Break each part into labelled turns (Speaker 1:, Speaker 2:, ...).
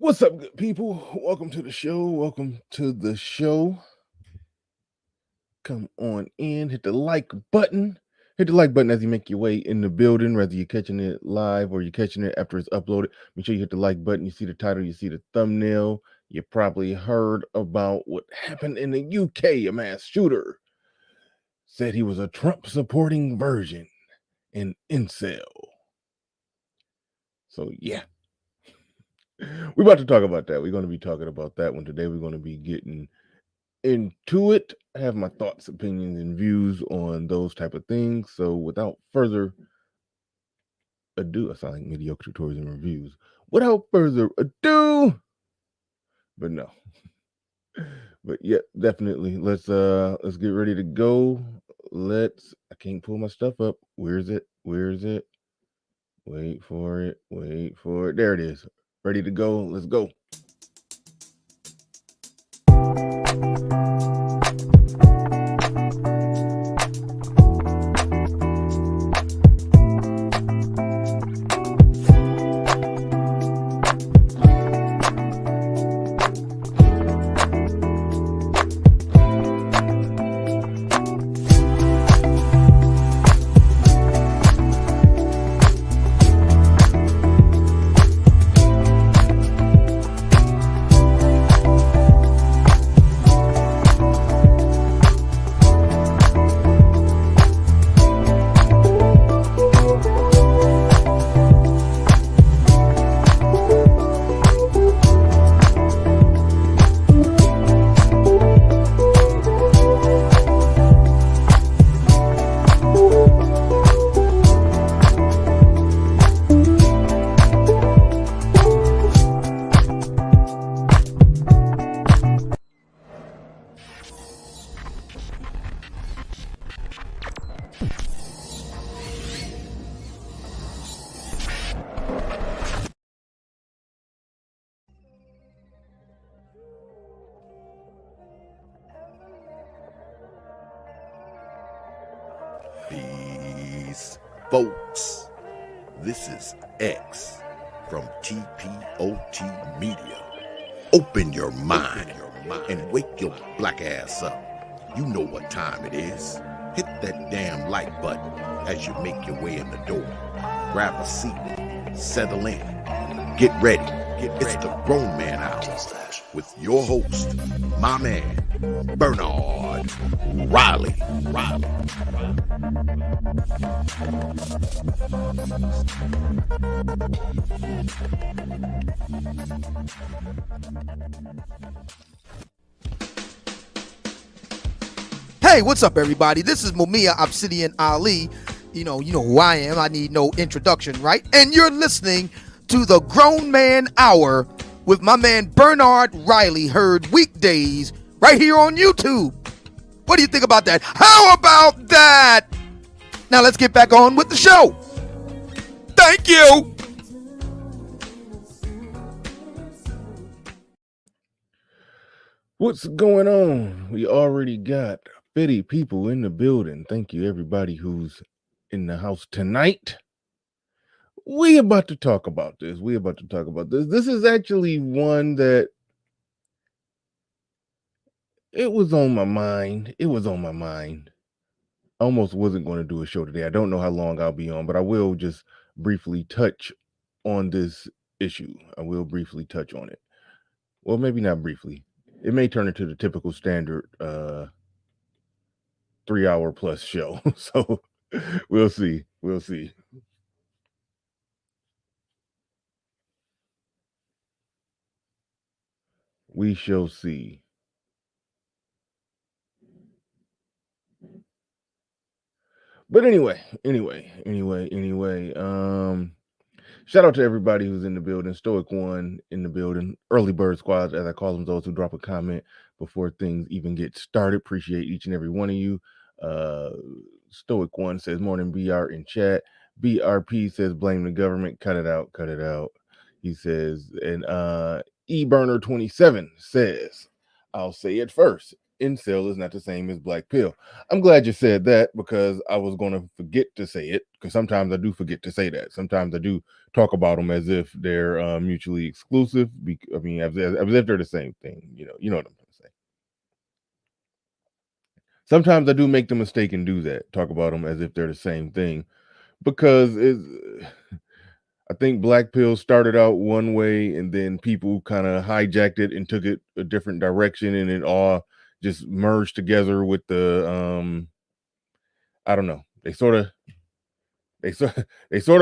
Speaker 1: What's up, good people? Welcome to the show. Welcome to the show. Come on in, hit the like button. Hit the like button as you make your way in the building, whether you're catching it live or you're catching it after it's uploaded. Make sure you hit the like button. You see the title, you see the thumbnail. You probably heard about what happened in the UK. A mass shooter said he was a Trump supporting version, an incel. So, yeah. We're about to talk about that. We're going to be talking about that one today. We're going to be getting into it. I have my thoughts, opinions, and views on those type of things. So without further ado, I sound like mediocre tutorials and reviews. Without further ado, but no. But yeah, definitely. Let's get ready to go. I can't pull my stuff up. Where is it? Wait for it. There it is. Ready to go. Let's go.
Speaker 2: Peace, folks. This is X from TPOT Media. Open your mind and wake your black ass up. You know what time it is. Hit that damn like button as you make your way in the door. Grab a seat, settle in, get ready. It's the Grown Man Hour with your host, my man, Bernard Riley.
Speaker 3: Hey, what's up, everybody? This is Mumia Obsidian Ali. You know who I am. I need no introduction, right? And you're listening to the Grown Man Hour with my man Bernard Riley, heard weekdays right here on YouTube. What do you think about that? How about that? Now let's get back on with the show. Thank you.
Speaker 1: What's going on? We already got 50 people in the building. Thank you, everybody who's in the house tonight. We about to talk about this. This is actually one that it was on my mind. I almost wasn't going to do a show today. I don't know how long I'll be on, but I will just briefly touch on this issue. I will briefly touch on it. Well, maybe not briefly. It may turn into the typical standard 3-hour plus show. So we'll see. We shall see. But anyway, shout out to everybody who's in the building. Stoic One in the building. Early Bird Squads, as I call them, those who drop a comment before things even get started. Appreciate each and every one of you. Stoic One says, morning BR in chat. BRP says, blame the government. Cut it out. He says, and eBurner27 says, I'll say it first. incel is not the same as black pill. I'm glad you said that, because I was going to forget to say it, because sometimes I do forget to say that. Sometimes I do talk about them as if they're mutually exclusive. I mean, as if they're the same thing. You know what I'm going to say. Sometimes I do make the mistake and do that, talk about them as if they're the same thing, because I think black pill started out one way, and then people kind of hijacked it and took it a different direction, and it all just merged together with the I don't know. They sort of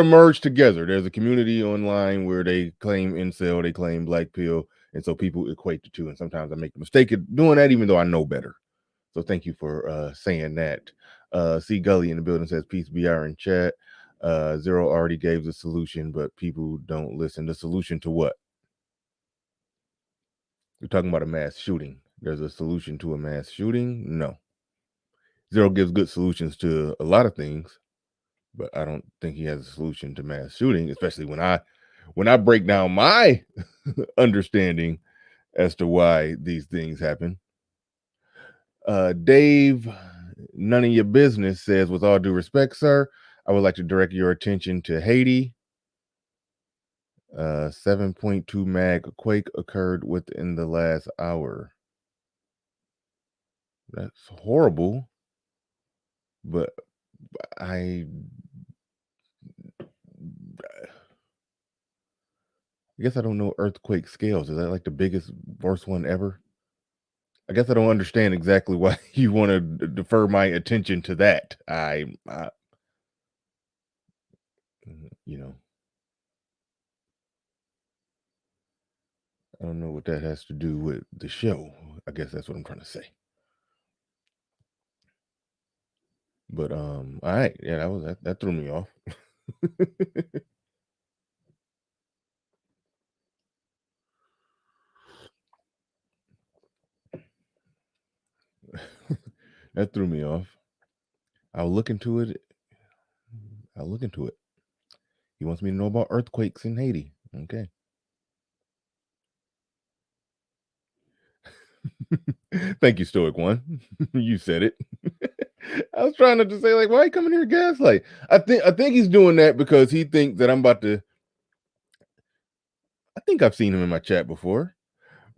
Speaker 1: merged together. There's a community online where they claim incel, they claim black pill, and so people equate the two. And sometimes I make the mistake of doing that, even though I know better. So thank you for saying that. C Gully in the building says peace BR in chat. Zero already gave the solution, but people don't listen. The solution to what? We're talking about a mass shooting. There's a solution to a mass shooting? No. Zero gives good solutions to a lot of things, but I don't think he has a solution to mass shooting, especially when I break down my understanding as to why these things happen. Dave, none of your business, says, with all due respect, sir, I would like to direct your attention to Haiti. 7.2 mag quake occurred within the last hour. That's horrible, but I guess I don't know earthquake scales. Is that like the biggest, worst one ever? I guess I don't understand exactly why you want to defer my attention to that. You know, I don't know what that has to do with the show. I guess that's what I'm trying to say. But all right, yeah, that threw me off. That threw me off. I'll look into it. He wants me to know about earthquakes in Haiti. Okay. Thank you, Stoic One. You said it. I was trying not to say, like, why are you coming here gaslight? I think he's doing that because he thinks that I'm about to. I think I've seen him in my chat before,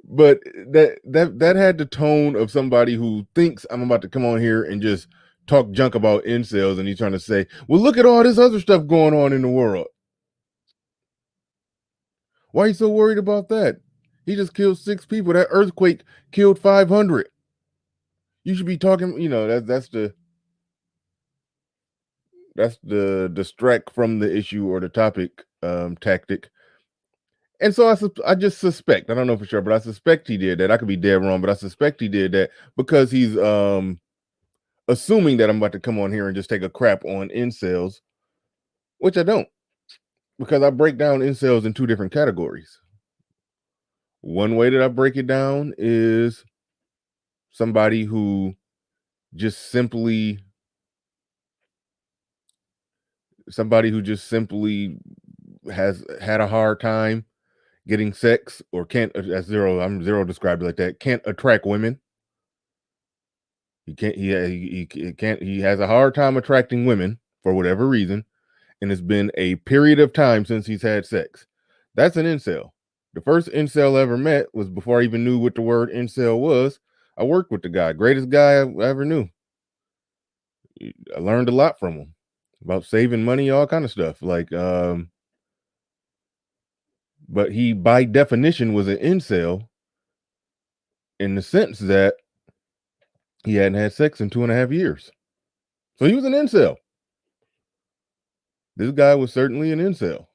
Speaker 1: but that had the tone of somebody who thinks I'm about to come on here and just talk junk about incels, and he's trying to say, well, look at all this other stuff going on in the world. Why are you so worried about that? He just killed 6 people. That earthquake killed 500. You should be talking, that's the distract from the issue or the topic tactic. And so I just suspect, I don't know for sure, but I suspect he did that. I could be dead wrong, but I suspect he did that because he's assuming that I'm about to come on here and just take a crap on incels, which I don't, because I break down incels in 2 different categories. One way that I break it down is somebody who just simply has had a hard time getting sex, or can't, as I'm Zero described it like that, can't attract women. He can't he has a hard time attracting women for whatever reason, and it's been a period of time since he's had sex. That's an incel. The first incel I ever met was before I even knew what the word incel was. I worked with the guy, greatest guy I ever knew. I learned a lot from him about saving money, all kind of stuff. But he, by definition, was an incel in the sense that he hadn't had sex in 2.5 years. So he was an incel. This guy was certainly an incel.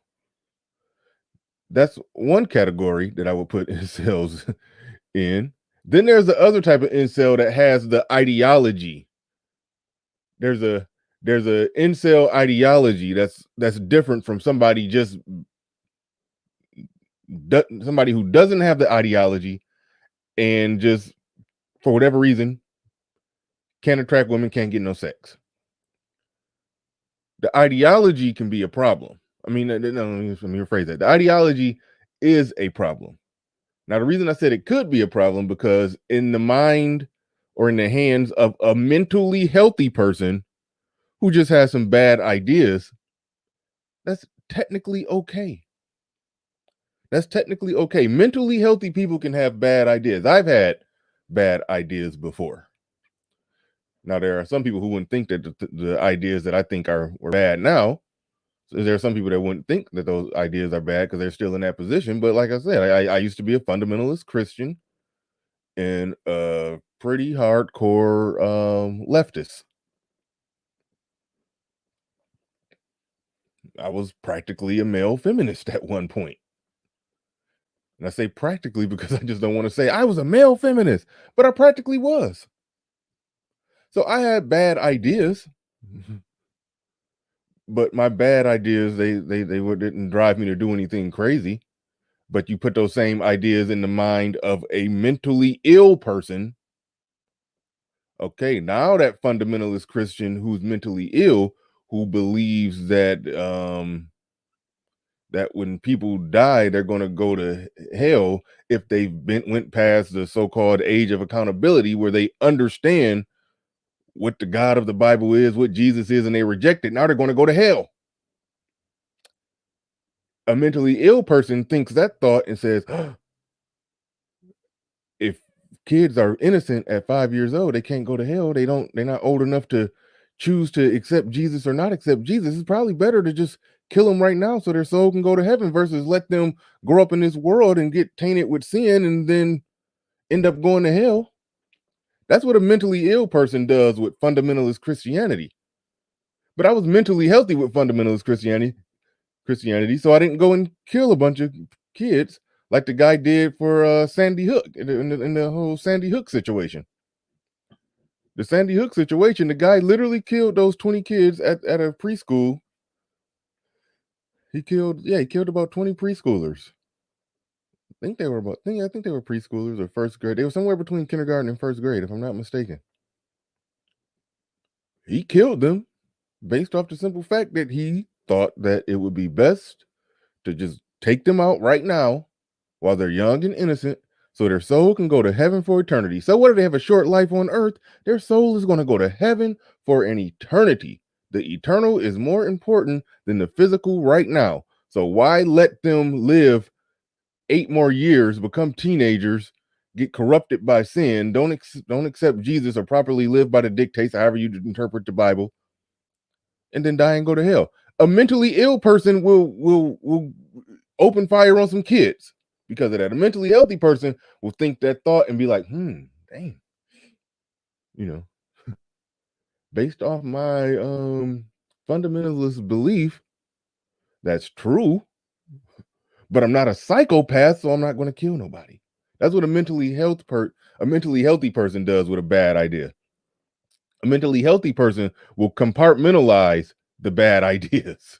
Speaker 1: That's one category that I would put incels in. Then there's the other type of incel that has the ideology. There's a incel ideology that's different from somebody somebody who doesn't have the ideology and just for whatever reason can't attract women, can't get no sex. The ideology can be a problem. I mean, no, let me rephrase that. The ideology is a problem. Now, the reason I said it could be a problem because in the mind or in the hands of a mentally healthy person who just has some bad ideas, that's technically okay. That's technically okay. Mentally healthy people can have bad ideas. I've had bad ideas before. Now, there are some people who wouldn't think that the ideas that I think were bad now. So there are some people that wouldn't think that those ideas are bad because they're still in that position. But like I said, I used to be a fundamentalist Christian and a pretty hardcore leftist. I was practically a male feminist at one point. And I say practically because I just don't want to say I was a male feminist, but I practically was. So I had bad ideas, but my bad ideas didn't drive me to do anything crazy. But you put those same ideas in the mind of a mentally ill person. Okay, now that fundamentalist Christian who's mentally ill, who believes that when people die, they're going to go to hell if they've went past the so-called age of accountability, where they understand what the God of the Bible is, what Jesus is, and they reject it. Now they're going to go to hell. A mentally ill person thinks that thought and says, if kids are innocent at 5 years old, they can't go to hell. They're not old enough to choose to accept Jesus or not accept Jesus. It's probably better to just kill them right now so their soul can go to heaven versus let them grow up in this world and get tainted with sin and then end up going to hell. That's what a mentally ill person does with fundamentalist Christianity. But I was mentally healthy with fundamentalist Christianity, so I didn't go and kill a bunch of kids like the guy did for Sandy Hook in the whole Sandy Hook situation. The Sandy Hook situation, the guy literally killed those 20 kids at a preschool. He killed about 20 preschoolers. I think they were preschoolers or first grade. They were somewhere between kindergarten and first grade, if I'm not mistaken. He killed them based off the simple fact that he thought that it would be best to just take them out right now while they're young and innocent so their soul can go to heaven for eternity. So what if they have a short life on earth? Their soul is going to go to heaven for an eternity. The eternal is more important than the physical right now. So why let them live 8 more years, become teenagers, get corrupted by sin, don't accept Jesus or properly live by the dictates, however you interpret the Bible, and then die and go to hell? A mentally ill person will open fire on some kids because of that. A mentally healthy person will think that thought and be like, dang, you know, based off my fundamentalist belief, that's true, but I'm not a psychopath, so I'm not going to kill nobody. That's what a mentally healthy person does with a bad idea. A mentally healthy person will compartmentalize the bad ideas.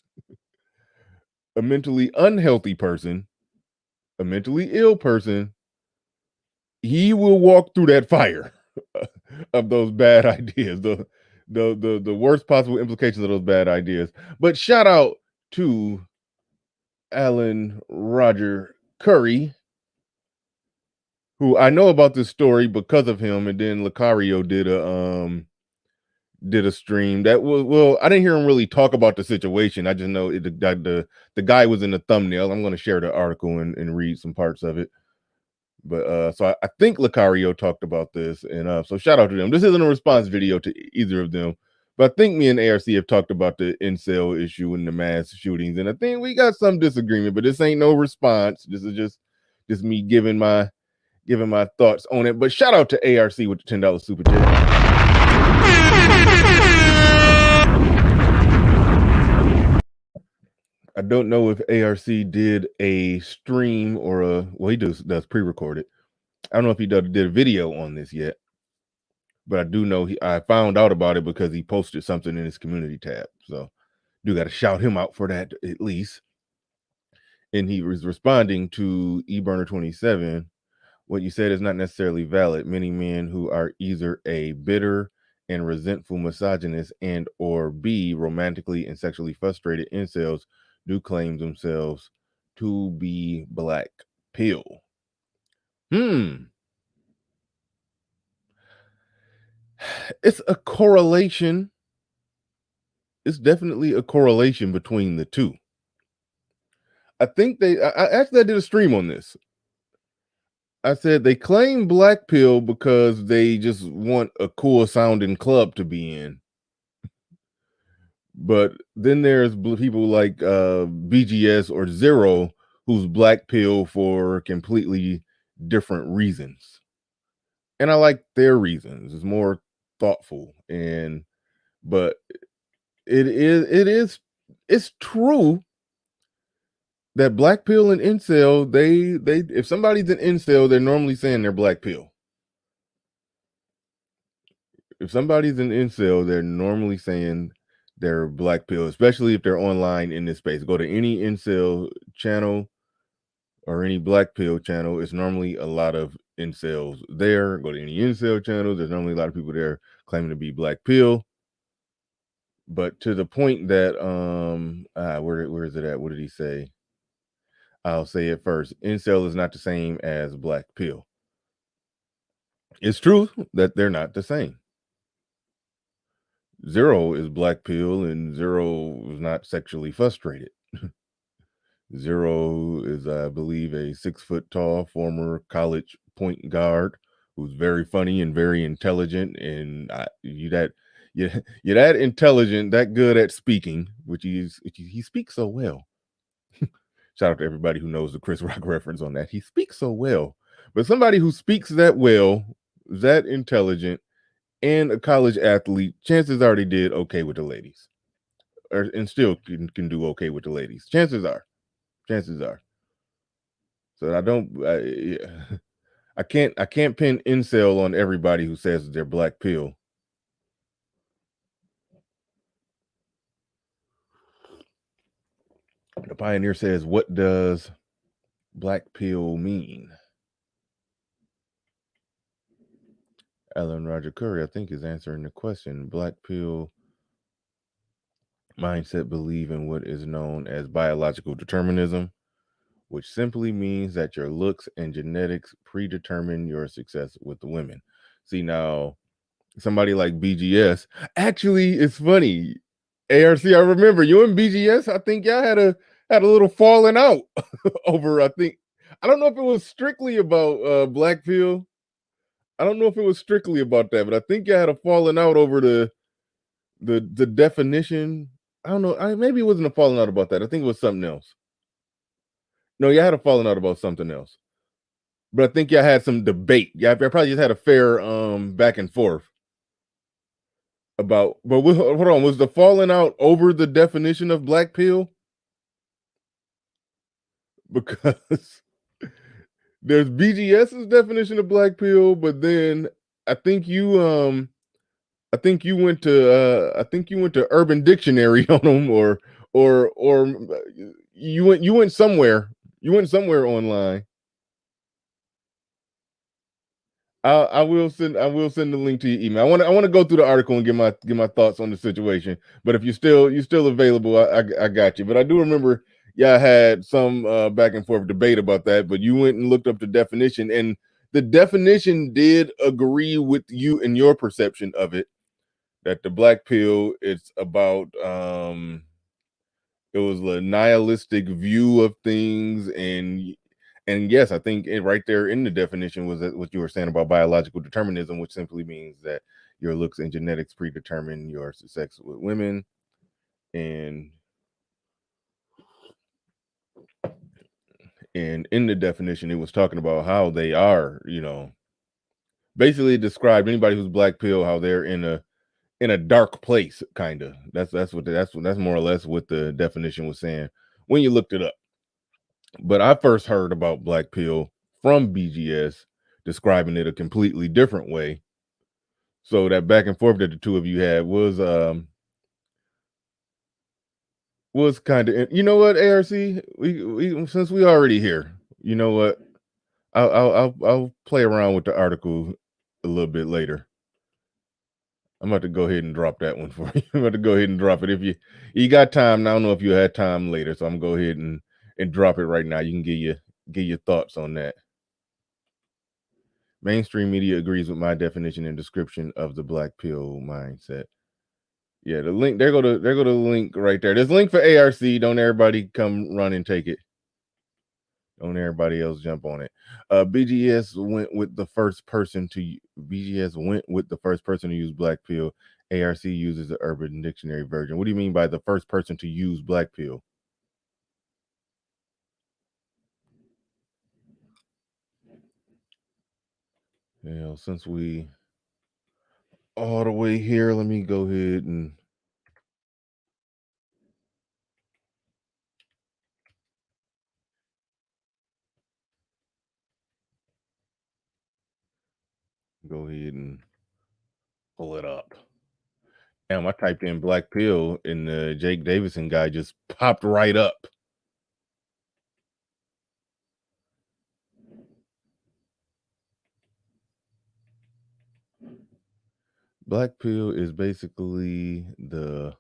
Speaker 1: A mentally unhealthy person, a mentally ill person, he will walk through that fire of those bad ideas, the worst possible implications of those bad ideas. But shout out to Alan Roger Curry, who I know about this story because of him, and then Lucario did a stream that was, well, I didn't hear him really talk about the situation. I just know the guy was in the thumbnail. I'm going to share the article and read some parts of it. But so I think Lucario talked about this, and so shout out to them. This isn't a response video to either of them, but I think me and ARC have talked about the incel issue and the mass shootings, and I think we got some disagreement, but this ain't no response. This is just me giving my thoughts on it. But shout out to ARC with the $10 super chat. I don't know if ARC did a stream or he does pre-recorded. I don't know if he did a video on this yet, but I do know I found out about it because he posted something in his community tab. So do got to shout him out for that at least. And he was responding to eBurner27. What you said is not necessarily valid. Many men who are either a bitter and resentful misogynist and or B, romantically and sexually frustrated incels do claim themselves to be black pill. It's a correlation. It's definitely a correlation between the two. I think I did a stream on this. I said they claim black pill because they just want a cool sounding club to be in. But then there's people like BGS or Zero who's black pill for completely different reasons. And I like their reasons. It's more thoughtful, and but it's true that black pill and incel, they if somebody's an incel, they're normally saying they're black pill. If somebody's an incel, they're normally saying they're black pill, especially if they're online in this space. Go to any incel channel or any black pill channel, it's normally a lot of incels there. Go to any incel channel, there's normally a lot of people there claiming to be black pill. But to the point that where is it at? What did he say? I'll say it first. Incel is not the same as black pill. It's true that they're not the same. Zero is black pill and Zero is not sexually frustrated. Zero is, I believe, a 6 foot tall former college point guard who's very funny and very intelligent. And you're that intelligent, that good at speaking, which he speaks so well. Shout out to everybody who knows the Chris Rock reference on that. He speaks so well. But somebody who speaks that well, that intelligent, and a college athlete, chances are they did okay with the ladies. And still can do okay with the ladies. Chances are. So I can't pin incel on everybody who says they're black pill. The Pioneer says, what does black pill mean? Alan Roger Curry, I think, is answering the question. Black pill mindset believe in what is known as biological determinism, which simply means that your looks and genetics predetermine your success with the women. See, now, somebody like BGS, actually, it's funny. ARC, I remember you and BGS, I think y'all had a little falling out over, I don't know if it was strictly about black pill. I don't know if it was strictly about that, but I think y'all had a falling out over the definition. I don't know. Maybe it wasn't a falling out about that. I think it was something else. No, y'all had a falling out about something else. But I think y'all had some debate. Y'all probably just had a fair back and forth about. But hold on, was the falling out over the definition of black pill? Because there's BGS's definition of black pill, but then I think you went to Urban Dictionary on them, or you went somewhere. You went somewhere online. I will send the link to your email. I want to go through the article and get my thoughts on the situation. But if you're still available, I got you. But I do remember y'all had some back and forth debate about that. But you went and looked up the definition, and the definition did agree with you and your perception of it. That the black pill, it's about it was a nihilistic view of things, and yes, I think right there in the definition was what you were saying about biological determinism, which simply means that your looks and genetics predetermine your sex with women. And in the definition, it was talking about how they are, basically described anybody who's black pill, how they're in a dark place, kind of. That's more or less what the definition was saying when you looked it up. But I first heard about black pill from BGS describing it a completely different way. So that back and forth that the two of you had was kind of, you know what, ARC, we since we already here, you know what, I'll play around with the article a little bit later. I'm about to go ahead and drop that one for you. I'm about to go ahead and drop it. If you got time, I don't know if you had time later, so I'm gonna go ahead and drop it right now. You can get your thoughts on that. Mainstream media agrees with my definition and description of the black pill mindset. Yeah, the link, there go the link right there. There's a link for ARC. Don't everybody come run and take it. Don't everybody else jump on it. BGS went with the first person to use black pill. ARC uses the Urban Dictionary version. What do you mean by the first person to use black pill? Since we all the way here, let me go ahead and pull it up. Damn, I typed in black pill and the Jake Davidson guy just popped right up. Black pill is basically the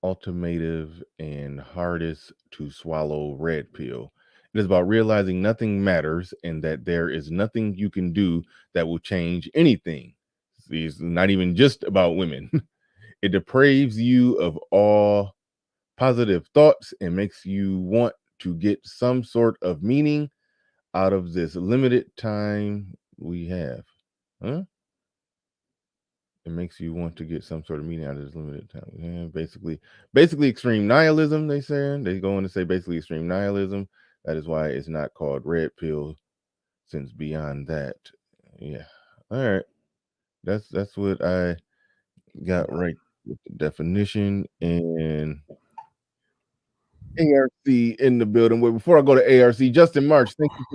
Speaker 1: ultimative and hardest to swallow red pill. It is about realizing nothing matters and that there is nothing you can do that will change anything. See, it's not even just about women. It depraves you of all positive thoughts and makes you want to get some sort of meaning out of this limited time we have. Huh? It makes you want to get some sort of meaning out of this limited time. Yeah, basically extreme nihilism, they go on to say basically extreme nihilism. That is why it's not called red pill, since beyond that. Yeah. All right. That's what I got right with the definition. And ARC in the building. Well, before I go to ARC, Justin March, thank you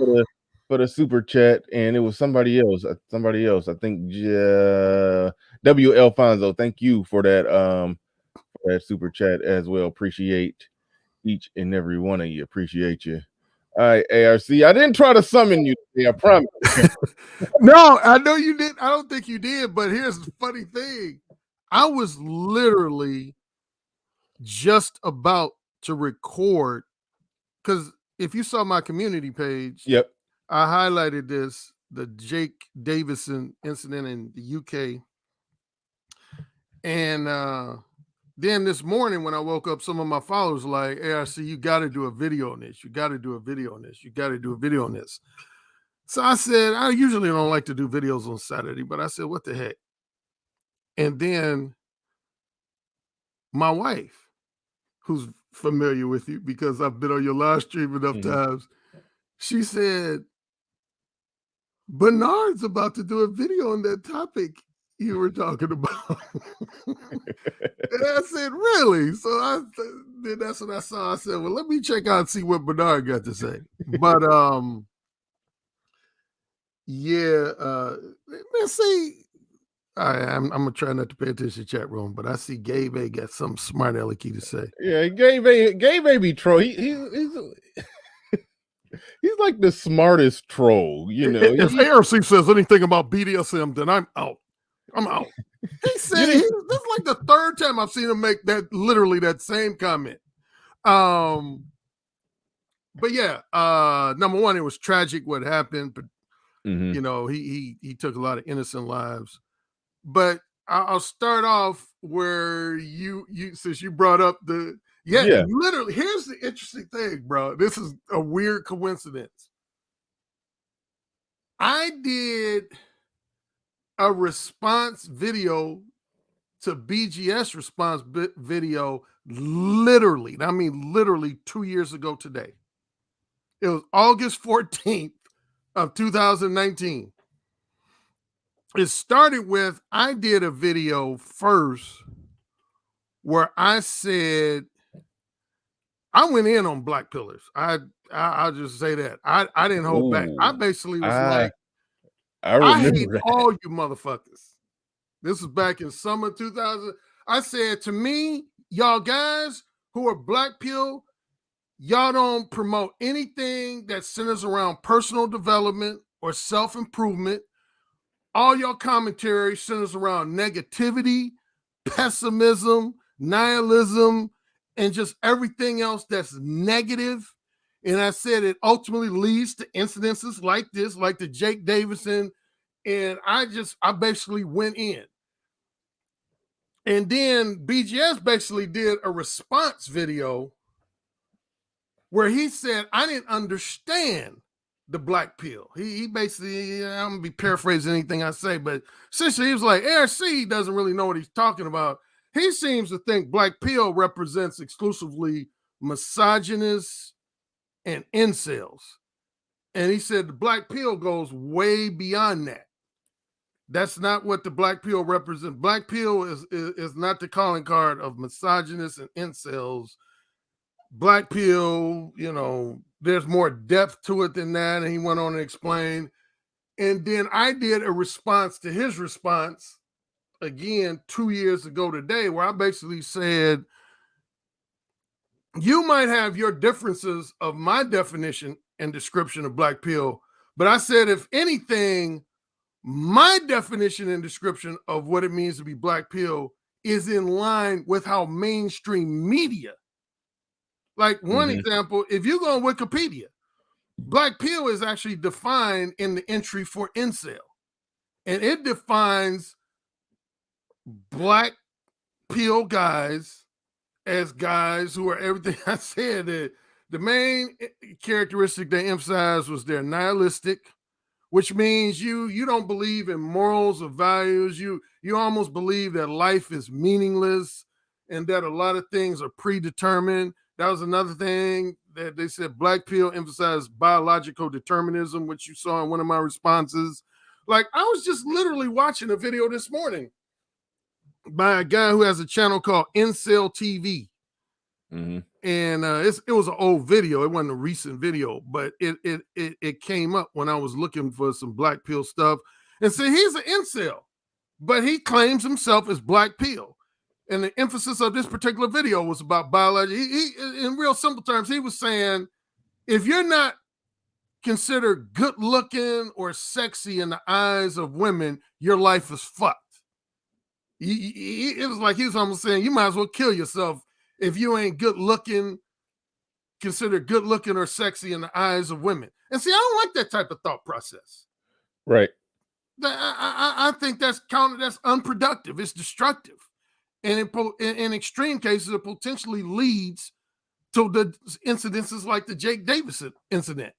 Speaker 1: for the super chat. And it was somebody else. I think W. Alfonso. Thank you for that super chat as well. Appreciate each and every one of you. Appreciate you. All right, ARC. I didn't try to summon you today, I promise.
Speaker 4: No, I know you did. I don't think you did, but here's the funny thing. I was literally just about to record, because if you saw my community page,
Speaker 1: Yep.
Speaker 4: I highlighted the Jake Davidson incident in the UK. And then this morning when I woke up, some of my followers were like, ARC, you got to do a video on this. You got to do a video on this. You got to do a video on this. So I said, I usually don't like to do videos on Saturday, but I said, what the heck? And then my wife, who's familiar with you because I've been on your live stream enough times, she said, Bernard's about to do a video on that topic you were talking about. And I said, really? So then that's what I saw. I said, well, let me check out and see what Bernard got to say. But yeah, let's see. I'm gonna try not to pay attention to chat room, but I see Gabe A got some smart alecky to say.
Speaker 1: Yeah, Gabe A be troll. He's like the smartest troll, you know.
Speaker 4: If ARC says anything about BDSM, then I'm out. I'm out. He said this is like the third time I've seen him make that same comment. But yeah, number one, it was tragic what happened, but you know, he took a lot of innocent lives. But I'll start off where you since you brought up literally, here's the interesting thing, bro. This is a weird coincidence. I did a response video to BGS response video literally 2 years ago today. It was August 14th of 2019. It started with, I did a video first where I said, I went in on black pillars. I'll just say that. I didn't hold back. I basically was like, I hate all you motherfuckers. This was back in summer 2000. I said, to me, y'all guys who are black pill, y'all don't promote anything that centers around personal development or self-improvement. All your commentary centers around negativity, pessimism, nihilism, and just everything else that's negative. And I said it ultimately leads to incidences like this, like the Jake Davidson. And I basically went in. And then BGS basically did a response video where he said, I didn't understand the black pill. He basically, I'm gonna be paraphrasing anything I say, but essentially he was like, ARC doesn't really know what he's talking about. He seems to think black pill represents exclusively misogynists and incels. And he said the black pill goes way beyond that. That's not what the black pill represents. Black pill is not the calling card of misogynists and incels. Black pill, you know, there's more depth to it than that. And he went on to explain. And then I did a response to his response again 2 years ago today, where I basically said, you might have your differences of my definition and description of black pill, but I said, if anything, my definition and description of what it means to be black pill is in line with how mainstream media, like one example, if you go on Wikipedia, black pill is actually defined in the entry for incel, and it defines black pill guys as guys who are everything I said. The main characteristic they emphasized was they're nihilistic, which means you don't believe in morals or values. You almost believe that life is meaningless and that a lot of things are predetermined. That was another thing that they said. Black pill emphasized biological determinism, which you saw in one of my responses. Like, I was just literally watching a video this morning by a guy who has a channel called Incel TV. And it was an old video. It wasn't a recent video, but it came up when I was looking for some black pill stuff. And so he's an incel, but he claims himself as black pill. And the emphasis of this particular video was about biology. He in real simple terms, he was saying, if you're not considered good looking or sexy in the eyes of women, your life is fucked. It was like he was almost saying, you might as well kill yourself if you ain't good looking, considered good looking or sexy in the eyes of women. And see, I don't like that type of thought process.
Speaker 1: Right.
Speaker 4: I think that's unproductive. It's destructive. And in extreme cases, it potentially leads to the incidences like the Jake Davidson incident.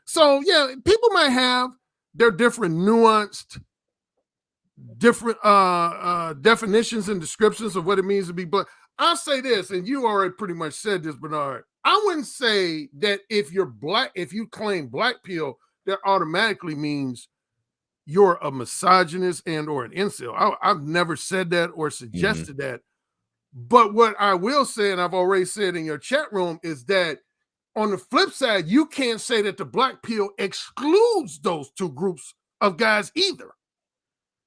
Speaker 4: So yeah, people might have their different nuanced, different definitions and descriptions of what it means to be black. I'll say this, and you already pretty much said this, Bernard. I wouldn't say that if you're black, if you claim black pill, that automatically means you're a misogynist and or an incel. I've never said that or suggested that. But what I will say, and I've already said in your chat room, is that on the flip side, you can't say that the black pill excludes those two groups of guys either.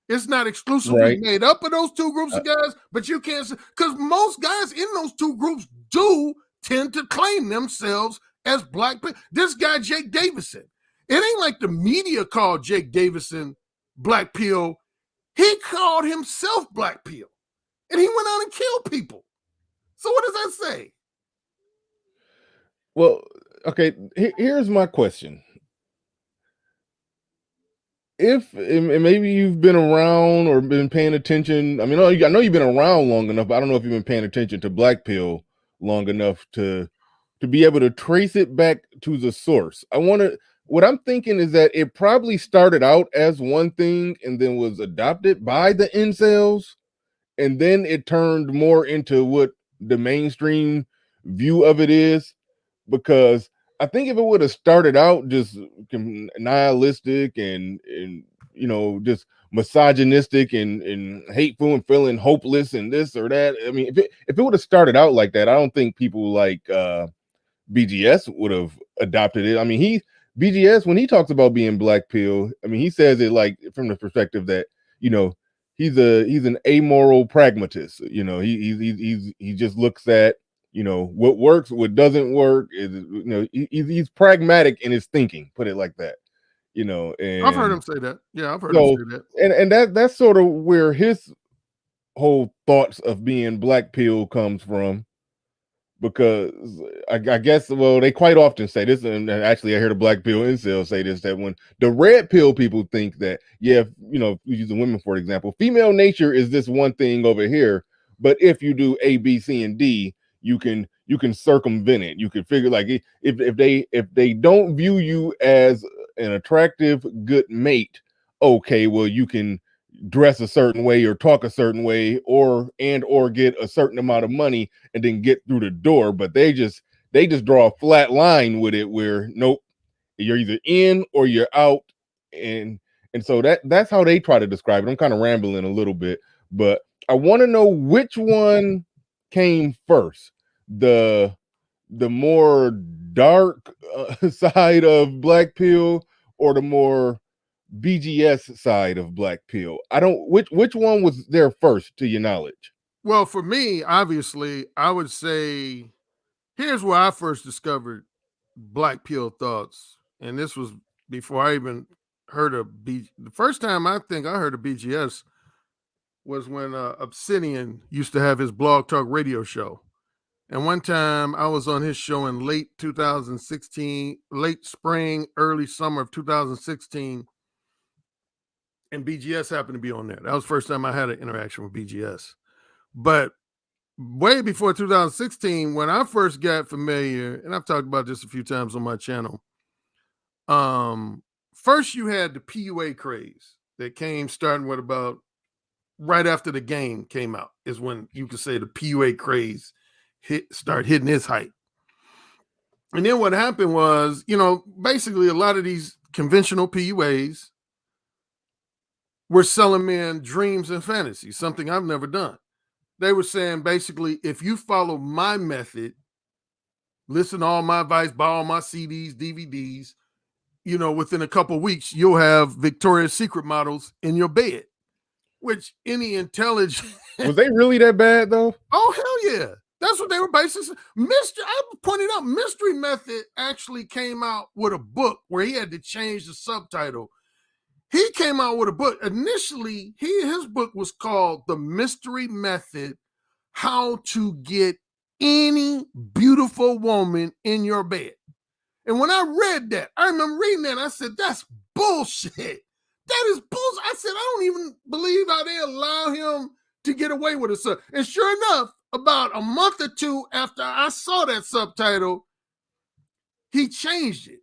Speaker 4: It's not exclusively made up of those two groups of guys, but you can't say, because most guys in those two groups do tend to claim themselves as black pill. This guy, Jake Davidson, it ain't like the media called Jake Davidson black pill. He called himself black pill, and he went out and killed people. So what does that say?
Speaker 1: Well, okay, here's my question. If and maybe you've been around or been paying attention, I mean, I know you've been around long enough, but I don't know if you've been paying attention to black pill long enough to be able to trace it back to the source. What I'm thinking is that it probably started out as one thing and then was adopted by the incels, and then it turned more into what the mainstream view of it is. Because I think if it would have started out just nihilistic and you know, just misogynistic and hateful and feeling hopeless and this or that, I mean, if it would have started out like that, I don't think people like BGS would have adopted it. I mean, BGS, when he talks about being black pill, I mean, he says it like from the perspective that, you know, he's an amoral pragmatist. You know, he just looks at, you know, what works, what doesn't work. Is, you know, he's pragmatic in his thinking, put it like that. You know, and
Speaker 4: I've heard him say that. Yeah, I've heard him say that.
Speaker 1: And that's sort of where his whole thoughts of being black pill comes from. because I guess, well, they quite often say this, and actually I hear the black pill incel say this, that when the red pill people think that, yeah, you know, using women for example, female nature is this one thing over here, but if you do A, B, C, and D, you can circumvent it. You can figure, like, if they don't view you as an attractive good mate, okay, well, you can dress a certain way or talk a certain way or get a certain amount of money and then get through the door. But they just draw a flat line with it, where nope, you're either in or you're out. And so that's how they try to describe it. I'm kind of rambling a little bit, but I want to know which one came first, the more dark side of black pill, or the more BGS side of black pill. I don't, which one was there first, to your knowledge?
Speaker 4: Well, for me, obviously, I would say here's where I first discovered black pill thoughts, and this was before I even heard of the first time I think I heard of BGS was when Obsidian used to have his blog talk radio show. And one time I was on his show in late 2016, late spring, early summer of 2016, and BGS happened to be on there. That was the first time I had an interaction with BGS. But way before 2016, when I first got familiar, and I've talked about this a few times on my channel, first you had the PUA craze that came starting with about right after the game came out, is when you could say the PUA craze start hitting its height. And then what happened was, you know, basically a lot of these conventional PUAs were selling men dreams and fantasies, something I've never done. They were saying basically, if you follow my method, listen to all my advice, buy all my CDs, DVDs, you know, within a couple of weeks, you'll have Victoria's Secret models in your bed, which any intelligent...
Speaker 1: Was they really that bad though?
Speaker 4: Oh, hell yeah. That's what they were basically. I pointed out, Mystery Method actually came out with a book where he had to change the subtitle. He came out with a book. Initially, his book was called The Mystery Method, How to Get Any Beautiful Woman in Your Bed. And when I read that, I remember reading that, and I said, that's bullshit. That is bullshit. I said, I don't even believe how they allow him to get away with it. And sure enough, about a month or two after I saw that subtitle, he changed it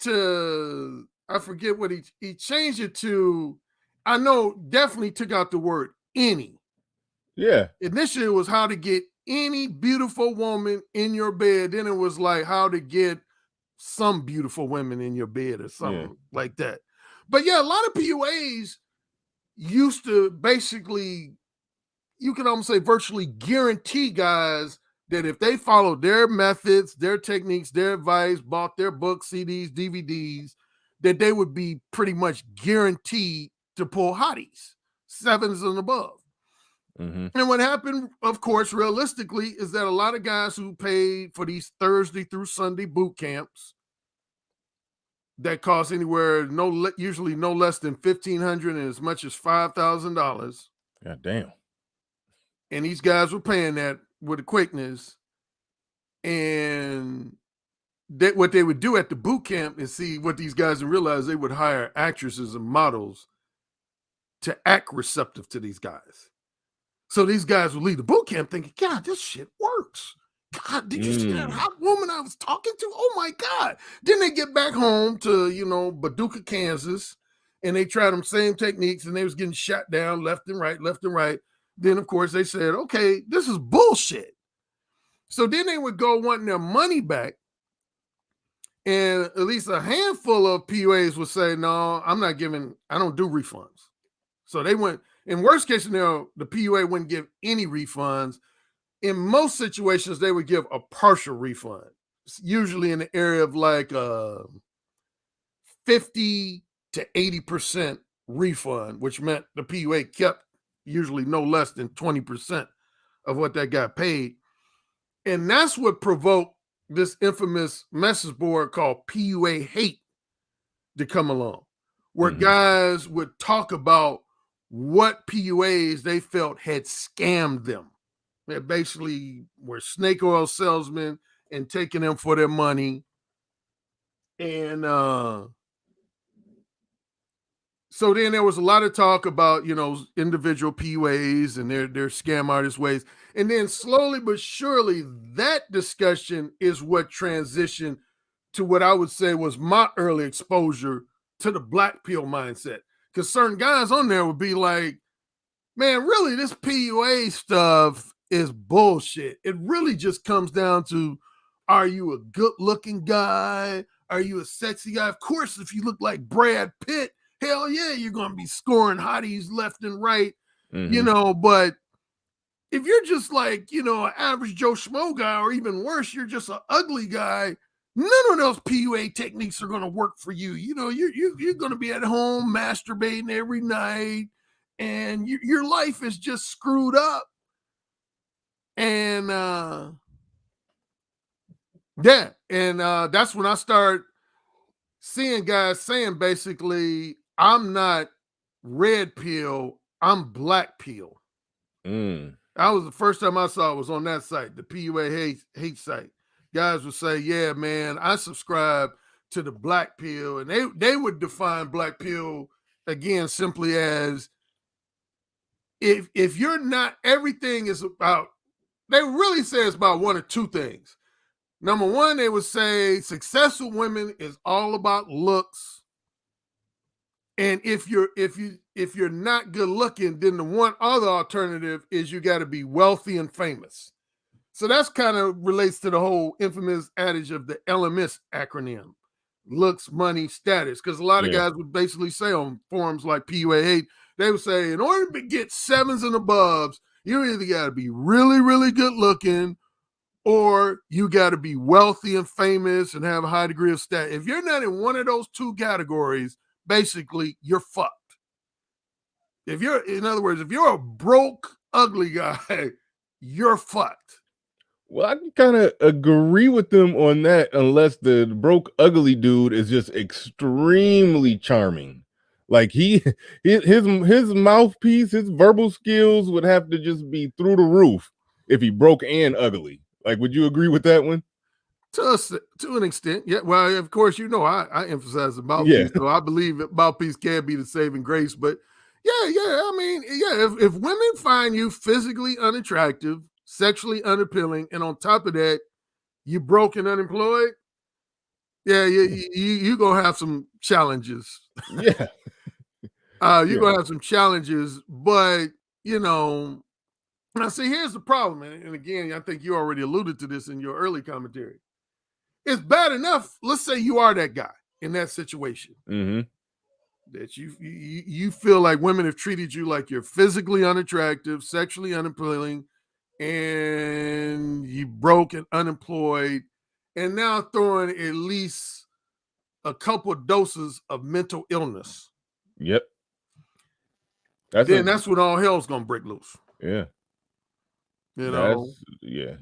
Speaker 4: to, I forget what he changed it to. I know, definitely took out the word any.
Speaker 1: Yeah.
Speaker 4: Initially it was how to get any beautiful woman in your bed. Then it was like how to get some beautiful women in your bed or something like that. But yeah, a lot of PUAs used to basically, you can almost say virtually guarantee guys that if they followed their methods, their techniques, their advice, bought their books, CDs, DVDs, that they would be pretty much guaranteed to pull hotties, 7s and above. Mm-hmm. And what happened, of course, realistically, is that a lot of guys who paid for these Thursday through Sunday boot camps that cost anywhere, usually no less than $1,500 and as much as $5,000.
Speaker 1: God damn.
Speaker 4: And these guys were paying that with a quickness. And what they would do at the boot camp is see what these guys didn't realize, they would hire actresses and models to act receptive to these guys. So these guys would leave the boot camp thinking, God, this shit works. God, did you see that hot woman I was talking to? Oh my God. Then they get back home to, Paducah, Kansas, and they try them same techniques, and they was getting shot down left and right. Then, of course, they said, okay, this is bullshit. So then they would go wanting their money back. And at least a handful of PUAs would say, no, I don't do refunds. So they went, in worst case scenario, the PUA wouldn't give any refunds. In most situations, they would give a partial refund, usually in the area of like 50 to 80% refund, which meant the PUA kept usually no less than 20% of what that got paid. And that's what provoked this infamous message board called PUA Hate to come along, where guys would talk about what PUAs they felt had scammed them. that basically were snake oil salesmen and taking them for their money. And so then there was a lot of talk about, individual PUAs and their scam artist ways. And then slowly but surely, that discussion is what transitioned to what I would say was my early exposure to the black pill mindset. Because certain guys on there would be like, man, really, this PUA stuff is bullshit. It really just comes down to, are you a good-looking guy? Are you a sexy guy? Of course, if you look like Brad Pitt, hell yeah, you're going to be scoring hotties left and right, but if you're just like, an average Joe Schmo guy, or even worse, you're just an ugly guy, none of those PUA techniques are going to work for you. You're going to be at home masturbating every night, and your life is just screwed up. And that's when I start seeing guys saying basically, I'm not red pill, I'm black pill. That was the first time I saw it, was on that site, the PUA hate site. Guys would say, yeah, man, I subscribe to the black pill. And they would define black pill again simply as, if you're not, everything is about, they really say it's about one or two things. Number one, they would say successful women is all about looks. And if you're not good looking, then the one other alternative is you got to be wealthy and famous. So that's kind of relates to the whole infamous adage of the LMS acronym: looks, money, status. Because a lot of guys would basically say on forums like PUA8, they would say, in order to get 7s and aboves, you either got to be really, really good looking, or you got to be wealthy and famous and have a high degree of status. If you're not in one of those two categories, basically you're fucked. In other words, if you're a broke, ugly guy, you're fucked.
Speaker 1: Well, I can kind of agree with them on that, unless the broke, ugly dude is just extremely charming. Like his mouthpiece, his verbal skills would have to just be through the roof if he broke and ugly. Like, would you agree with that one?
Speaker 4: To an extent, yeah. Well, of course, I emphasize the mouthpiece, so I believe that mouthpiece can be the saving grace. But yeah. I mean, yeah. If women find you physically unattractive, sexually unappealing, and on top of that, you broke and unemployed, yeah, you gonna have some challenges.
Speaker 1: Yeah,
Speaker 4: you're gonna have some challenges. But now, see, here's the problem, and again, I think you already alluded to this in your early commentary. It's bad enough. Let's say you are that guy in that situation, that you feel like women have treated you like you're physically unattractive, sexually unappealing, and you broke and unemployed, and now throwing at least a couple of doses of mental illness.
Speaker 1: Yep.
Speaker 4: That's when all hell's gonna break loose.
Speaker 1: Yeah.
Speaker 4: Yeah.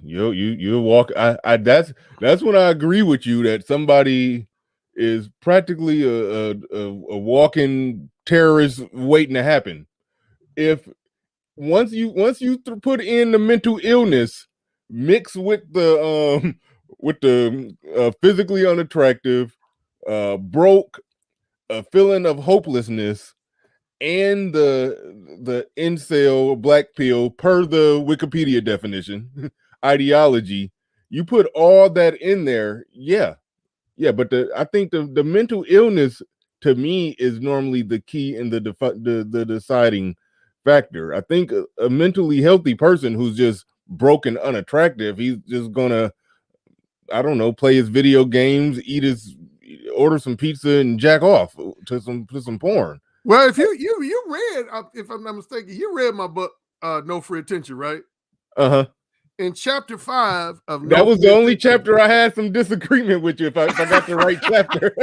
Speaker 1: You walk. That's when I agree with you that somebody is practically a walking terrorist waiting to happen. If once you put in the mental illness mixed with the physically unattractive, broke, a feeling of hopelessness, and the incel black pill per the Wikipedia definition ideology, you put all that in there, but I think the mental illness to me is normally the key in the deciding factor. I think a mentally healthy person who's just broken unattractive, he's just gonna, I don't know, play his video games, order some pizza and jack off to some porn.
Speaker 4: Well, if you read, if I'm not mistaken, you read my book, No Free Attention, right? In chapter 5 of
Speaker 1: that was the only chapter I had some disagreement with you, if I got the right chapter.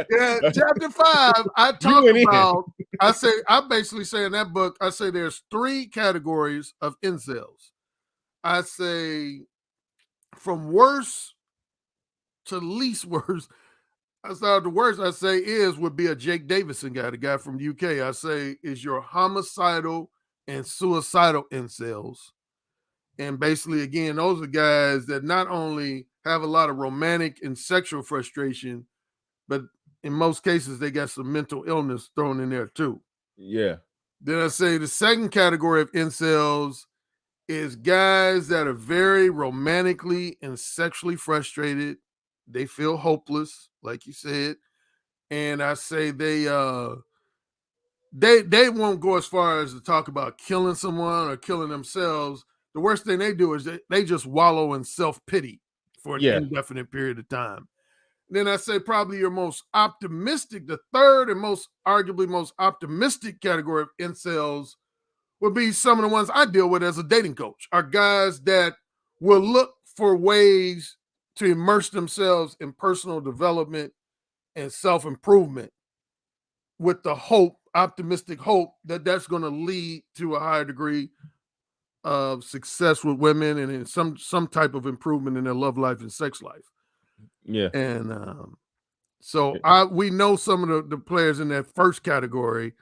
Speaker 4: Yeah, chapter 5, I talk about, I basically say in that book, I say there's 3 categories of incels. I say from worst to least worst. I start the worst I say would be a Jake Davidson guy, the guy from the UK. I say is your homicidal and suicidal incels. And basically, again, those are guys that not only have a lot of romantic and sexual frustration, but in most cases, they got some mental illness thrown in there too.
Speaker 1: Yeah.
Speaker 4: Then I say the second category of incels is guys that are very romantically and sexually frustrated. They feel hopeless, like you said. And I say they won't go as far as to talk about killing someone or killing themselves. The worst thing they do is they just wallow in self-pity for an indefinite period of time. Then I say probably your most optimistic, the third and most arguably most optimistic category of incels would be some of the ones I deal with as a dating coach, are guys that will look for ways to immerse themselves in personal development and self-improvement with the hope, optimistic hope, that that's going to lead to a higher degree of success with women and in some type of improvement in their love life and sex life.
Speaker 1: Yeah.
Speaker 4: And so we know some of the players in that first category.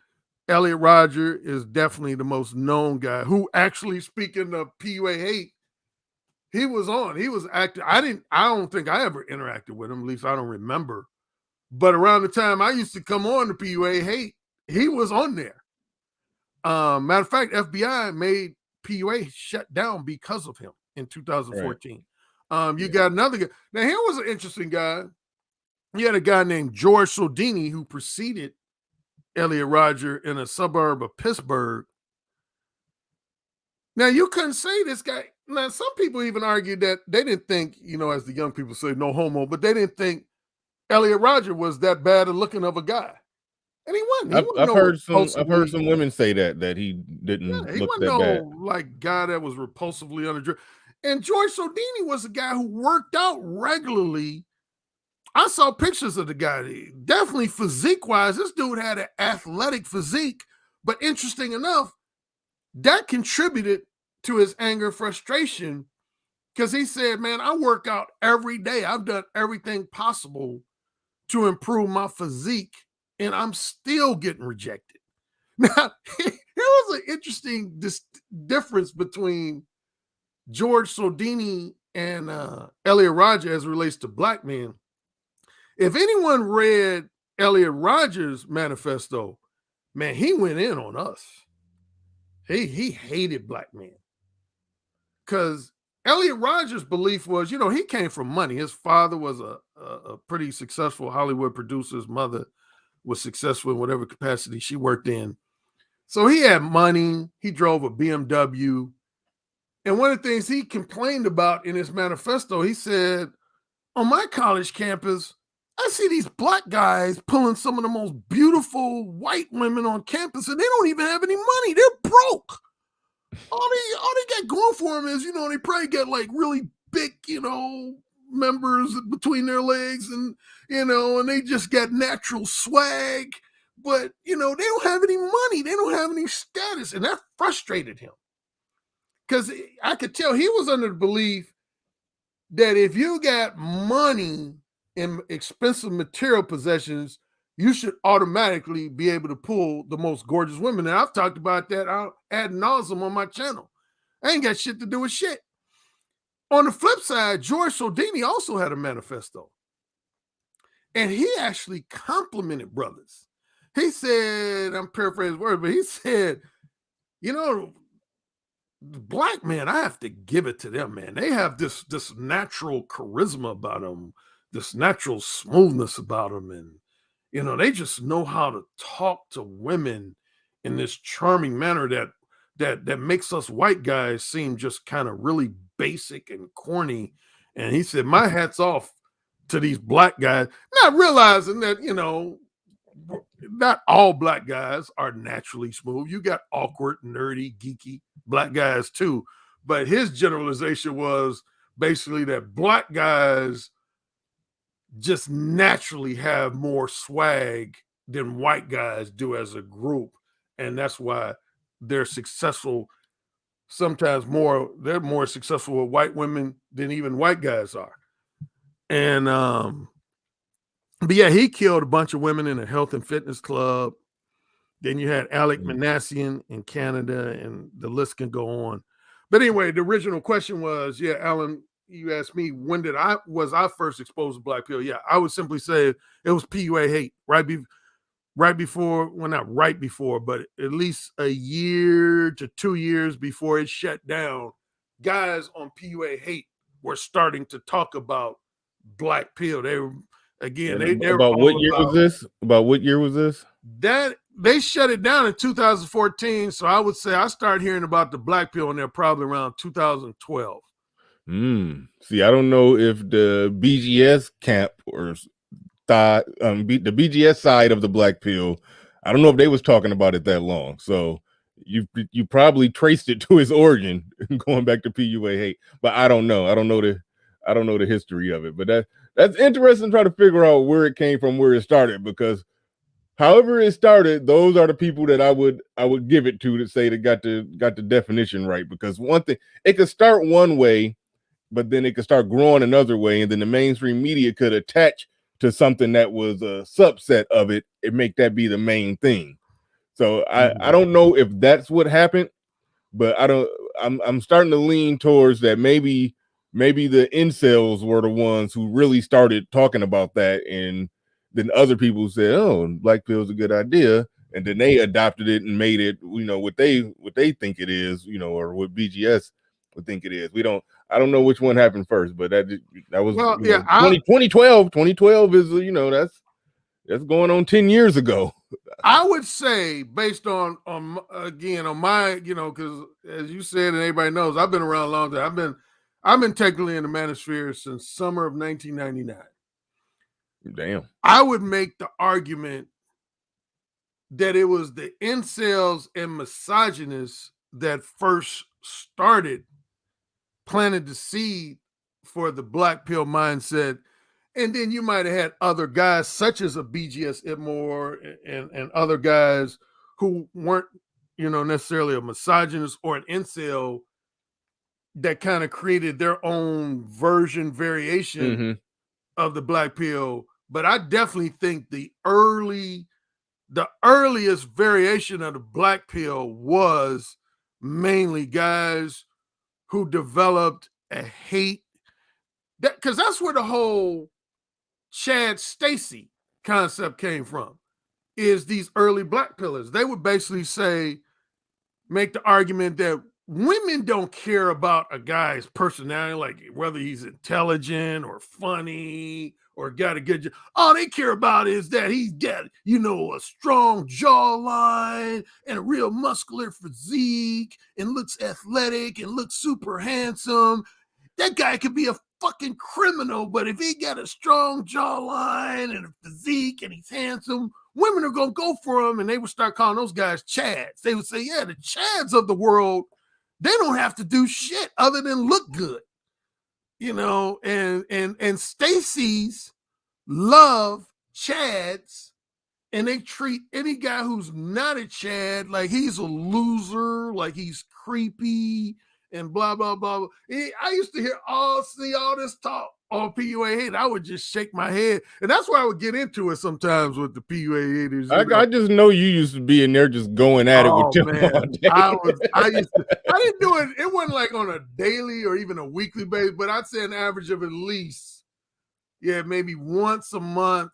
Speaker 4: Elliot Rodger is definitely the most known guy who actually, speaking of PUA hate, he was active. I don't think I ever interacted with him, at least I don't remember. But around the time I used to come on the PUA hate, he was on there. Matter of fact, FBI made PUA shut down because of him in 2014. Right. You got another guy. Now, here was an interesting guy. You had a guy named George Sodini who preceded Elliot Rodger in a suburb of Pittsburgh. Now, you couldn't say this guy. Now, some people even argued that they didn't think, as the young people say, no homo, but they didn't think Elliot Rodger was that bad a looking of a guy. And he wasn't.
Speaker 1: I've heard some women say that he didn't look that bad.
Speaker 4: Like guy that was repulsively unattractive. And George Sodini was a guy who worked out regularly. I saw pictures of the guy. Definitely physique-wise, this dude had an athletic physique. But interesting enough, that contributed to his anger and frustration because he said, man, I work out every day. I've done everything possible to improve my physique, and I'm still getting rejected. Now, here was an interesting difference between George Sodini and Elliot Rodger as it relates to black men. If anyone read Elliot Rodger's manifesto, man, he went in on us. He hated black men. Because Elliot Rodger's belief was, he came from money. His father was a pretty successful Hollywood producer. His mother was successful in whatever capacity she worked in. So he had money. He drove a BMW. And one of the things he complained about in his manifesto, he said, on my college campus, I see these black guys pulling some of the most beautiful white women on campus, and they don't even have any money. They're broke. All they got going for them is, they probably got like really big, members between their legs and, and they just got natural swag. But, they don't have any money. They don't have any status. And that frustrated him. Because I could tell he was under the belief that if you got money and expensive material possessions, you should automatically be able to pull the most gorgeous women. And I've talked about that ad nauseum on my channel. I ain't got shit to do with shit. On the flip side, George Sodini also had a manifesto. And he actually complimented brothers. He said, I'm paraphrasing words, but he said, black men, I have to give it to them, man. They have this natural charisma about them, this natural smoothness about them. And, they just know how to talk to women in this charming manner that makes us white guys seem just kind of really basic and corny. And he said, my hat's off to these black guys, not realizing that, not all black guys are naturally smooth. You got awkward, nerdy, geeky black guys too. But his generalization was basically that black guys just naturally have more swag than white guys do as a group. And that's why they're successful. Sometimes they're more successful with white women than even white guys are. And, but yeah, he killed a bunch of women in a health and fitness club. Then you had Alec Manassian in Canada, and the list can go on. But anyway, the original question was, yeah, Alan, you asked me when was I first exposed to black pill? Yeah, I would simply say it was PUA hate right before, well, not right before, but at least a year to 2 years before it shut down. Guys on PUA hate were starting to talk about black pill. They were again, they were
Speaker 1: about what
Speaker 4: all
Speaker 1: year
Speaker 4: about
Speaker 1: was this? About what year was this?
Speaker 4: that. They shut it down in 2014. So I would say I started hearing about the black pill in there probably around 2012.
Speaker 1: See, I don't know if the BGS camp or the BGS side of the black pill, I don't know if they was talking about it that long. So you probably traced it to its origin, going back to PUA hate. But I don't know. I don't know the history of it. But that's interesting. To try to figure out where it came from, where it started, because however it started, those are the people that I would give it to say they got the definition right. Because one thing, it could start one way, but then it could start growing another way, and then the mainstream media could attach to something that was a subset of it and make that be the main thing. So I don't know if that's what happened, but I'm starting to lean towards that maybe the incels were the ones who really started talking about that, and then other people said, oh, black pill's a good idea, and then they adopted it and made it, what they think it is, or what BGS would think it is. I don't know which one happened first, but that was,
Speaker 4: Well, yeah,
Speaker 1: 2012 is, that's going on 10 years ago.
Speaker 4: I would say, based on again on my, because as you said and everybody knows, I've been around a long time. I've been technically in the manosphere since summer of 1999.
Speaker 1: Damn.
Speaker 4: I would make the argument that it was the incels and misogynists that first started planted the seed for the black pill mindset. And then you might have had other guys such as a BGS Itmore and other guys who weren't, necessarily a misogynist or an incel that kind of created their own variation of the black pill. But I definitely think the earliest variation of the black pill was mainly guys who developed a hate, because that's where the whole Chad Stacy concept came from, is these early black pillars. They would basically make the argument that women don't care about a guy's personality, like whether he's intelligent or funny or got a good job. All they care about is that he's got, a strong jawline and a real muscular physique and looks athletic and looks super handsome. That guy could be a fucking criminal, but if he got a strong jawline and a physique and he's handsome, women are going to go for him, and they would start calling those guys Chads. They would say, yeah, the Chads of the world, they don't have to do shit other than look good. And Stacy's love Chads, and they treat any guy who's not a Chad like he's a loser, like he's creepy, and blah, blah, blah. I used to see all this talk on PUA hate. I would just shake my head. And that's why I would get into it sometimes with the PUA haters.
Speaker 1: I just know you used to be in there just going at it with them.
Speaker 4: I didn't do it. It wasn't like on a daily or even a weekly basis, but I'd say an average of at least, maybe once a month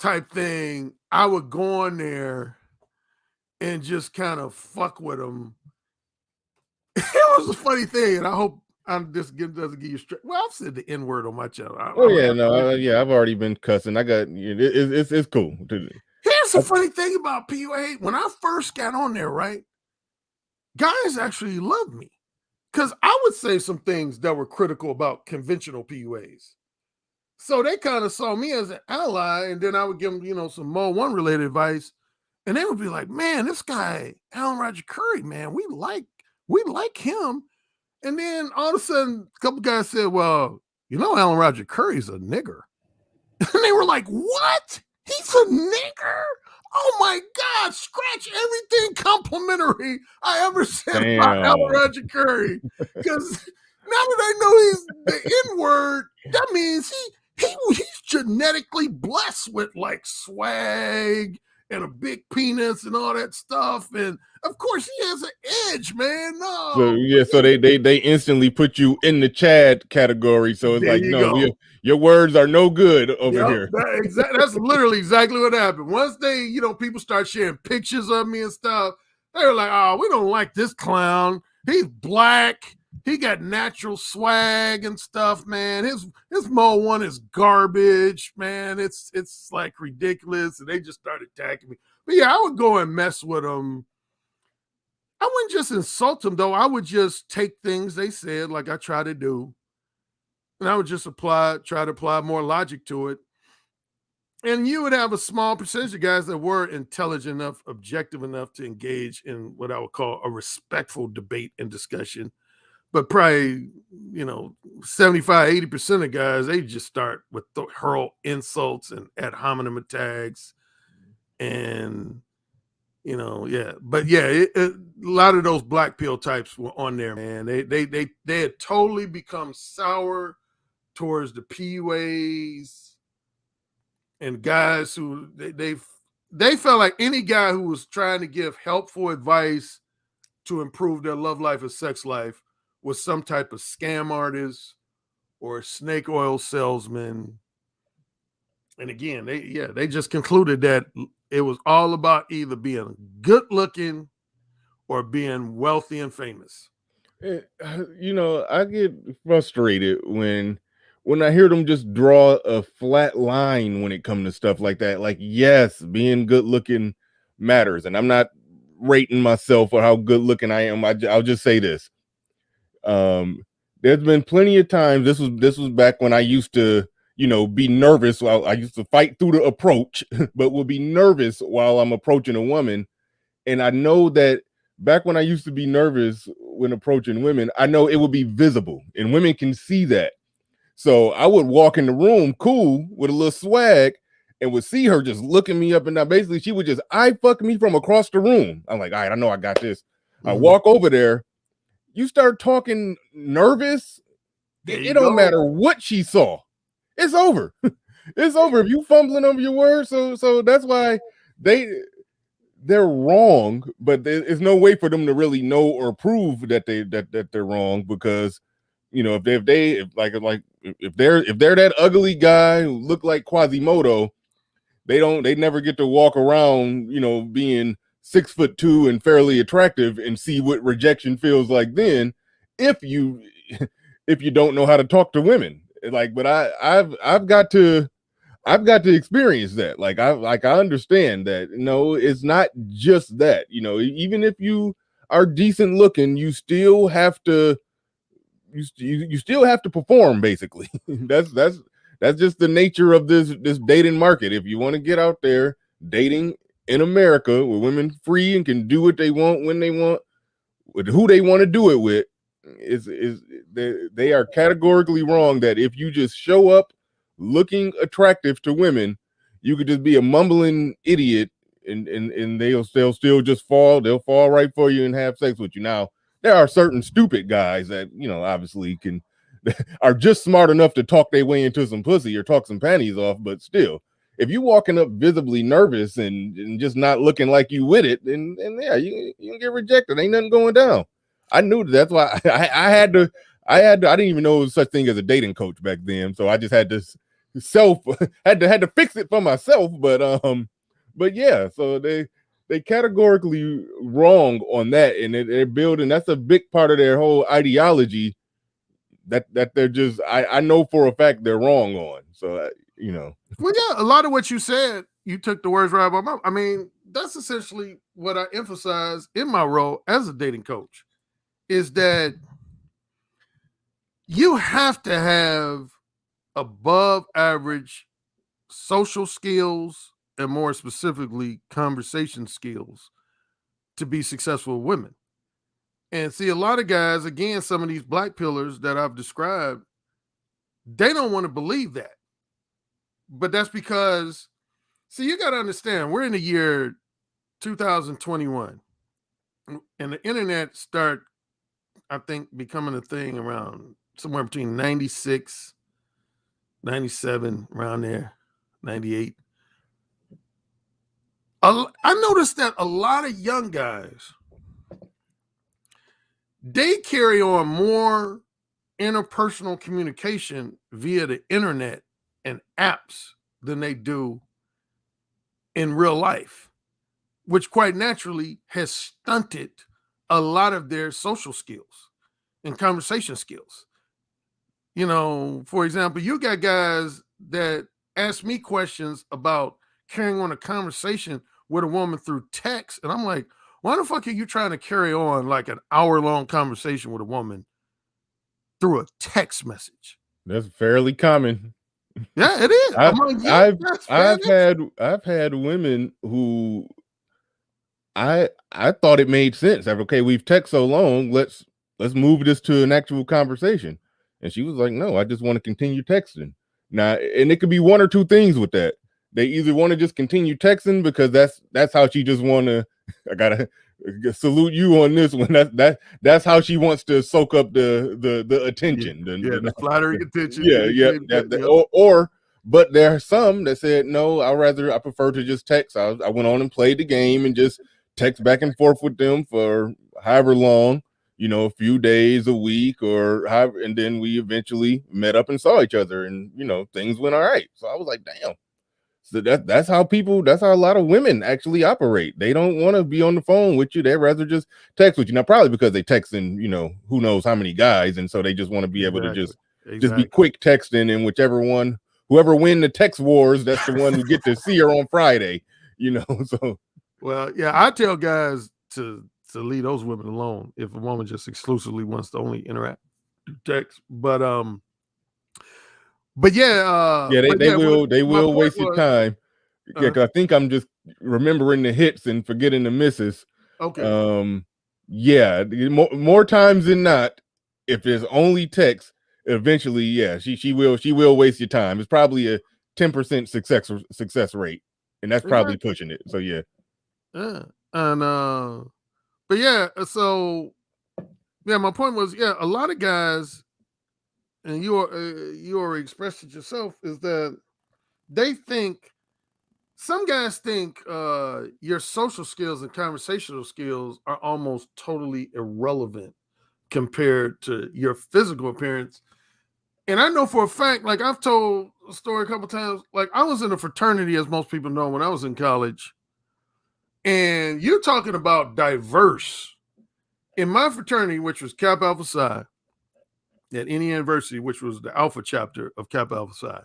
Speaker 4: type thing. I would go on there and just kind of fuck with them. It was a funny thing, and I hope doesn't give you straight. Well, I've said the N-word on my channel.
Speaker 1: I've already been cussing. I got it's cool.
Speaker 4: Here's the funny thing about PUA. When I first got on there, right, guys actually loved me because I would say some things that were critical about conventional PUAs. So they kind of saw me as an ally, and then I would give them, some Mo One related advice. And they would be like, man, this guy, Alan Roger Curry, man, we like him. And then all of a sudden, a couple guys said, well, Alan Roger Curry's a nigger. And they were like, what? He's a nigger? Oh my God, scratch everything complimentary I ever said about Alan Roger Curry. Because now that I know he's the N-word, that means he's genetically blessed with like swag and a big penis and all that stuff. And of course, he has an edge, man. No.
Speaker 1: So yeah, so they instantly put you in the Chad category. So it's
Speaker 4: There
Speaker 1: like,
Speaker 4: you
Speaker 1: no,
Speaker 4: go.
Speaker 1: your words are no good over here.
Speaker 4: That's literally exactly what happened. Once they, people start sharing pictures of me and stuff, they were like, oh, we don't like this clown. He's black. He got natural swag and stuff, man. His Mo one is garbage, man. It's like ridiculous. And they just started attacking me. But yeah, I would go and mess with them. I wouldn't just insult them, though. I would just take things they said, like I try to do, and I would just try to apply more logic to it. And you would have a small percentage of guys that were intelligent enough, objective enough to engage in what I would call a respectful debate and discussion. But probably, 75, 80% of guys, they just start with hurl insults and ad hominem attacks. And, yeah. But yeah, a lot of those black pill types were on there, man. They had totally become sour towards the PUAs and guys who they felt like any guy who was trying to give helpful advice to improve their love life or sex life was some type of scam artist or snake oil salesman. And again, they just concluded that it was all about either being good looking or being wealthy and famous.
Speaker 1: I get frustrated when I hear them just draw a flat line when it comes to stuff like that. Like, yes, being good looking matters, and I'm not rating myself or how good looking I am. I'll just say this. There's been plenty of times. This was back when I used to, be nervous. While I used to fight through the approach, but would be nervous while I'm approaching a woman. And I know that back when I used to be nervous when approaching women, I know it would be visible, and women can see that. So I would walk in the room cool with a little swag and would see her just looking me up and down. Basically, she would just eye fuck me from across the room. I'm like, all right, I know I got this. I walk over there. You start talking nervous. It don't matter what she saw. It's over. It's over. If you fumbling over your words, so that's why they're wrong, but there's no way for them to really know or prove that they're wrong, because if they're that ugly guy who look like Quasimodo, they never get to walk around being 6'2" and fairly attractive and see what rejection feels like then, if you don't know how to talk to women. But I've got to experience that. I understand that it's not just that. Even if you are decent looking, you still have to perform, basically. That's just the nature of this dating market. If you want to get out there dating in America, where women free and can do what they want when they want, with who they want to do it with, they are categorically wrong that if you just show up looking attractive to women, you could just be a mumbling idiot, and they'll still just they'll fall right for you and have sex with you. Now, there are certain stupid guys that obviously are just smart enough to talk their way into some pussy or talk some panties off, but still, if you walking up visibly nervous and just not looking like you with it, then yeah, you can get rejected. Ain't nothing going down. I knew that. That's why I didn't even know there was such thing as a dating coach back then. So I just had to had to fix it for myself. But yeah, so they categorically wrong on that, and they're building. That's a big part of their whole ideology. That they're just, I know for a fact they're wrong on. So
Speaker 4: Well, yeah, a lot of what you said, you took the words right out of my mouth. I mean, that's essentially what I emphasize in my role as a dating coach, is that you have to have above average social skills, and more specifically conversation skills, to be successful with women. And see, a lot of guys, again, some of these black pillars that I've described, they don't want to believe that. But that's because, see, you got to understand, we're in the year 2021, and the internet start, I think, becoming a thing around somewhere between 96, 97, around there, 98. I noticed that a lot of young guys, they carry on more interpersonal communication via the internet and apps than they do in real life, which quite naturally has stunted a lot of their social skills and conversation skills. You know, for example, you got guys that ask me questions about carrying on a conversation with a woman through text. And I'm like, why the fuck are you trying to carry on like an hour-long conversation with a woman through a text message?
Speaker 1: That's fairly common.
Speaker 4: Yeah, it is.
Speaker 1: I,
Speaker 4: Among you, that's
Speaker 1: I've had women who I thought it made sense. Okay, we've texted so long, let's move this to an actual conversation. And she was like, no, I just want to continue texting. Now, and it could be one or two things with that. They either want to just continue texting because that's how she just want to. I gotta salute you on this one. That's how she wants to soak up the attention.
Speaker 4: The flattering attention.
Speaker 1: Or but there are some that said no. I prefer to just text. I went on and played the game and just text back and forth with them for however long, a few days, a week, or however, and then we eventually met up and saw each other, and things went all right. So I was like, damn. So that's how a lot of women actually operate. They don't want to be on the phone with you. They'd rather just text with you. Now, probably because they texting, who knows how many guys, and so they just want to be able to just be quick texting, and whoever win the text wars, that's the one who get to see her on Friday. So.
Speaker 4: Well, yeah, I tell guys to leave those women alone if a woman just exclusively wants to only interact through text. But yeah,
Speaker 1: they will waste your time. Yeah, I think I'm just remembering the hits and forgetting the misses.
Speaker 4: Okay.
Speaker 1: Yeah, more times than not, if there's only text, eventually, yeah, she will waste your time. It's probably a 10% success rate, and that's probably pushing it. So yeah.
Speaker 4: Yeah. And but yeah, so yeah, my point was, yeah, a lot of guys, and you already expressed it yourself, is that some guys think your social skills and conversational skills are almost totally irrelevant compared to your physical appearance. And I know for a fact, like I've told a story a couple times, like I was in a fraternity, as most people know, when I was in college. And you're talking about diverse. In my fraternity, which was Kappa Alpha Psi, at any university, which was the Alpha chapter of Kappa Alpha Psi,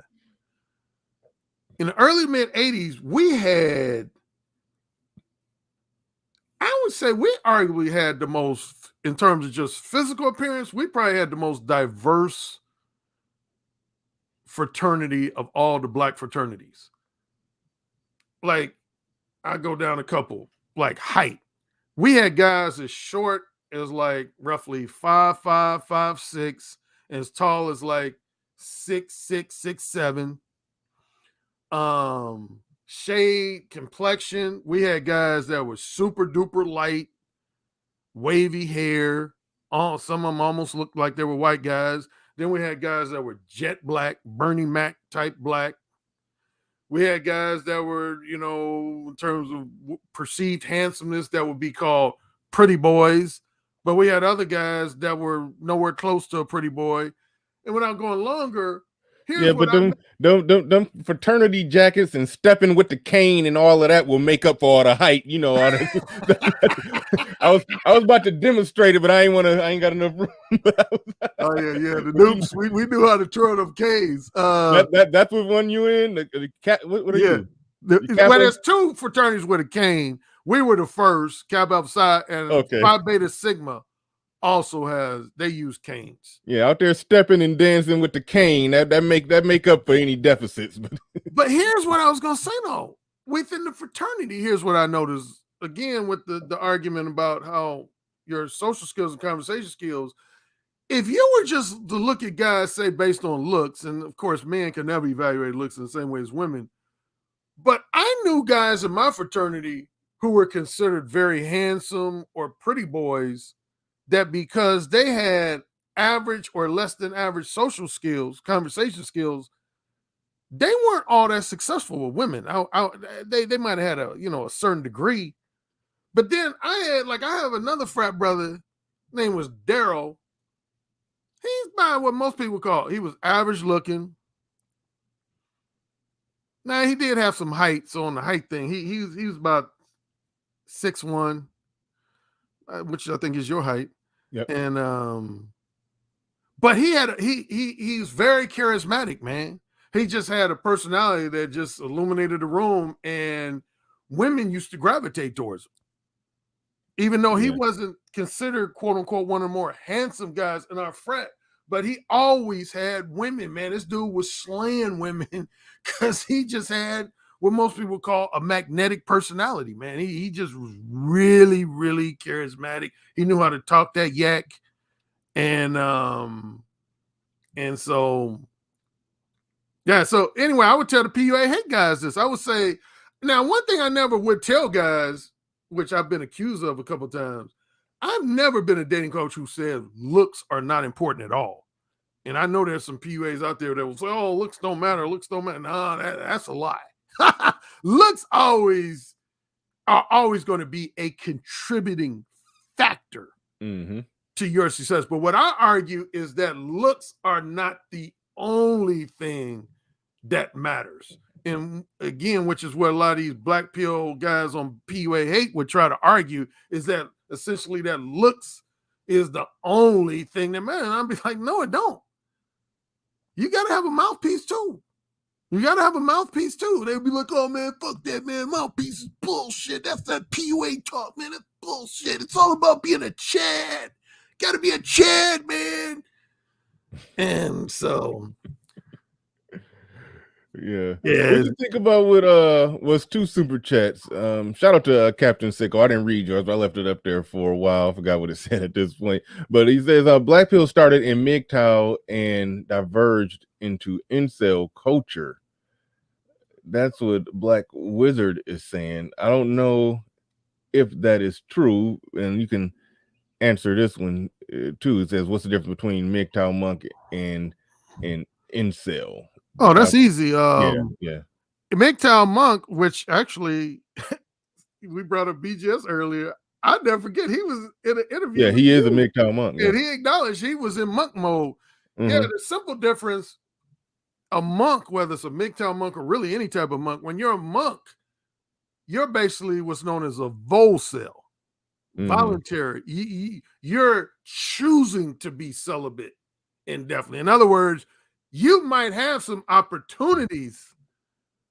Speaker 4: in the early mid 80s, I would say we arguably had the most, in terms of just physical appearance, we probably had the most diverse fraternity of all the black fraternities. Like, I go down a couple, like height. We had guys as short as like roughly 5'5", 5'6", and as tall as like 6'6", 6'7". Shade, complexion. We had guys that were super duper light, wavy hair. Some of them almost looked like they were white guys. Then we had guys that were jet black, Bernie Mac type black. We had guys that were, in terms of perceived handsomeness, that would be called pretty boys. But we had other guys that were nowhere close to a pretty boy. And without going longer,
Speaker 1: them fraternity jackets and stepping with the cane and all of that will make up for all the height. I was about to demonstrate it, but I ain't got enough room.
Speaker 4: Oh yeah, the noobs. We knew how to twirl them canes.
Speaker 1: That's what one you in. What are you?
Speaker 4: Well, there's two fraternities with a cane. We were the first, Kappa Alpha Psi, and Phi Beta Sigma also they use canes.
Speaker 1: Yeah, out there stepping and dancing with the cane, that make up for any deficits.
Speaker 4: But here's what I was gonna say though. Within the fraternity, here's what I noticed. Again, with the argument about how your social skills and conversation skills, if you were just to look at guys, say, based on looks, and of course, men can never evaluate looks in the same way as women, but I knew guys in my fraternity who were considered very handsome or pretty boys, that because they had average or less than average social skills, conversation skills, they weren't all that successful with women. They might have had a certain degree, but then I have another frat brother, name was Daryl. He's by what most people call, he was average looking. Now he did have some height, so on the height thing, he was about 6'1", which I think is your height.
Speaker 1: Yep.
Speaker 4: And but he's very charismatic, man. He just had a personality that just illuminated the room, and women used to gravitate towards him. Even though he wasn't considered, quote unquote, one of the more handsome guys in our frat, but he always had women, man. This dude was slaying women because he just had what most people call a magnetic personality, man. He just was really, really charismatic. He knew how to talk that yak. And so, yeah. So anyway, I would tell the PUA hate guys this. I would say, now, one thing I never would tell guys, which I've been accused of a couple of times, I've never been a dating coach who says looks are not important at all. And I know there's some PUAs out there that will say, oh, looks don't matter. Looks don't matter. No, that's a lie. Looks are always going to be a contributing factor to your success. But what I argue is that looks are not the only thing that matters. And again, which is what a lot of these black pill guys on PUA hate would try to argue, is that essentially that looks is the only thing that matters. And I'd be like, no, it don't. You got to have a mouthpiece too. You got to have a mouthpiece too. They'd be like, oh man, fuck that, man. Mouthpiece is bullshit. That's that PUA talk, man. That's bullshit. It's all about being a Chad. Got to be a Chad, man. And so...
Speaker 1: Yeah. What do you think about what was 2 super chats? Shout out to Captain Sicko. I didn't read yours, but I left it up there for a while. I forgot what it said at this point. But he says black pill started in MGTOW and diverged into incel culture. That's what Black Wizard is saying. I don't know if that is true, and you can answer this one too. It says, what's the difference between MGTOW monk and incel?
Speaker 4: Oh, that's easy.
Speaker 1: Yeah.
Speaker 4: MGTOW monk, which actually we brought up BGS earlier. I'll never forget, he was in an interview.
Speaker 1: Yeah, he is a MGTOW monk.
Speaker 4: And he acknowledged he was in monk mode. Yeah, the simple difference, a monk, whether it's a MGTOW monk or really any type of monk, when you're a monk, you're basically what's known as a volcel, voluntary. You're choosing to be celibate indefinitely. In other words, you might have some opportunities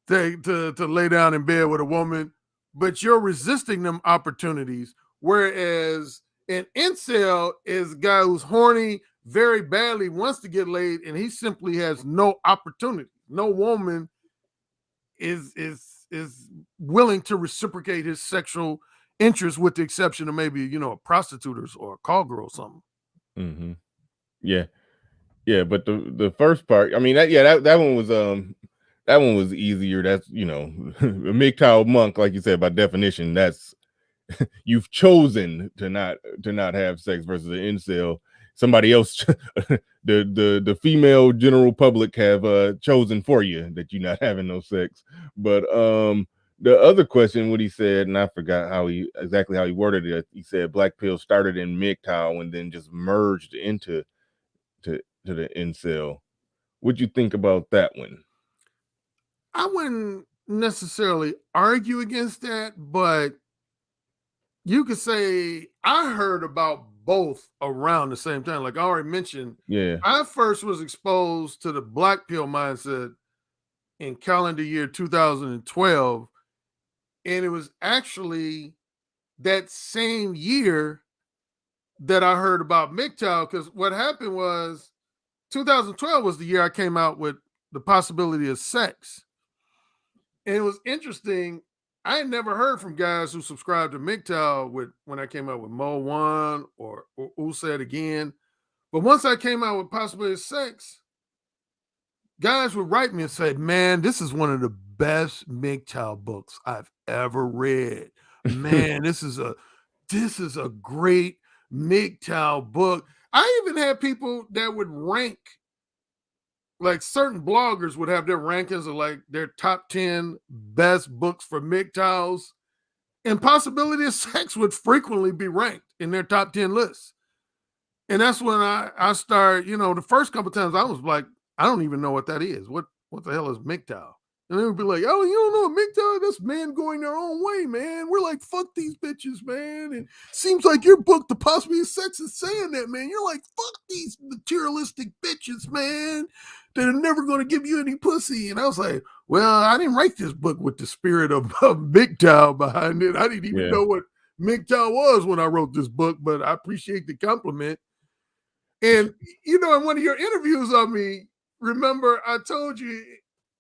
Speaker 4: to lay down in bed with a woman, but you're resisting them opportunities. Whereas an incel is a guy who's horny very badly, wants to get laid, and he simply has no opportunity. No woman is willing to reciprocate his sexual interest, with the exception of maybe, a prostitute or a call girl or something.
Speaker 1: Yeah, but the first part, I mean, that one was easier. That's, a MGTOW monk, like you said, by definition, that's you've chosen to not have sex, versus an incel. Somebody else, the female general public have chosen for you that you're not having no sex. But the other question, what he said, and I forgot exactly how he worded it. He said black pill started in MGTOW and then just merged into the incel. What'd you think about that one?
Speaker 4: I wouldn't necessarily argue against that, but you could say I heard about both around the same time. Like I already mentioned, I first was exposed to the black pill mindset in calendar year 2012, and it was actually that same year that I heard about MGTOW, because what happened was 2012 was the year I came out with the possibility of sex. And it was interesting. I had never heard from guys who subscribed to MGTOW when I came out with Mo One or Who Said Again. But once I came out with possibility of sex, guys would write me and say, man, this is one of the best MGTOW books I've ever read. Man, this is a great MGTOW book. I even had people that would rank like certain bloggers would have their rankings of like their top 10 best books for MGTOWs, and Possibility of Sex would frequently be ranked in their top 10 lists. And that's when I started, the first couple times I was like, I don't even know what that is. What the hell is MGTOW? And they would be like, oh, you don't know what MGTOW? That's men going their own way, man. We're like, fuck these bitches, man. And seems like your book, The Possibility of Sex, is saying that, man. You're like, fuck these materialistic bitches, man, that are never going to give you any pussy. And I was like, well, I didn't write this book with the spirit of MGTOW behind it. I didn't even know what MGTOW was when I wrote this book, but I appreciate the compliment. And, in one of your interviews of me, remember I told you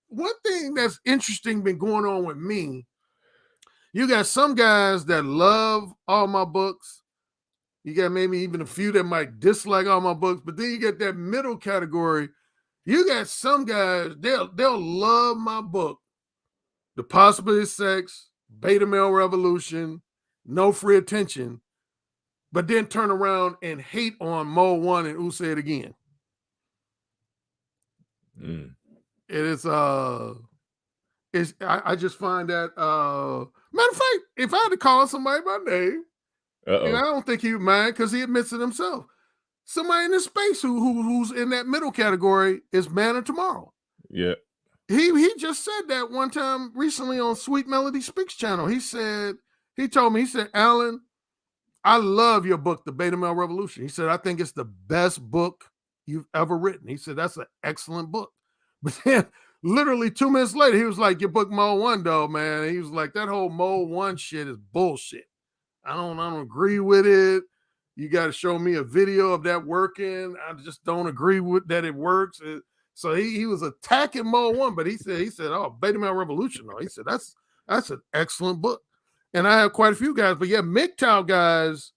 Speaker 4: one thing that's interesting been going on with me. You got some guys that love all my books. You got maybe even a few that might dislike all my books, but then you get that middle category. You got some guys, they'll love my book, The Possibility of Sex, Beta Male Revolution, No Free Attention, but then turn around and hate on Mode 1 and Who Said It Again. I just find that matter of fact, if I had to call somebody by name, and I don't think he would mind because he admits it himself. Somebody in this space who's in that middle category is Man of Tomorrow.
Speaker 1: Yeah.
Speaker 4: He just said that one time recently on Sweet Melody Speaks channel. He told me, Alan, I love your book, The Beta Male Revolution. He said, I think it's the best book you've ever written. He said, that's an excellent book. But then literally 2 minutes later, he was like, your book Mode 1, though, man. And he was like, that whole Mode 1 shit is bullshit. I don't agree with it. You got to show me a video of that working. I just don't agree with that it works. So he was attacking Mode 1, but he said, oh, Beta Male Revolution, though. He said, that's an excellent book. And I have quite a few guys, but yeah, MGTOW guys,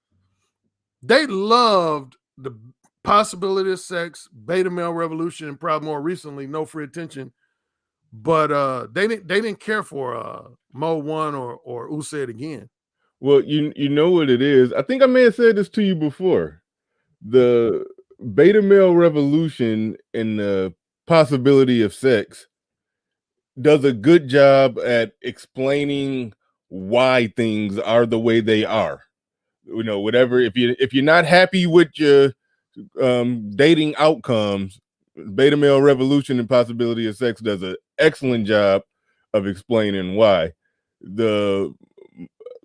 Speaker 4: they loved The Possibility of Sex, Beta Male Revolution, and probably more recently, No Free Attention. But they didn't care for Mode 1 or Who Said It Again.
Speaker 1: Well, you know what it is. I think I may have said this to you before. The Beta Male Revolution and the Possibility of Sex does a good job at explaining why things are the way they are. Whatever. If you're not happy with your dating outcomes, Beta Male Revolution and Possibility of Sex does an excellent job of explaining why. The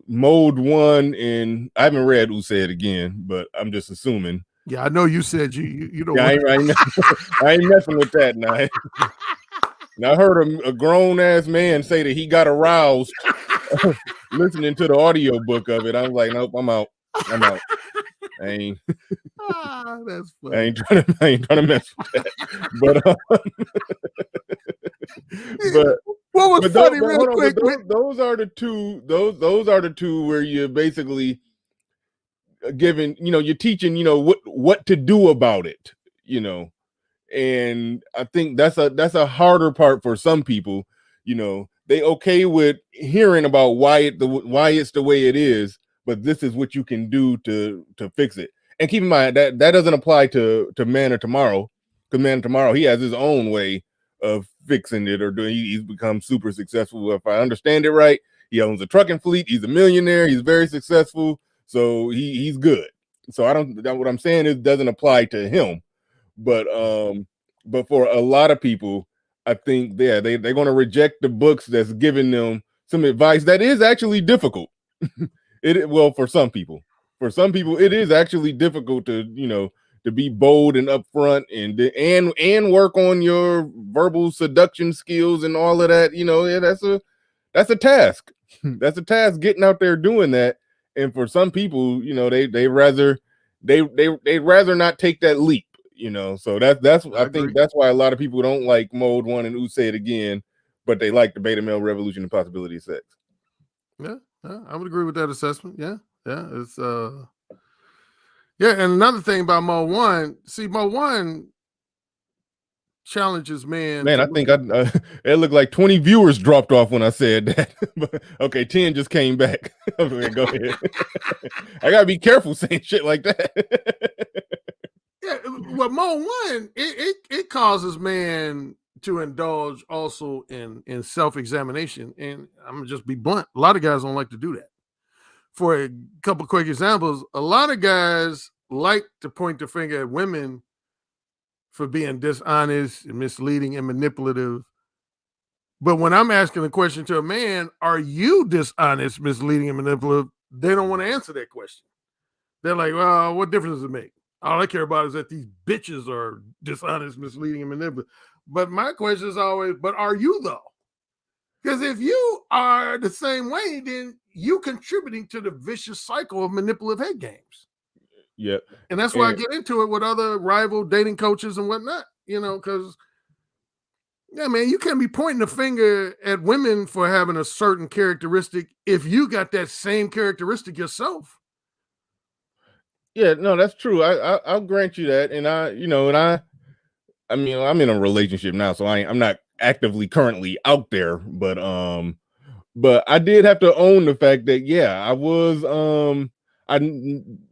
Speaker 1: Mode 1, and I haven't read Who Said It Again, but I'm just assuming.
Speaker 4: Yeah, I know you said you don't.
Speaker 1: Yeah, I ain't messing with that now. Now I heard a grown ass man say that he got aroused listening to the audio book of it. I was like, nope, I'm out. I ain't.
Speaker 4: That's funny.
Speaker 1: I ain't trying to mess with that. But
Speaker 4: what was funny, real quick?
Speaker 1: Those are the two. Those are the two where you're basically giving. You're teaching. What to do about it. And I think that's a harder part for some people. They okay with hearing about why it's the way it is, but this is what you can do to fix it. And keep in mind that doesn't apply to Man of Tomorrow, because Man of Tomorrow, he has his own way of fixing it, or he's become super successful. If I understand it right, he owns a trucking fleet. He's a millionaire. He's very successful, so he's good. So what I'm saying is, doesn't apply to him. But for a lot of people, I think they're going to reject the books that's giving them some advice that is actually difficult. For some people, it is actually difficult to be bold and upfront and work on your verbal seduction skills and all of that. That's a task. That's a task, getting out there doing that. And for some people, they'd rather not take that leap. So I think that's why a lot of people don't like Mode 1 and Who Say It Again, but they like the Beta Male Revolution and Possibility of Sex.
Speaker 4: Yeah, I would agree with that assessment. Yeah, it's and another thing about Mode 1, Mode 1 challenges men.
Speaker 1: Man, I think it looked like 20 viewers dropped off when I said that. But, okay, 10 just came back. Okay, go ahead. I gotta be careful saying shit like that.
Speaker 4: Yeah, But mode 1, it causes man to indulge also in self-examination. And I'm gonna just be blunt. A lot of guys don't like to do that. For a couple quick examples, a lot of guys like to point the finger at women for being dishonest and misleading and manipulative. But when I'm asking a question to a man, are you dishonest, misleading, and manipulative? They don't want to answer that question. They're like, well, what difference does it make? All I care about is that these bitches are dishonest, misleading, and manipulative. But my question is always, but are you though? Because if you are the same way, then you contributing to the vicious cycle of manipulative head games.
Speaker 1: Yeah.
Speaker 4: And that's why I get into it with other rival dating coaches and whatnot, because yeah, man, you can't be pointing the finger at women for having a certain characteristic if you got that same characteristic yourself.
Speaker 1: Yeah, no, that's true. I'll grant you that. And I mean, I'm in a relationship now, so I'm not actively currently out there, but I did have to own the fact that I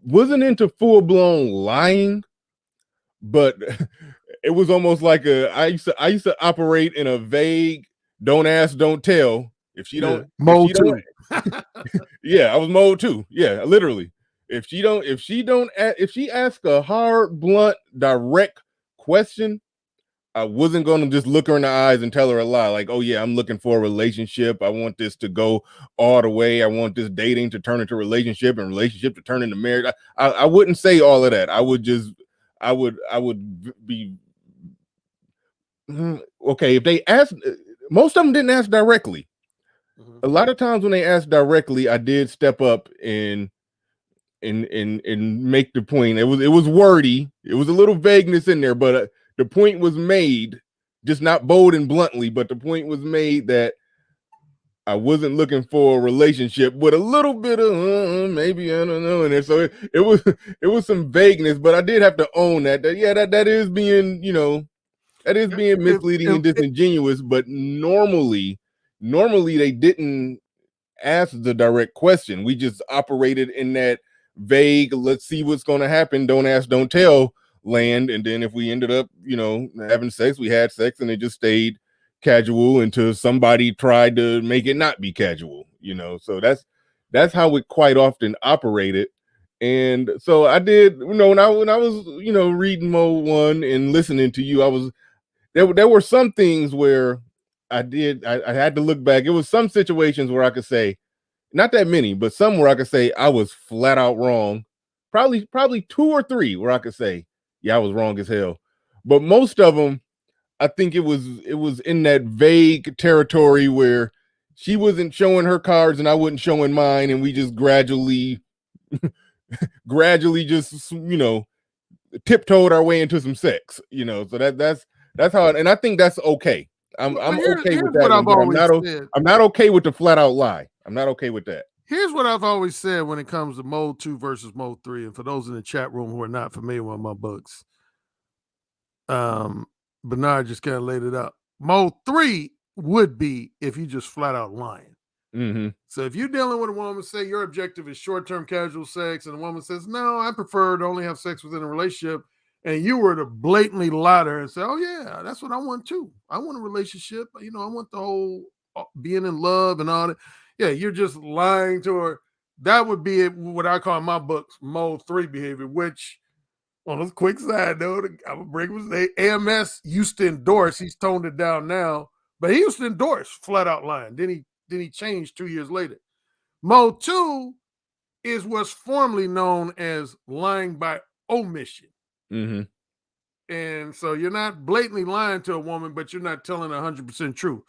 Speaker 1: wasn't into full-blown lying, but it was almost like I used to operate in a vague don't ask, don't tell. If she don't
Speaker 4: mode 2.
Speaker 1: Yeah, I was mode 2. Yeah, literally. If she asks a hard, blunt, direct question, I wasn't going to just look her in the eyes and tell her a lie. Like, oh yeah, I'm looking for a relationship. I want this to go all the way. I want this dating to turn into relationship and relationship to turn into marriage. I wouldn't say all of that. I would be okay. If they asked, most of them didn't ask directly. Mm-hmm. A lot of times when they asked directly, I did step up and make the point. It was wordy. It was a little vagueness in there, but the point was made, just not bold and bluntly, but the point was made that I wasn't looking for a relationship with a little bit of maybe, I don't know. And so it was some vagueness, but I did have to own that that is being, that is being misleading and disingenuous. But normally they didn't ask the direct question. We just operated in that vague, let's see what's going to happen, don't ask, don't tell land. And then if we ended up, having sex, we had sex, and it just stayed casual until somebody tried to make it not be casual, so that's how it quite often operated. And so I did, when I was, reading Mode 1 and listening to you, there were some things where I had to look back. It was some situations where I could say, not that many, but some where I could say I was flat out wrong. Probably 2 or 3 where I could say, yeah, I was wrong as hell. But most of them, I think it was in that vague territory where she wasn't showing her cards and I wasn't showing mine, and we just gradually just, tiptoed our way into some sex, so that's how, and I think that's okay. I'm okay with that. I'm not okay with the flat out lie. I'm not okay with that.
Speaker 4: Here's what I've always said when it comes to Mode 2 versus Mode 3. And for those in the chat room who are not familiar with my books, Bernard just kind of laid it out. Mode 3 would be if you just flat out lying.
Speaker 1: Mm-hmm.
Speaker 4: So if you're dealing with a woman, say your objective is short-term casual sex, and the woman says, no, I prefer to only have sex within a relationship, and you were to blatantly lie to her and say, oh yeah, that's what I want too. I want a relationship. I want the whole being in love and all that. Yeah, you're just lying to her. That would be what I call in my books Mode 3 behavior, which, on a quick side note, I'm gonna bring his name. AMS used to endorse. He's toned it down now, but he used to endorse flat out lying. Then he changed 2 years later. Mode 2 is what's formerly known as lying by omission.
Speaker 1: Mm-hmm.
Speaker 4: And so you're not blatantly lying to a woman, but you're not telling 100% true.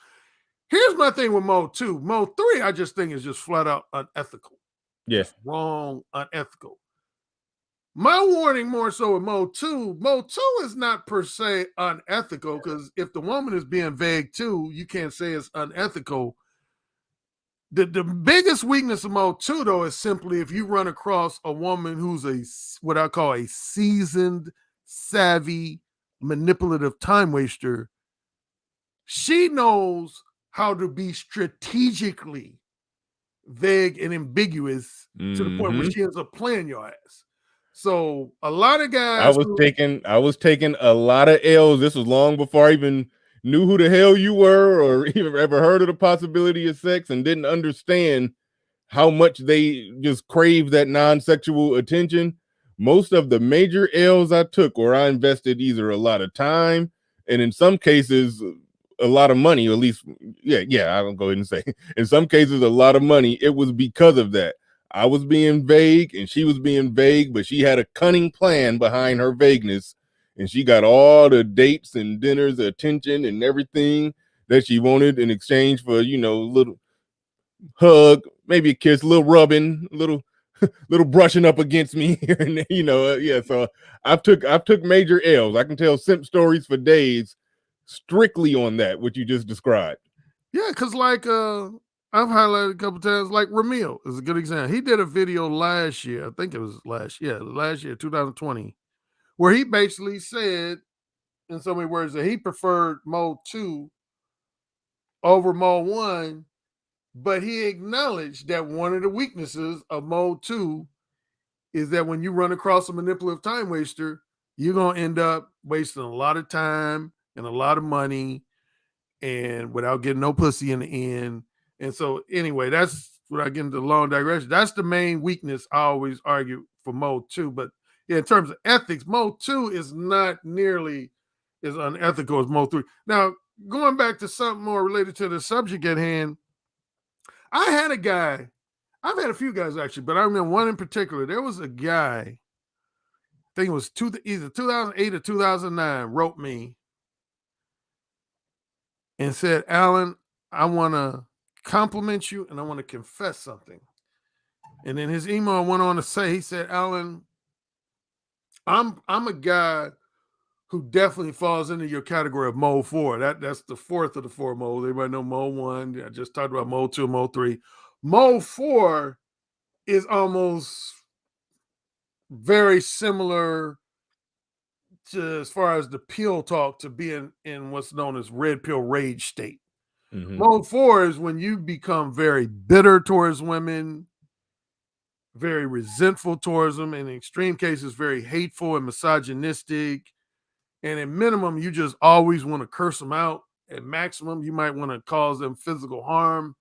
Speaker 4: Here's my thing with Mode 2. Mode 3, I just think is just flat out unethical.
Speaker 1: Yes.
Speaker 4: Yeah. Wrong, unethical. My warning more so with Mode 2 is not per se unethical, because if the woman is being vague too, you can't say it's unethical. The biggest weakness of Mode 2, though, is simply if you run across a woman who's what I call a seasoned, savvy, manipulative time waster. She knows how to be strategically vague and ambiguous to the point where she ends up playing your ass. So a lot of guys
Speaker 1: I was taking a lot of L's. This was long before I even knew who the hell you were or even ever heard of the possibility of sex and didn't understand how much they just crave that non-sexual attention. Most of the major L's I took where I invested either a lot of time and in some cases a lot of money, or at least I'll go ahead and say in some cases a lot of money. It was because of that. I was being vague and she was being vague, but she had a cunning plan behind her vagueness and she got all the dates and dinners, attention and everything that she wanted in exchange for, little hug, maybe a kiss, a little rubbing, a little brushing up against me here and there, yeah. So I've took major L's. I can tell simp stories for days strictly on that, what you just described.
Speaker 4: Yeah, because like I've highlighted a couple times, like Ramil is a good example. He did a video last year, I think it was last year, 2020, where he basically said, in so many words, that he preferred mode 2 over mode 1, but he acknowledged that one of the weaknesses of mode 2 is that when you run across a manipulative time waster, you're going to end up wasting a lot of time and a lot of money and without getting no pussy in the end. And so anyway, that's what I get into the long digression. That's the main weakness I always argue for mode 2. But yeah, in terms of ethics, mode 2 is not nearly as unethical as mode 3. Now, going back to something more related to the subject at hand, I had a guy, I've had a few guys actually, but I remember one in particular. There was a guy, I think it was either 2008 or 2009, wrote me and said, Alan, I want to compliment you and I want to confess something. And then his email went on to say, he said, Alan, I'm a guy who definitely falls into your category of mode 4. That's the fourth of the 4 modes. Everybody know mode 1. I just talked about mode 2, mode 3. Mode 4 is almost very similar to, as far as the pill talk, to being in what's known as red pill rage state.
Speaker 1: Mm-hmm.
Speaker 4: Mode 4 is when you become very bitter towards women, very resentful towards them, and in extreme cases, very hateful and misogynistic. And at minimum, you just always want to curse them out. At maximum, you might want to cause them physical harm.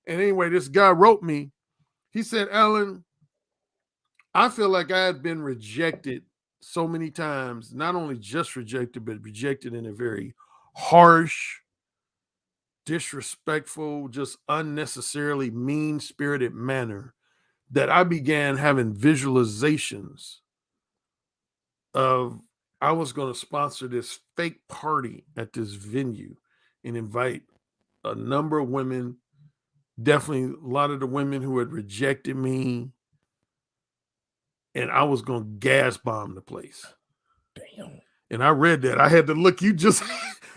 Speaker 4: And anyway, this guy wrote me. He said, Alan, I feel like I had been rejected so many times, not only just rejected, but rejected in a very harsh, disrespectful, just unnecessarily mean-spirited manner, that I began having visualizations of I was going to sponsor this fake party at this venue and invite a number of women, definitely a lot of the women who had rejected me, and I was going to gas bomb the place.
Speaker 1: Damn.
Speaker 4: And I read that. I had to look. You just,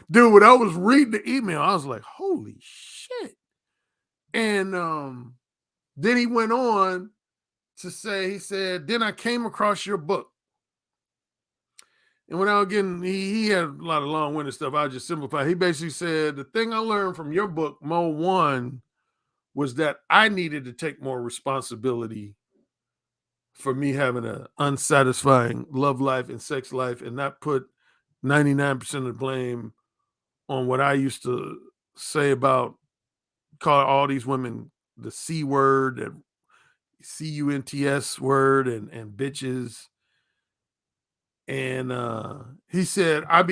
Speaker 4: dude, when I was reading the email, I was like, holy shit. And then he went on to say, he said, then I came across your book. And when I was getting, he had a lot of long-winded stuff. I'll just simplify. He basically said, the thing I learned from your book, Mode 1, was that I needed to take more responsibility for me having an unsatisfying love life and sex life and not put 99% of the blame on what I used to say about, call all these women the C word and CUNTS word and bitches. And he said, I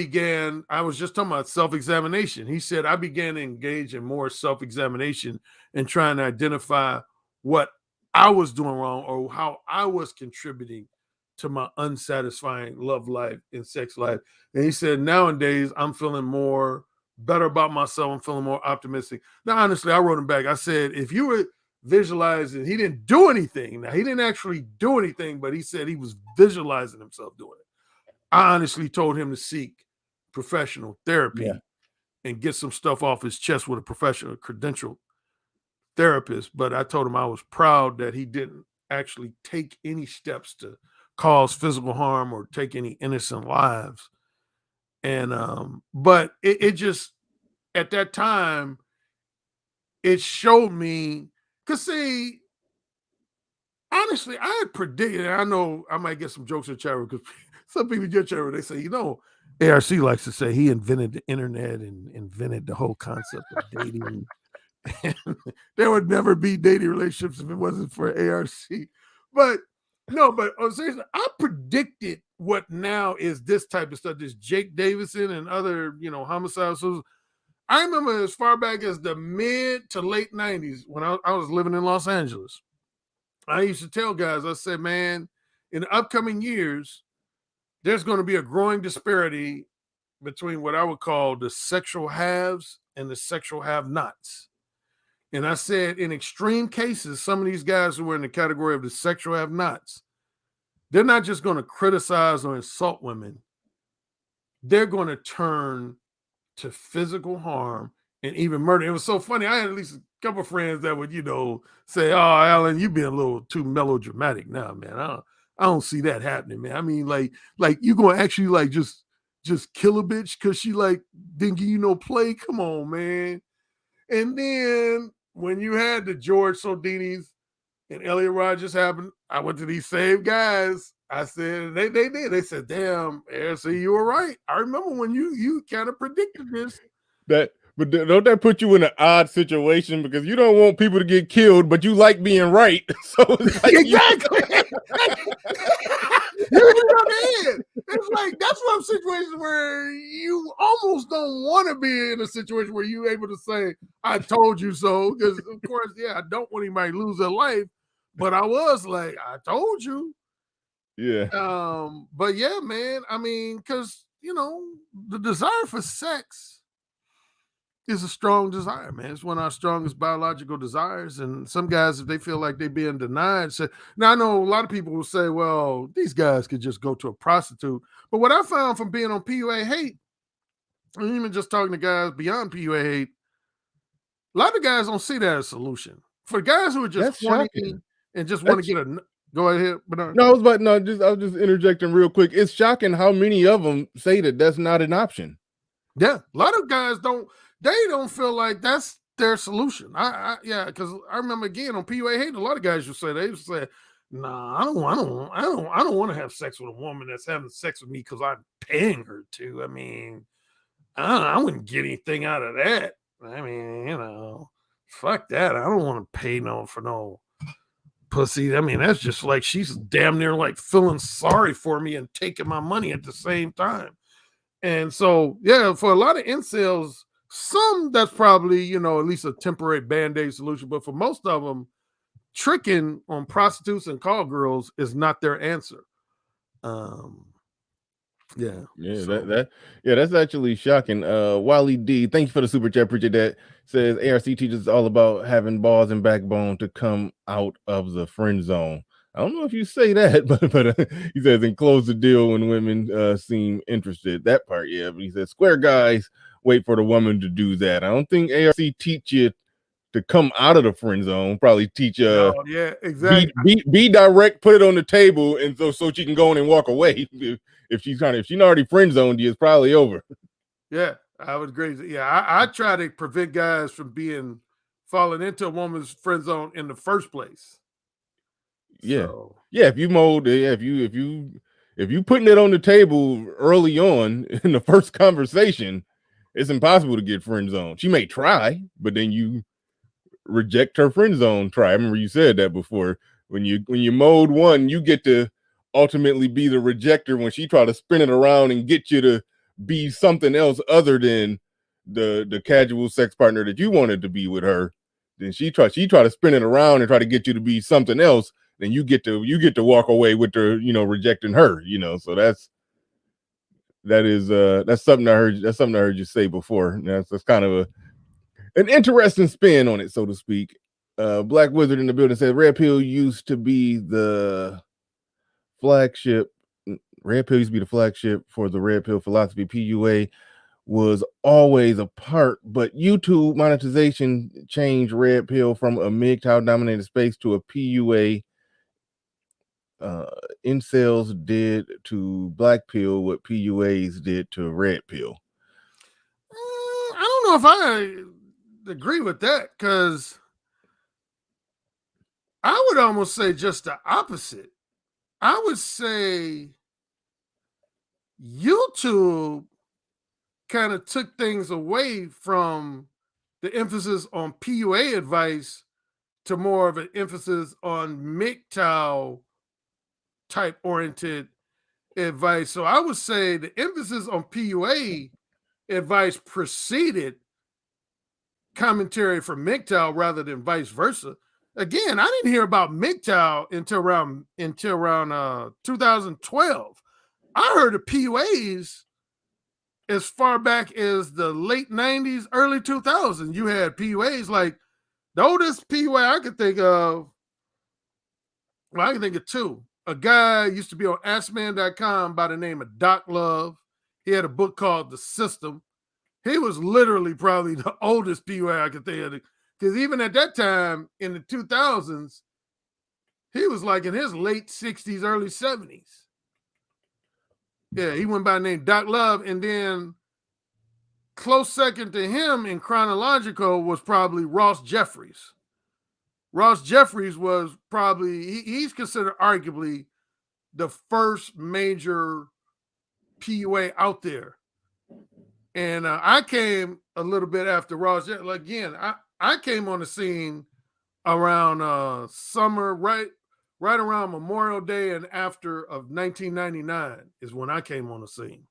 Speaker 4: was just talking about self-examination. He said, I began to engage in more self-examination and trying to identify what I was doing wrong or how I was contributing to my unsatisfying love life and sex life. And he said, nowadays, I'm feeling more better about myself. I'm feeling more optimistic. Now, honestly, I wrote him back. I said, if you were visualizing, he didn't do anything. Now, he didn't actually do anything, but he said he was visualizing himself doing it. I honestly told him to seek professional therapy and get some stuff off his chest with a professional credentialed therapist. But I told him I was proud that he didn't actually take any steps to cause physical harm or take any innocent lives. And but it just, at that time, it showed me, because see, honestly, I had predicted. I know I might get some jokes in chat room because some people in your chat room, they say, ARC likes to say he invented the internet and invented the whole concept of dating. And there would never be dating relationships if it wasn't for ARC. But no, but seriously, I predicted what now is this type of stuff, this Jake Davidson and other, homicides. So I remember as far back as the mid to late 90s when I was living in Los Angeles. I used to tell guys, I said, man, in the upcoming years, there's going to be a growing disparity between what I would call the sexual haves and the sexual have-nots. And I said, in extreme cases, some of these guys who were in the category of the sexual have-nots, they're not just going to criticize or insult women. They're going to turn to physical harm and even murder. It was so funny. I had at least a couple of friends that would, say, "Oh, Alan, you being a little too melodramatic now, man. I don't see that happening, man. I mean, like you gonna actually like just kill a bitch because she like didn't give you no play? Come on, man." And then when you had the George Soldinis and Elliot Rodgers happen, I went to these same guys. I said they did. They said, "Damn, ARC, you were right. I remember when you kind of predicted this."
Speaker 1: But don't that put you in an odd situation because you don't want people to get killed, but you like being right. So it's like
Speaker 4: exactly. It's like that's one situation where you almost don't want to be in a situation where you're able to say, "I told you so," because of course, I don't want anybody to lose their life, but I was like, "I told you."
Speaker 1: Yeah.
Speaker 4: But yeah, man. I mean, because the desire for sex is a strong desire, man. It's one of our strongest biological desires. And some guys, if they feel like they're being denied, now I know a lot of people will say, well, these guys could just go to a prostitute. But what I found from being on PUA Hate, and even just talking to guys beyond PUA Hate, a lot of guys don't see that as a solution. For guys who are just horny and just want to get go ahead, Bernard.
Speaker 1: No, I was just interjecting real quick. It's shocking how many of them say that that's not an option.
Speaker 4: Yeah, a lot of guys don't feel like that's their solution. Because I remember again on PUA Hate, a lot of guys used to say, "Nah, I don't want to have sex with a woman that's having sex with me because I'm paying her to. I mean, I wouldn't get anything out of that. I mean, fuck that. I don't want to pay for no pussy. I mean, that's just like she's damn near like feeling sorry for me and taking my money at the same time." And so, for a lot of incels, some that's probably, at least a temporary band-aid solution. But for most of them, tricking on prostitutes and call girls is not their answer.
Speaker 1: That's actually shocking. Wally D, thank you for the super chat. Appreciate that. Says ARC teaches all about having balls and backbone to come out of the friend zone. I don't know if you say that, but he says and close the deal when women seem interested. That part, yeah. But he says square guys wait for the woman to do that. I don't think ARC teach you to come out of the friend zone. Probably teach
Speaker 4: exactly.
Speaker 1: Be direct, put it on the table, and so she can go in and walk away. If she's already friend zoned you, it's probably over.
Speaker 4: Yeah, I would agree. Yeah, I try to prevent guys from falling into a woman's friend zone in the first place.
Speaker 1: Yeah. So. Yeah, if you putting it on the table early on in the first conversation, it's impossible to get friend zone. She may try, but then you reject her friend zone try. I remember you said that before. When you mold one, you get to ultimately be the rejector when she try to spin it around and get you to be something else other than the casual sex partner that you wanted to be with her. Then she try to spin it around and try to get you to be something else. Then you get to walk away with her, rejecting her. So that's something I heard. That's something I heard you say before. That's kind of an interesting spin on it, so to speak. Black Wizard in the building said Red Pill used to be the flagship. Red Pill used to be the flagship for the Red Pill philosophy. PUA was always a part, but YouTube monetization changed Red Pill from a MGTOW dominated space to a PUA. Incels did to Black Pill what PUAs did to Red Pill.
Speaker 4: I don't know if I agree with that because I would almost say just the opposite. I would say YouTube kind of took things away from the emphasis on PUA advice to more of an emphasis on MGTOW type oriented advice. So I would say the emphasis on PUA advice preceded commentary from MGTOW rather than vice versa. Again, I didn't hear about MGTOW until around 2012. I heard of PUAs as far back as the late 90s, early 2000s. You had PUAs like the oldest PUA I could think of. Well, I can think of two. A guy used to be on AskMan.com by the name of Doc Love. He had a book called The System. He was literally probably the oldest PUA I could think of. Because even at that time in the 2000s, he was like in his late 60s, early 70s. Yeah, he went by the name Doc Love. And then close second to him in chronological was probably Ross Jeffries. Ross Jeffries was probably, he's considered arguably the first major PUA out there. And I came a little bit after Ross. Again, I came on the scene around summer, right around Memorial Day and after of 1999 is when I came on the scene.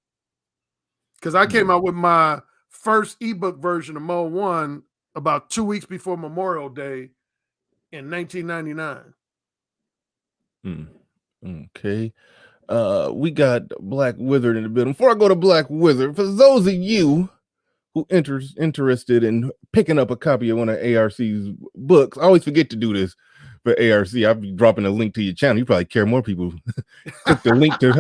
Speaker 4: Because I came out with my first ebook version of Mo 1 about 2 weeks before Memorial Day in 1999.
Speaker 1: Okay. We got Black Wizard in the building. Before I go to Black Wizard, for those of you who interested in picking up a copy of one of ARC's books, I always forget to do this for ARC. I'll be dropping a link to your channel. You probably care more people click the link to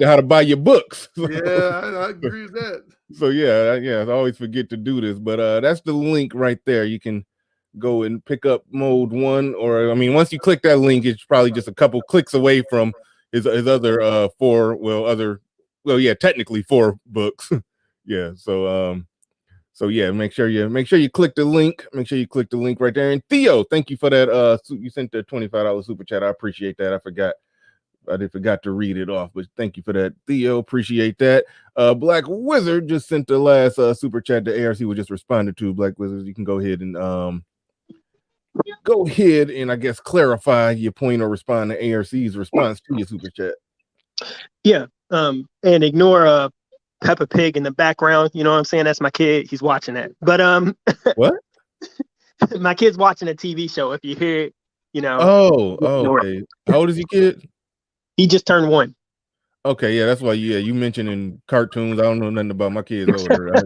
Speaker 1: how to buy your books.
Speaker 4: Yeah, I agree with that.
Speaker 1: So yeah, I always forget to do this, but that's the link right there. You can go and pick up Mode 1, or I mean, once you click that link, it's probably just a couple clicks away from his other technically 4 books. Yeah, so yeah, make sure you click the link. Make sure you click the link right there. And Theo, thank you for that. You sent the $25 super chat. I appreciate that. I forgot to read it off, but thank you for that, Theo. Appreciate that. Black Wizard just sent the last super chat that ARC was just responded to. Black Wizard, you can go ahead and I guess clarify your point or respond to ARC's response to your super chat.
Speaker 5: Yeah, and ignore Peppa Pig in the background. You know what I'm saying? That's my kid. He's watching that. But
Speaker 1: what?
Speaker 5: My kid's watching a TV show. If you hear it, you know.
Speaker 1: Oh, okay. How old is your kid?
Speaker 5: He just turned 1.
Speaker 1: Okay, yeah, that's why. Yeah, you mentioned in cartoons. I don't know nothing about my kids older. I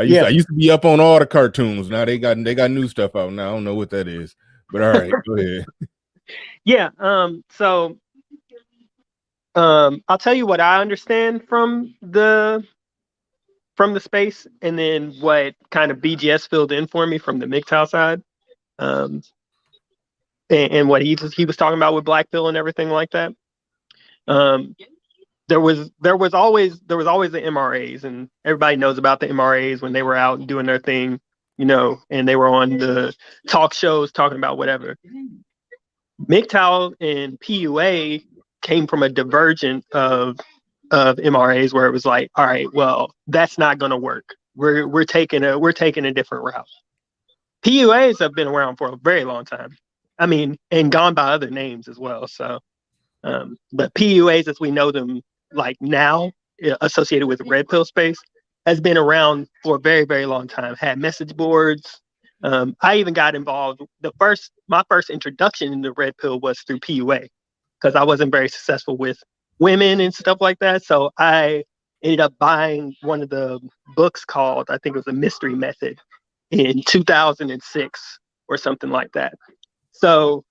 Speaker 1: used to be up on all the cartoons. Now they got new stuff out now. I don't know what that is, but all right, go ahead.
Speaker 5: Yeah. So I'll tell you what I understand from the space, and then what kind of BGS filled in for me from the MGTOW side, and what he was talking about with blackpill and everything like that. There was always the MRAs, and everybody knows about the MRAs when they were out doing their thing, you know, and they were on the talk shows talking about whatever. MGTOW and PUA came from a divergent of MRAs where it was like, all right, well, that's not going to work. We're taking a different route. PUAs have been around for a very long time. I mean, and gone by other names as well. So, but PUAs as we know them like now, associated with the red pill space, has been around for a very, very long time. Had message boards. I even got involved. My first introduction into red pill was through PUA, because I wasn't very successful with women and stuff like that. So I ended up buying one of the books called, I think it was The Mystery Method, in 2006 or something like that. So,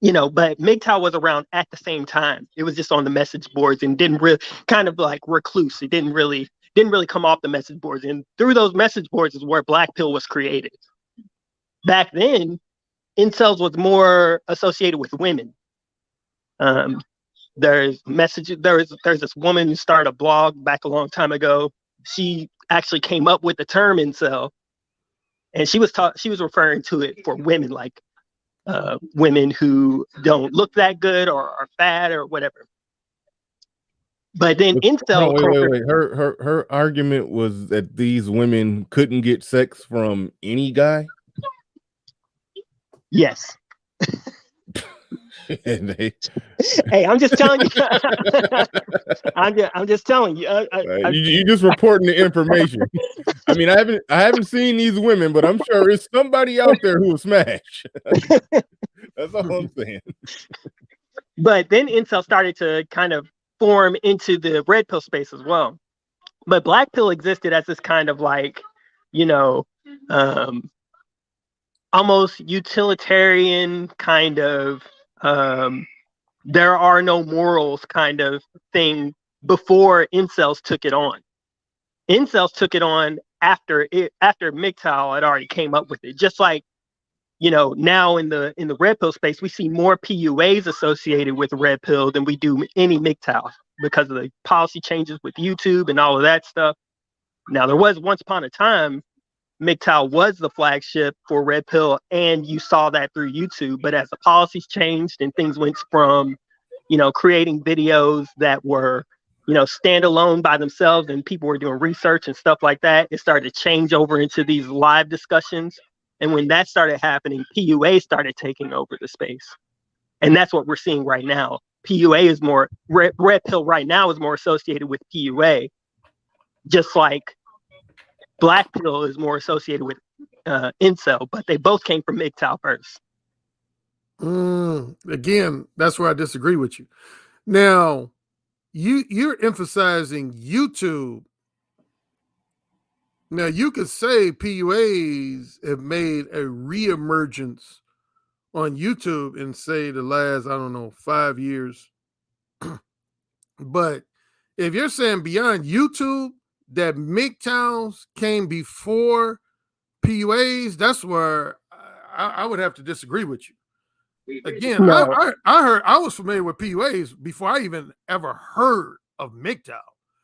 Speaker 5: you know, but MGTOW was around at the same time. It was just on the message boards and didn't really, kind of like recluse. It didn't really come off the message boards. And through those message boards is where blackpill was created. Back then, incels was more associated with women. There's this woman who started a blog back a long time ago. She actually came up with the term incel, and she was referring to it for women, like women who don't look that good or are fat or whatever. But then incel culture.
Speaker 1: Wait. Her argument was that these women couldn't get sex from any guy.
Speaker 5: Yes.
Speaker 1: And they,
Speaker 5: Hey, I'm just telling you. I'm just telling you.
Speaker 1: You just reporting the information. I mean, I haven't seen these women, but I'm sure it's somebody out there who will smash. That's all I'm saying.
Speaker 5: But then incel started to kind of form into the red pill space as well. But black pill existed as this kind of like, you know, almost utilitarian kind of there are no morals kind of thing before incels took it on. Incels took it on after MGTOW had already came up with it. Just like, you know, now in the red pill space, we see more PUAs associated with red pill than we do any MGTOW because of the policy changes with YouTube and all of that stuff. Now, there was once upon a time, MGTOW was the flagship for red pill, and you saw that through YouTube. But as the policies changed and things went from, you know, creating videos that were, you know, standalone by themselves and people were doing research and stuff like that, it started to change over into these live discussions. And when that started happening, PUA started taking over the space. And that's what we're seeing right now. PUA is more, red pill right now is more associated with PUA, just like black pill is more associated with incel, but they both came from MGTOW first.
Speaker 4: Again, that's where I disagree with you. Now, you're emphasizing YouTube. Now, you could say PUAs have made a reemergence on YouTube in, say, the last, 5 years. But if you're saying beyond YouTube, that MGTOWs came before PUAs, that's where I would have to disagree with you. Again, no. I was familiar with PUAs before I even ever heard of MGTOW.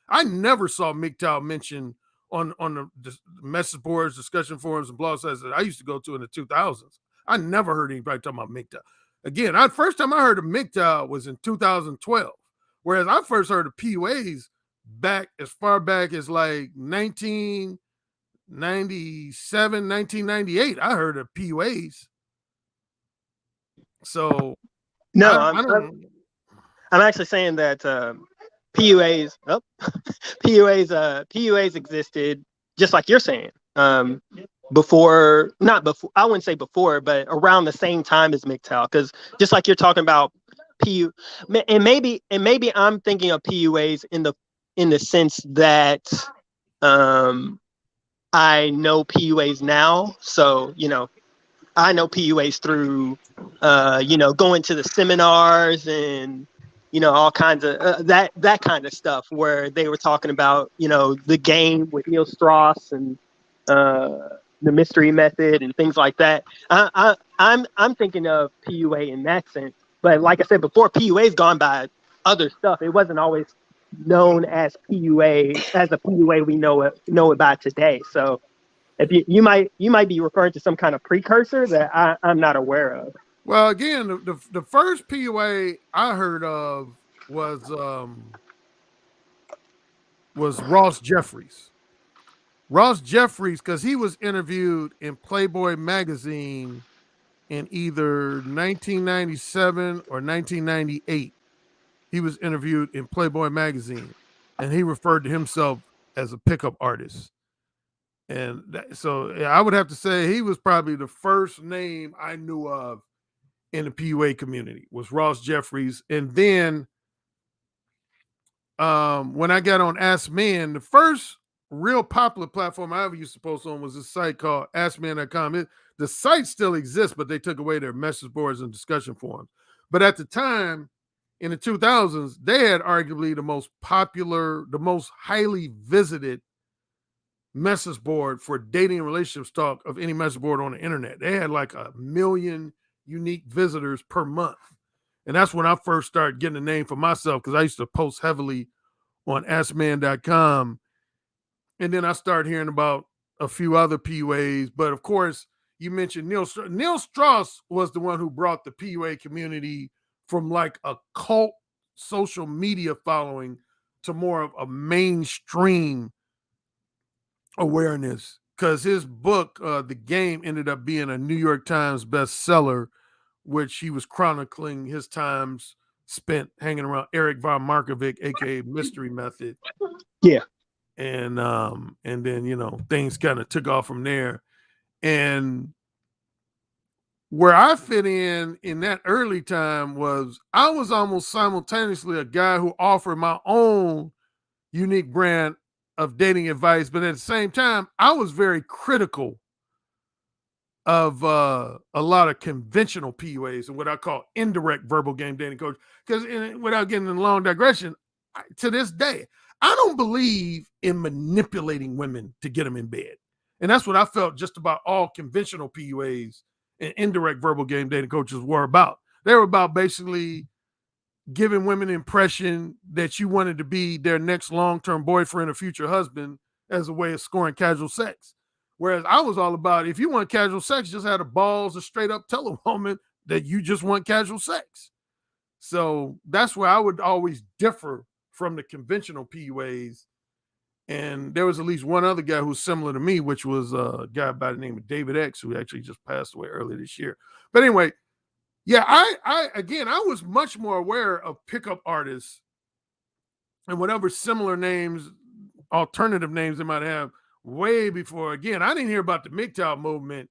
Speaker 4: I never saw MGTOW mentioned on the message boards, discussion forums, and blog sites that I used to go to in the 2000s. I never heard anybody talking about MGTOW. Again, first time I heard of MGTOW was in 2012, whereas I first heard of PUAs back as far back as like 1997, 1998. I heard of PUAs. So
Speaker 5: no, I'm actually saying that PUAs existed just like you're saying. Before, I wouldn't say before, but around the same time as MGTOW, because just like you're talking about and maybe I'm thinking of PUAs in the sense that I know PUAs now, so you know I know PUAs through you know, going to the seminars and you know all kinds of that kind of stuff where they were talking about, you know, the game with Neil Strauss and the mystery method and things like that. I'm thinking of PUA in that sense, but like I said before, PUA's gone by other stuff. It wasn't always known as PUA as the PUA we know it by today. So if you might be referring to some kind of precursor that I'm not aware of.
Speaker 4: Well, again, the first PUA I heard of was Ross Jeffries. Ross Jeffries, because he was interviewed in Playboy magazine in either 1997 or 1998. He was interviewed in Playboy magazine, and he referred to himself as a pickup artist. And so I would have to say he was probably the first name I knew of in the PUA community was Ross Jeffries. And then when I got on Ask Men, the first real popular platform I ever used to post on was a site called AskMen.com. The site still exists, but they took away their message boards and discussion forums. But at the time, in the 2000s, they had arguably the most popular, the most highly visited message board for dating and relationships talk of any message board on the internet. They had like 1 million unique visitors per month. And that's when I first started getting a name for myself, because I used to post heavily on AskMan.com. And then I started hearing about a few other PUAs. But of course, you mentioned Neil Strauss. Neil Strauss was the one who brought the PUA community from like a cult social media following to more of a mainstream awareness, because his book, The Game, ended up being a New York Times bestseller, which he was chronicling his times spent hanging around Eric von Markovic, aka Mystery Method.
Speaker 5: Yeah.
Speaker 4: And then, you know, things kind of took off from there. And where I fit in that early time was I was almost simultaneously a guy who offered my own unique brand of dating advice, but at the same time, I was very critical of a lot of conventional PUAs and what I call indirect verbal game dating coach. Because without getting in a long digression, to this day, I don't believe in manipulating women to get them in bed. And that's what I felt just about all conventional PUAs and indirect verbal game dating coaches were about. They were about basically giving women the impression that you wanted to be their next long-term boyfriend or future husband as a way of scoring casual sex. Whereas I was all about, if you want casual sex, just have the balls to straight up tell a woman that you just want casual sex. So that's where I would always differ from the conventional PUAs. And there was at least one other guy who's similar to me, which was a guy by the name of David X, who actually just passed away earlier this year. But anyway, yeah, I was much more aware of pickup artists and whatever similar names, alternative names they might have way before. Again, I didn't hear about the MGTOW movement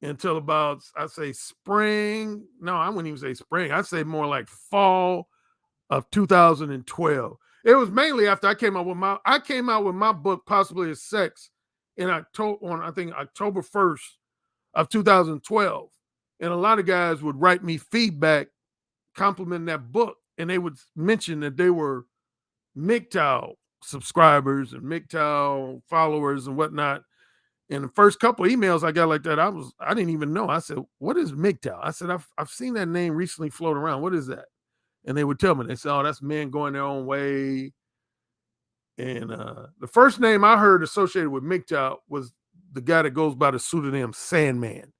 Speaker 4: until about, I'd say spring. No, I wouldn't even say spring. I'd say more like fall of 2012. It was mainly after I came out with my book, Possibly as Sex, in October, I think October 1st of 2012. And a lot of guys would write me feedback complimenting that book, and they would mention that they were MGTOW subscribers and MGTOW followers and whatnot. And the first couple of emails I got like that, I didn't even know. I said, "What is MGTOW?" I said, I've seen that name recently float around. What is that? And they would tell me. They said, "Oh, that's men going their own way." And the first name I heard associated with MGTOW was the guy that goes by the pseudonym Sandman.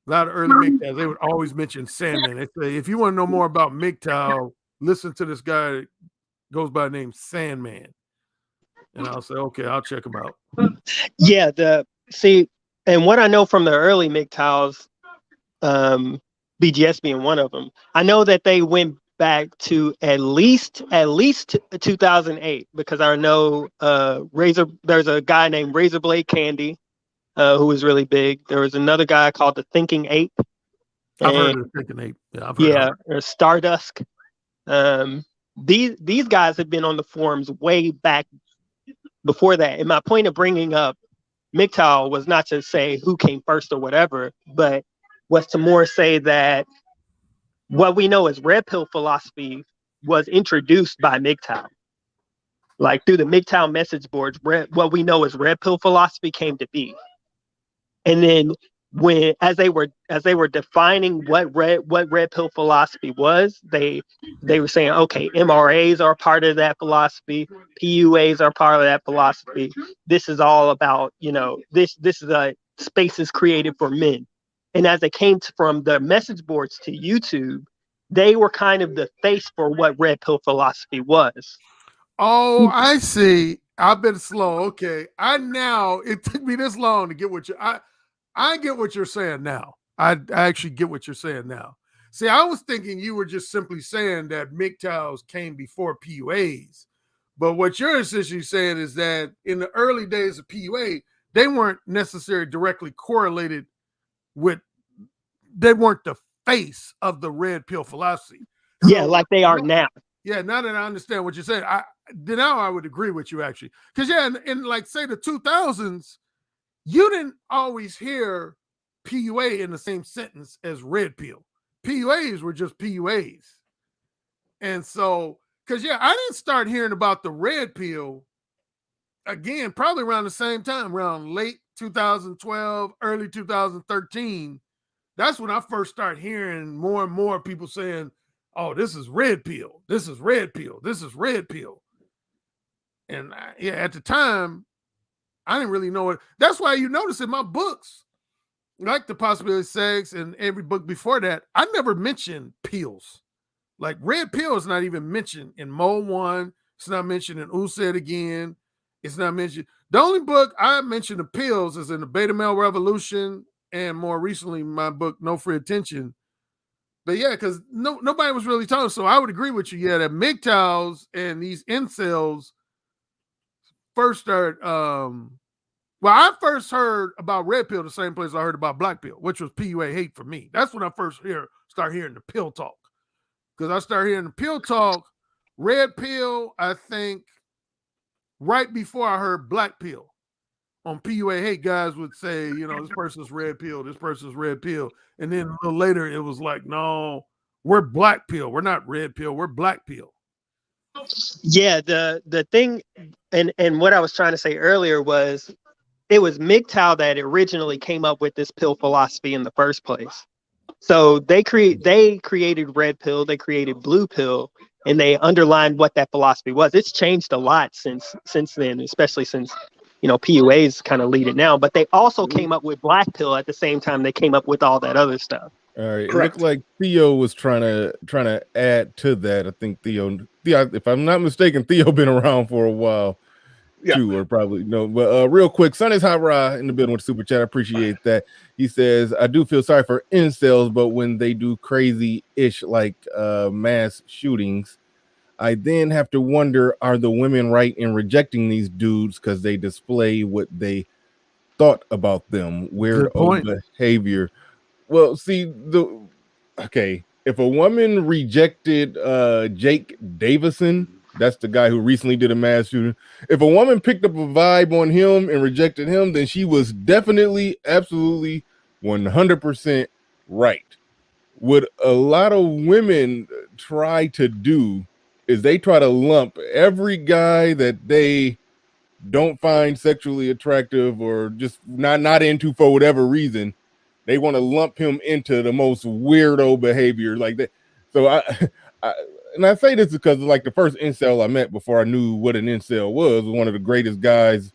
Speaker 4: A lot of early MGTOWs, they would always mention Sandman. They say, if you want to know more about MGTOW, listen to this guy that goes by the name Sandman. And I'll say, okay, I'll check him out.
Speaker 5: Yeah, and what I know from the early MGTOWs, BGS being one of them, I know that they went back to at least 2008, because I know there's a guy named Razorblade Candy, who was really big. There was another guy called the Thinking Ape.
Speaker 4: I've heard of the Thinking Ape. Yeah, I've heard of it.
Speaker 5: Or Stardust. These guys have been on the forums way back before that. And my point of bringing up MGTOW was not to say who came first or whatever, but was to more say that what we know as red pill philosophy was introduced by MGTOW. Like through the MGTOW message boards, what we know as red pill philosophy came to be. And then as they were defining what red pill philosophy was, they were saying, okay, MRAs are part of that philosophy, PUAs are part of that philosophy. This is all about, this is a spaces created for men. And as it came from the message boards to YouTube, they were kind of the face for what red pill philosophy was.
Speaker 4: Oh, I see. I've been slow. Okay. It took me this long to get what I get what you're saying now. I actually get what you're saying now. See, I was thinking you were just simply saying that MGTOWs came before PUAs. But what you're essentially saying is that in the early days of PUA, they weren't necessarily directly correlated with, they weren't the face of the red pill philosophy.
Speaker 5: Yeah, so, like they are now.
Speaker 4: Yeah, now that I understand what you're saying, now I would agree with you actually. Because yeah, in like say the 2000s, you didn't always hear PUA in the same sentence as red pill. PUAs were just PUAs. And so, because yeah, I didn't start hearing about the red pill again, probably around the same time, around late 2012, early 2013. That's when I first started hearing more and more people saying, oh, this is red pill. This is red pill. This is red pill. And at the time, I didn't really know it. That's why you notice in my books, like the possibility of sex and every book before that, I never mentioned pills. Like red pill is not even mentioned in Mode 1. It's not mentioned in Who Said Again. It's not mentioned. The only book I mentioned the pills is in the Beta Male Revolution and more recently my book No Free Attention. But yeah, because nobody was really talking. So I would agree with you. Yeah, that MGTOWs and these incels first started. Well, I first heard about red pill the same place I heard about black pill, which was PUA hate for me. That's when I first start hearing the pill talk. Because I started hearing the pill talk, red pill, I think, right before I heard black pill. On PUA hate, guys would say, this person's red pill, this person's red pill. And then a little later, it was like, no, we're black pill. We're not red pill. We're black pill.
Speaker 5: Yeah, the thing, and what I was trying to say earlier was, it was MGTOW that originally came up with this pill philosophy in the first place. So they created red pill, they created blue pill, and they underlined what that philosophy was. It's changed a lot since then, especially since PUA's kind of lead it now. But they also came up with black pill at the same time they came up with all that other stuff.
Speaker 1: All right, correct. It looked like Theo was trying to add to that. I think Theo, if I'm not mistaken, Theo been around for a while. Yeah. Too, or probably no, but real quick, Son is Hot Ra in the building with super chat. I appreciate that. He says, I do feel sorry for incels, but when they do crazy-ish like mass shootings, I then have to wonder, are the women right in rejecting these dudes because they display what they thought about them? Weird behavior. Well, see, if a woman rejected Jake Davidson, that's the guy who recently did a mass shooting. If a woman picked up a vibe on him and rejected him, then she was definitely, absolutely, 100% right. What a lot of women try to do is they try to lump every guy that they don't find sexually attractive or just not into for whatever reason. They want to lump him into the most weirdo behavior like that. So I say this because like the first incel I met before I knew what an incel was one of the greatest guys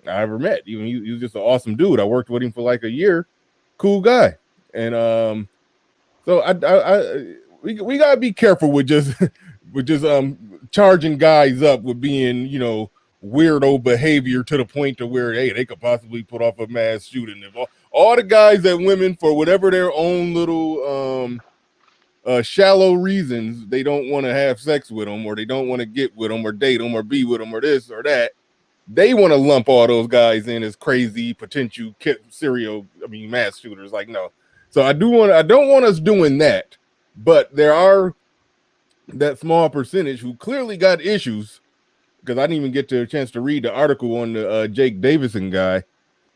Speaker 1: I ever met. Even he was just an awesome dude. I worked with him for like a year. Cool guy. And so we gotta be careful with just charging guys up with being, weirdo behavior to the point to where they could possibly put off a mass shooting. If all the guys that women, for whatever their own little shallow reasons, they don't want to have sex with them, or they don't want to get with them, or date them, or be with them, or this or that, they want to lump all those guys in as crazy potential mass shooters. Like, no. So I don't want us doing that, but there are that small percentage who clearly got issues, because I didn't even get a chance to read the article on the Jake Davidson guy.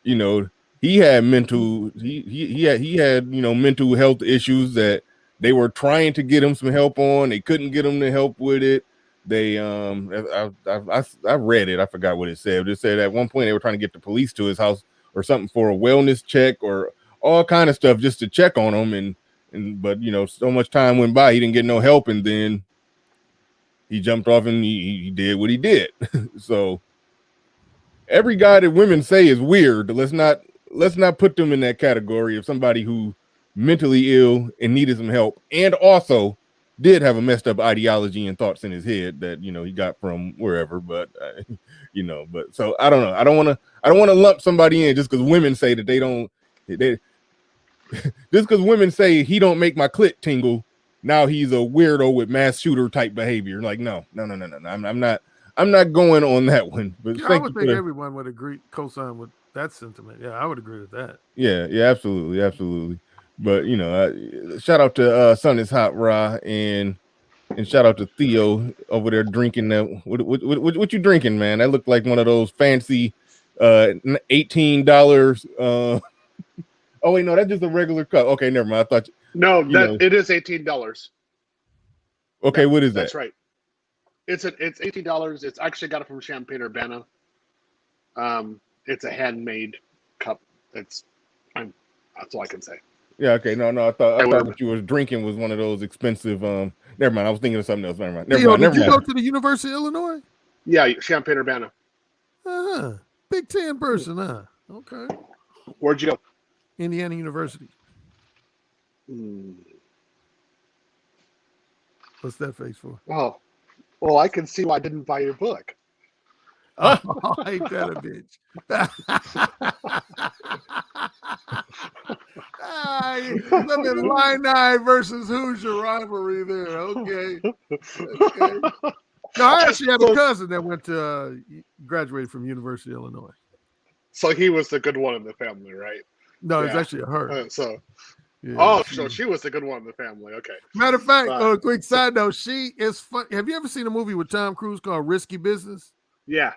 Speaker 1: He had mental mental health issues that they were trying to get him some help on. They couldn't get him to help with it. They I read it. I forgot what it said. It said at one point they were trying to get the police to his house or something for a wellness check or all kind of stuff just to check on him. But so much time went by, he didn't get no help, and then he jumped off and he did what he did. So every guy that women say is weird, let's not put them in that category of somebody who mentally ill and needed some help, and also did have a messed up ideology and thoughts in his head that he got from wherever. But but so I don't know. I don't want to lump somebody in just because women say that just because women say he don't make my clit tingle, now he's a weirdo with mass shooter type behavior. Like, no. I'm not going on that one. But
Speaker 4: I would think everyone would agree, co-sign with that sentiment. Yeah, I would agree with that.
Speaker 1: Yeah, absolutely. But shout out to Son is Hot Ra and shout out to Theo over there drinking that. What you drinking, man? That looked like one of those fancy $18. Oh wait, no, that's just a regular cup. Okay, never mind. I thought
Speaker 6: it is $18.
Speaker 1: Okay, what is that?
Speaker 6: That's right. It's $18. It's actually got it from Champagne Urbana. It's a handmade cup. That's all I can say.
Speaker 1: Yeah, okay. No, I thought what you were drinking was one of those expensive. Never mind. I was thinking of something else. Never mind.
Speaker 4: Did you go to the University of Illinois?
Speaker 6: Yeah, Champagne Urbana.
Speaker 4: Big Ten person, huh? Okay.
Speaker 6: Where'd you go?
Speaker 4: Indiana University. What's that face for?
Speaker 6: Oh, well, I can see why I didn't buy your book.
Speaker 4: Oh, ain't that a bitch? Look at Illini versus Hoosier rivalry there. Okay. No, I actually have a cousin that went to graduated from University of Illinois.
Speaker 6: So he was the good one in the family, right?
Speaker 4: No, it's actually a her.
Speaker 6: Yeah, so she was the good one in the family. Okay.
Speaker 4: Matter of fact, quick side note, she is fun. Have you ever seen a movie with Tom Cruise called Risky Business?
Speaker 6: Yeah.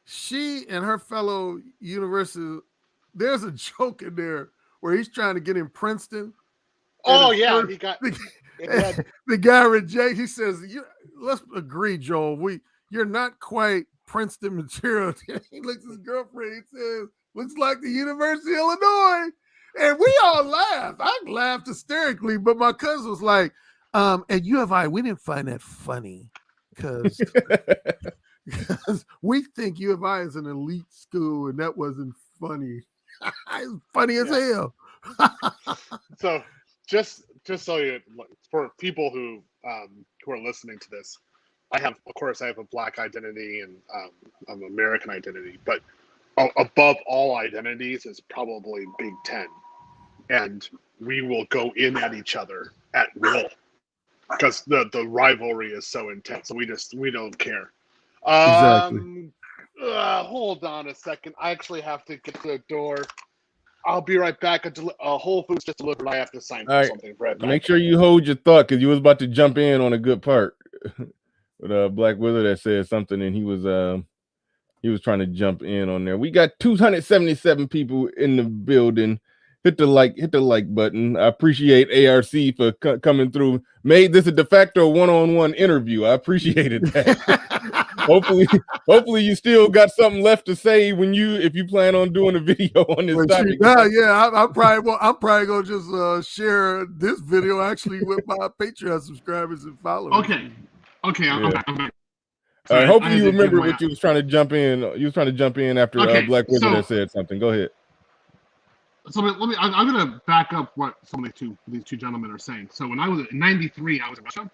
Speaker 4: She and her fellow university, there's a joke in there where he's trying to get in Princeton.
Speaker 6: Oh, yeah. He got
Speaker 4: the guy rejects. He says, let's agree, Joel. You're not quite Princeton material. He looks at his girlfriend. He says, looks like the University of Illinois. And we all laughed. I laughed hysterically, but my cousin was like, at U of I, we didn't find that funny because we think U of I is an elite school, and that wasn't funny. It's funny as hell.
Speaker 6: So just so you, for people who are listening to this, I have a Black identity and an American identity, but above all identities is probably Big Ten, and we will go in at each other at will because the rivalry is so intense. So we don't care.
Speaker 4: Exactly.
Speaker 6: Hold on a second. I actually have to get to the door. I'll be right back. Whole Foods just delivered. I have to sign for something. Right back.
Speaker 1: Make sure you hold your thought because you was about to jump in on a good part with Black Wizard that said something, and he was trying to jump in on there. We got 277 people in the building. Hit the like button. I appreciate ARC for coming through. Made this a de facto one-on-one interview. I appreciated that. hopefully you still got something left to say if you plan on doing a video on this topic.
Speaker 4: I'm probably gonna just share this video actually with my Patreon subscribers and followers.
Speaker 7: Okay, I'm back.
Speaker 1: All right, hopefully you remember what you was trying to jump in. You was trying to jump in after Black Wizard had said something. Go ahead.
Speaker 7: So I'm going to back up what some of these two gentlemen are saying. So when I was in '93, I was in Russia,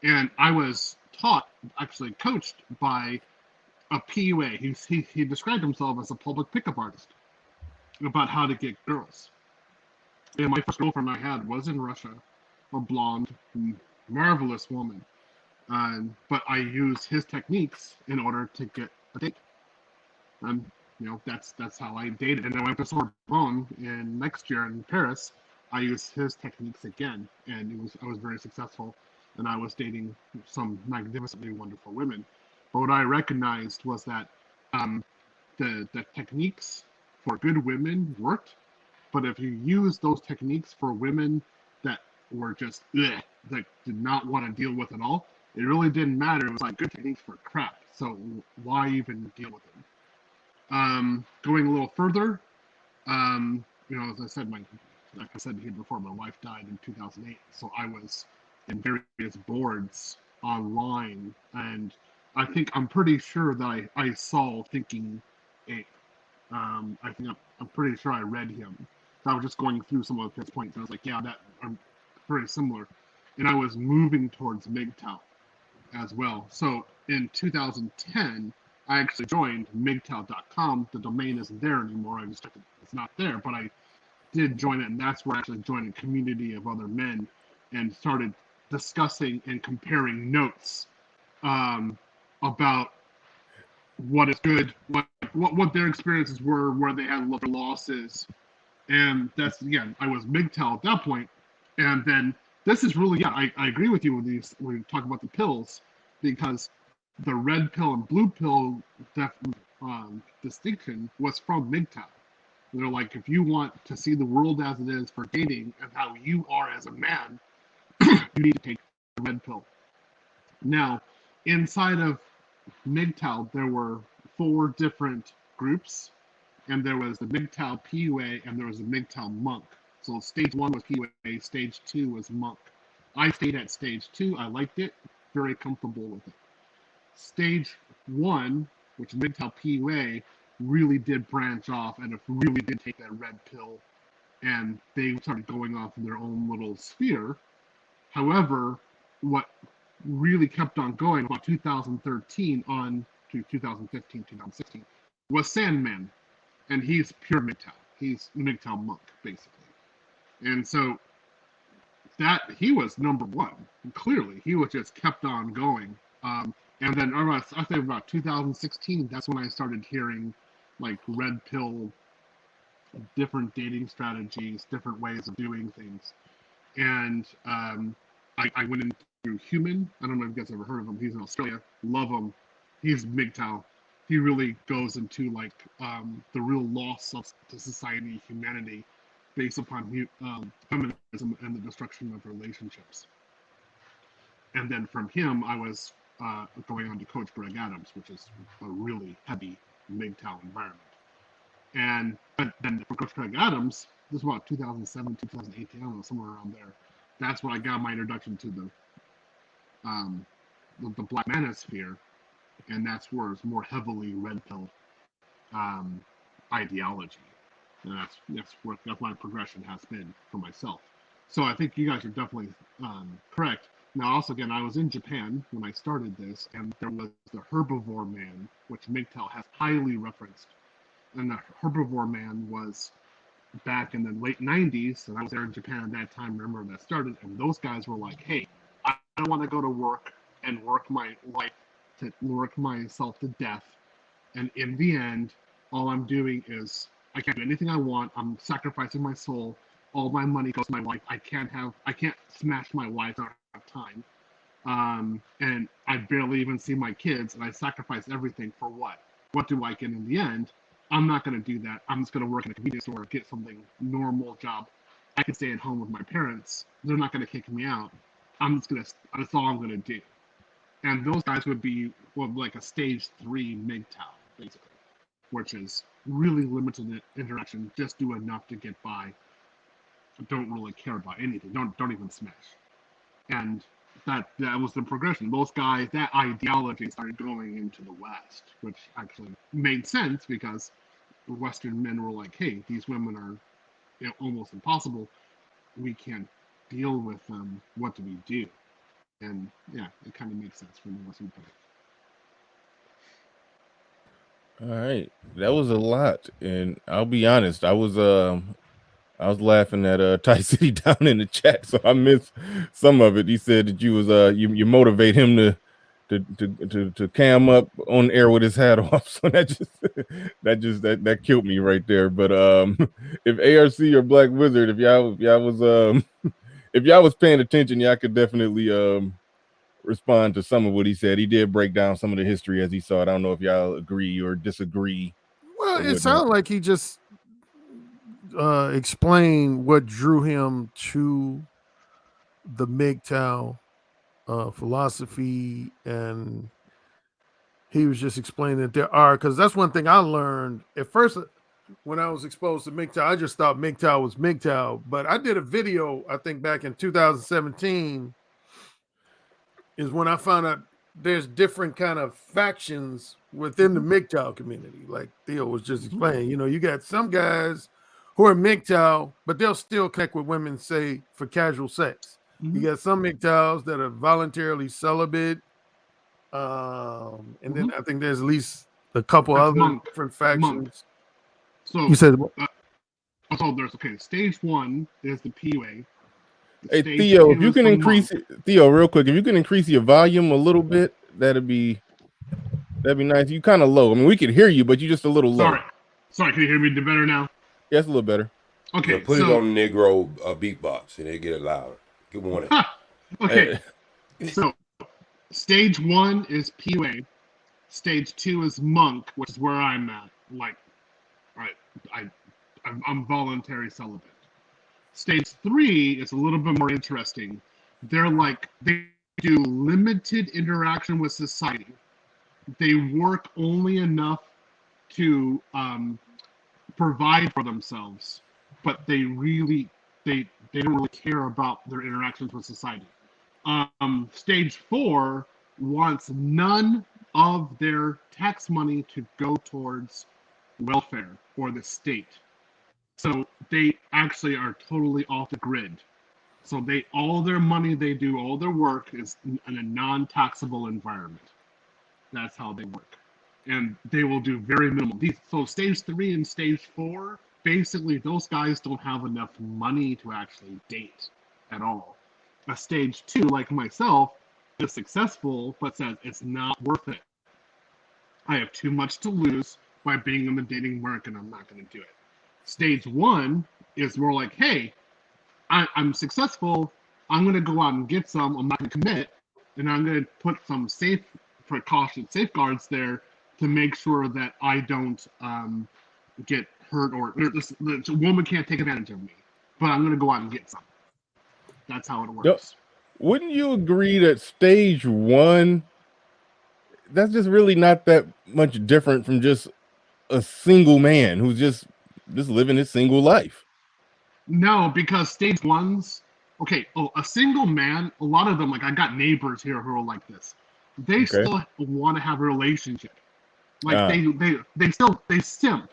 Speaker 7: and I was actually coached by a PUA. He described himself as a public pickup artist about how to get girls. And my first girlfriend I had was in Russia, a blonde, marvelous woman. But I used his techniques in order to get a date. That's how I dated. And then when I went to Sorbonne next year in Paris, I used his techniques again, and I was very successful, and I was dating some magnificently wonderful women. But what I recognized was that the techniques for good women worked, but if you use those techniques for women that were just that did not want to deal with it all, it really didn't matter. It was like good techniques for crap. So why even deal with it? Going a little further, as I said, like I said here before, my wife died in 2008, so I was in various boards online, and I'm pretty sure that I saw Thinking Ape. I'm pretty sure I read him. I was just going through some of his points, and I was like, yeah, that are very similar, and I was moving towards MGTOW as well. So in 2010. I actually joined MGTOW.com. The domain isn't there anymore. I just it's not there, but I did join it, and that's where I actually joined a community of other men and started discussing and comparing notes about what is good, what their experiences were, where they had losses, and that's again. I was MGTOW at that point, and then this is really I agree with you when you talk about the pills, because the red pill and blue pill distinction was from MGTOW. They're like, if you want to see the world as it is for dating and how you are as a man, you need to take the red pill. Now, inside of MGTOW, there were 4 different groups, and there was the MGTOW PUA, and there was the MGTOW monk. So stage 1 was PUA, stage 2 was monk. I stayed at stage 2. I liked it, very comfortable with it. Stage 1, which is MGTOW PUA, really did branch off and really did take that red pill, and they started going off in their own little sphere. However, what really kept on going about 2013 on to 2015, 2016 was Sandman, and he's pure MGTOW. He's MGTOW monk, basically. And so that he was number one. Clearly, he was just kept on going. And then I think about 2016, that's when I started hearing like red pill, different dating strategies, different ways of doing things. And I went into Human. I don't know if you guys ever heard of him. He's in Australia. Love him. He's MGTOW. He really goes into like the real loss of to society, humanity, based upon feminism and the destruction of relationships. And then from him, I was going on to Coach Greg Adams, which is a really heavy MGTOW environment. And but then for Coach Greg Adams, this was about 2007, 2018, I don't know, somewhere around there. That's when I got my introduction to the Black Manosphere, and that's where it's more heavily red pill ideology. And that's where my progression has been for myself. So I think you guys are definitely correct. Now, also, again, I was in Japan when I started this, and there was the herbivore man, which MGTOW has highly referenced. And the herbivore man was back in the late 90s, and I was there in Japan at that time, remember that started, and those guys were like, hey, I don't want to go to work and work my life to work myself to death, and in the end, all I'm doing is I can't do anything I want. I'm sacrificing my soul. All my money goes to my wife. I can't smash my wife. I don't have time. And I barely even see my kids, and I sacrifice everything for what? What do I get in the end? I'm not going to do that. I'm just going to work in a convenience store, get something normal job. I can stay at home with my parents. They're not going to kick me out. That's all I'm going to do. And those guys would be like a stage 3 MGTOW, basically, which is really limited interaction. Just do enough to get by. Don't really care about anything. Don't even smash. And that was the progression. Those guys, that ideology started going into the West, which actually made sense because Western men were like, hey, these women are almost impossible. We can't deal with them. What do we do? And yeah, it kind of makes sense from the Western point.
Speaker 1: All right, that was a lot, and I'll be honest, I was laughing at Ty City down in the chat, so I missed some of it. He said that you was you motivate him to cam up on air with his hat off. So that killed me right there. But if ARC or Black Wizard, if y'all was paying attention, y'all could definitely respond to some of what he said. He did break down some of the history as he saw it. I don't know if y'all agree or disagree.
Speaker 4: Well, it sounded like he just explain what drew him to the MGTOW philosophy, and he was just explaining that there are, because that's one thing I learned at first when I was exposed to MGTOW. I just thought MGTOW was MGTOW, but I did a video, I think back in 2017 is when I found out there's different kind of factions within the MGTOW community. Like Theo was just explaining, you got some guys who are MGTOW, but they'll still connect with women, say, for casual sex. You got some MGTOWs that are voluntarily celibate. And then I think there's at least a couple other different factions.
Speaker 7: Monk. So
Speaker 4: you said
Speaker 7: so there's stage 1 is the PUA.
Speaker 1: Hey Theo, if you can increase Theo real quick, if you can increase your volume a little bit, that'd be nice. You kind of low. I mean, we can hear you, but you just a little low.
Speaker 7: Sorry, can you hear me better now?
Speaker 1: Yeah, it's a little better.
Speaker 7: Okay,
Speaker 8: put it on Negro beatbox and it get it louder. Good morning.
Speaker 7: Okay, so stage 1 is PUA. Stage 2 is monk, which is where I'm at. Like, I'm voluntary celibate. Stage 3 is a little bit more interesting. They do limited interaction with society. They work only enough to provide for themselves, but they don't really care about their interactions with society. Stage 4 wants none of their tax money to go towards welfare or the state. So they actually are totally off the grid. So all their money they do, all their work is in a non-taxable environment. That's how they work. And they will do very minimal. So stage 3 and stage 4, basically those guys don't have enough money to actually date at all. A stage 2, like myself, is successful, but says it's not worth it. I have too much to lose by being in the dating market, and I'm not going to do it. Stage 1 is more like, hey, I'm successful. I'm going to go out and get some. I'm not going to commit. And I'm going to put some safeguards there to make sure that I don't get hurt or the woman can't take advantage of me. But I'm going to go out and get some. That's how it works.
Speaker 1: Wouldn't you agree that stage 1, that's just really not that much different from just a single man who's just living his single life?
Speaker 7: No, because stage 1's, a single man, a lot of them, like I got neighbors here who are like this. They still want to have a relationship. Like they simp.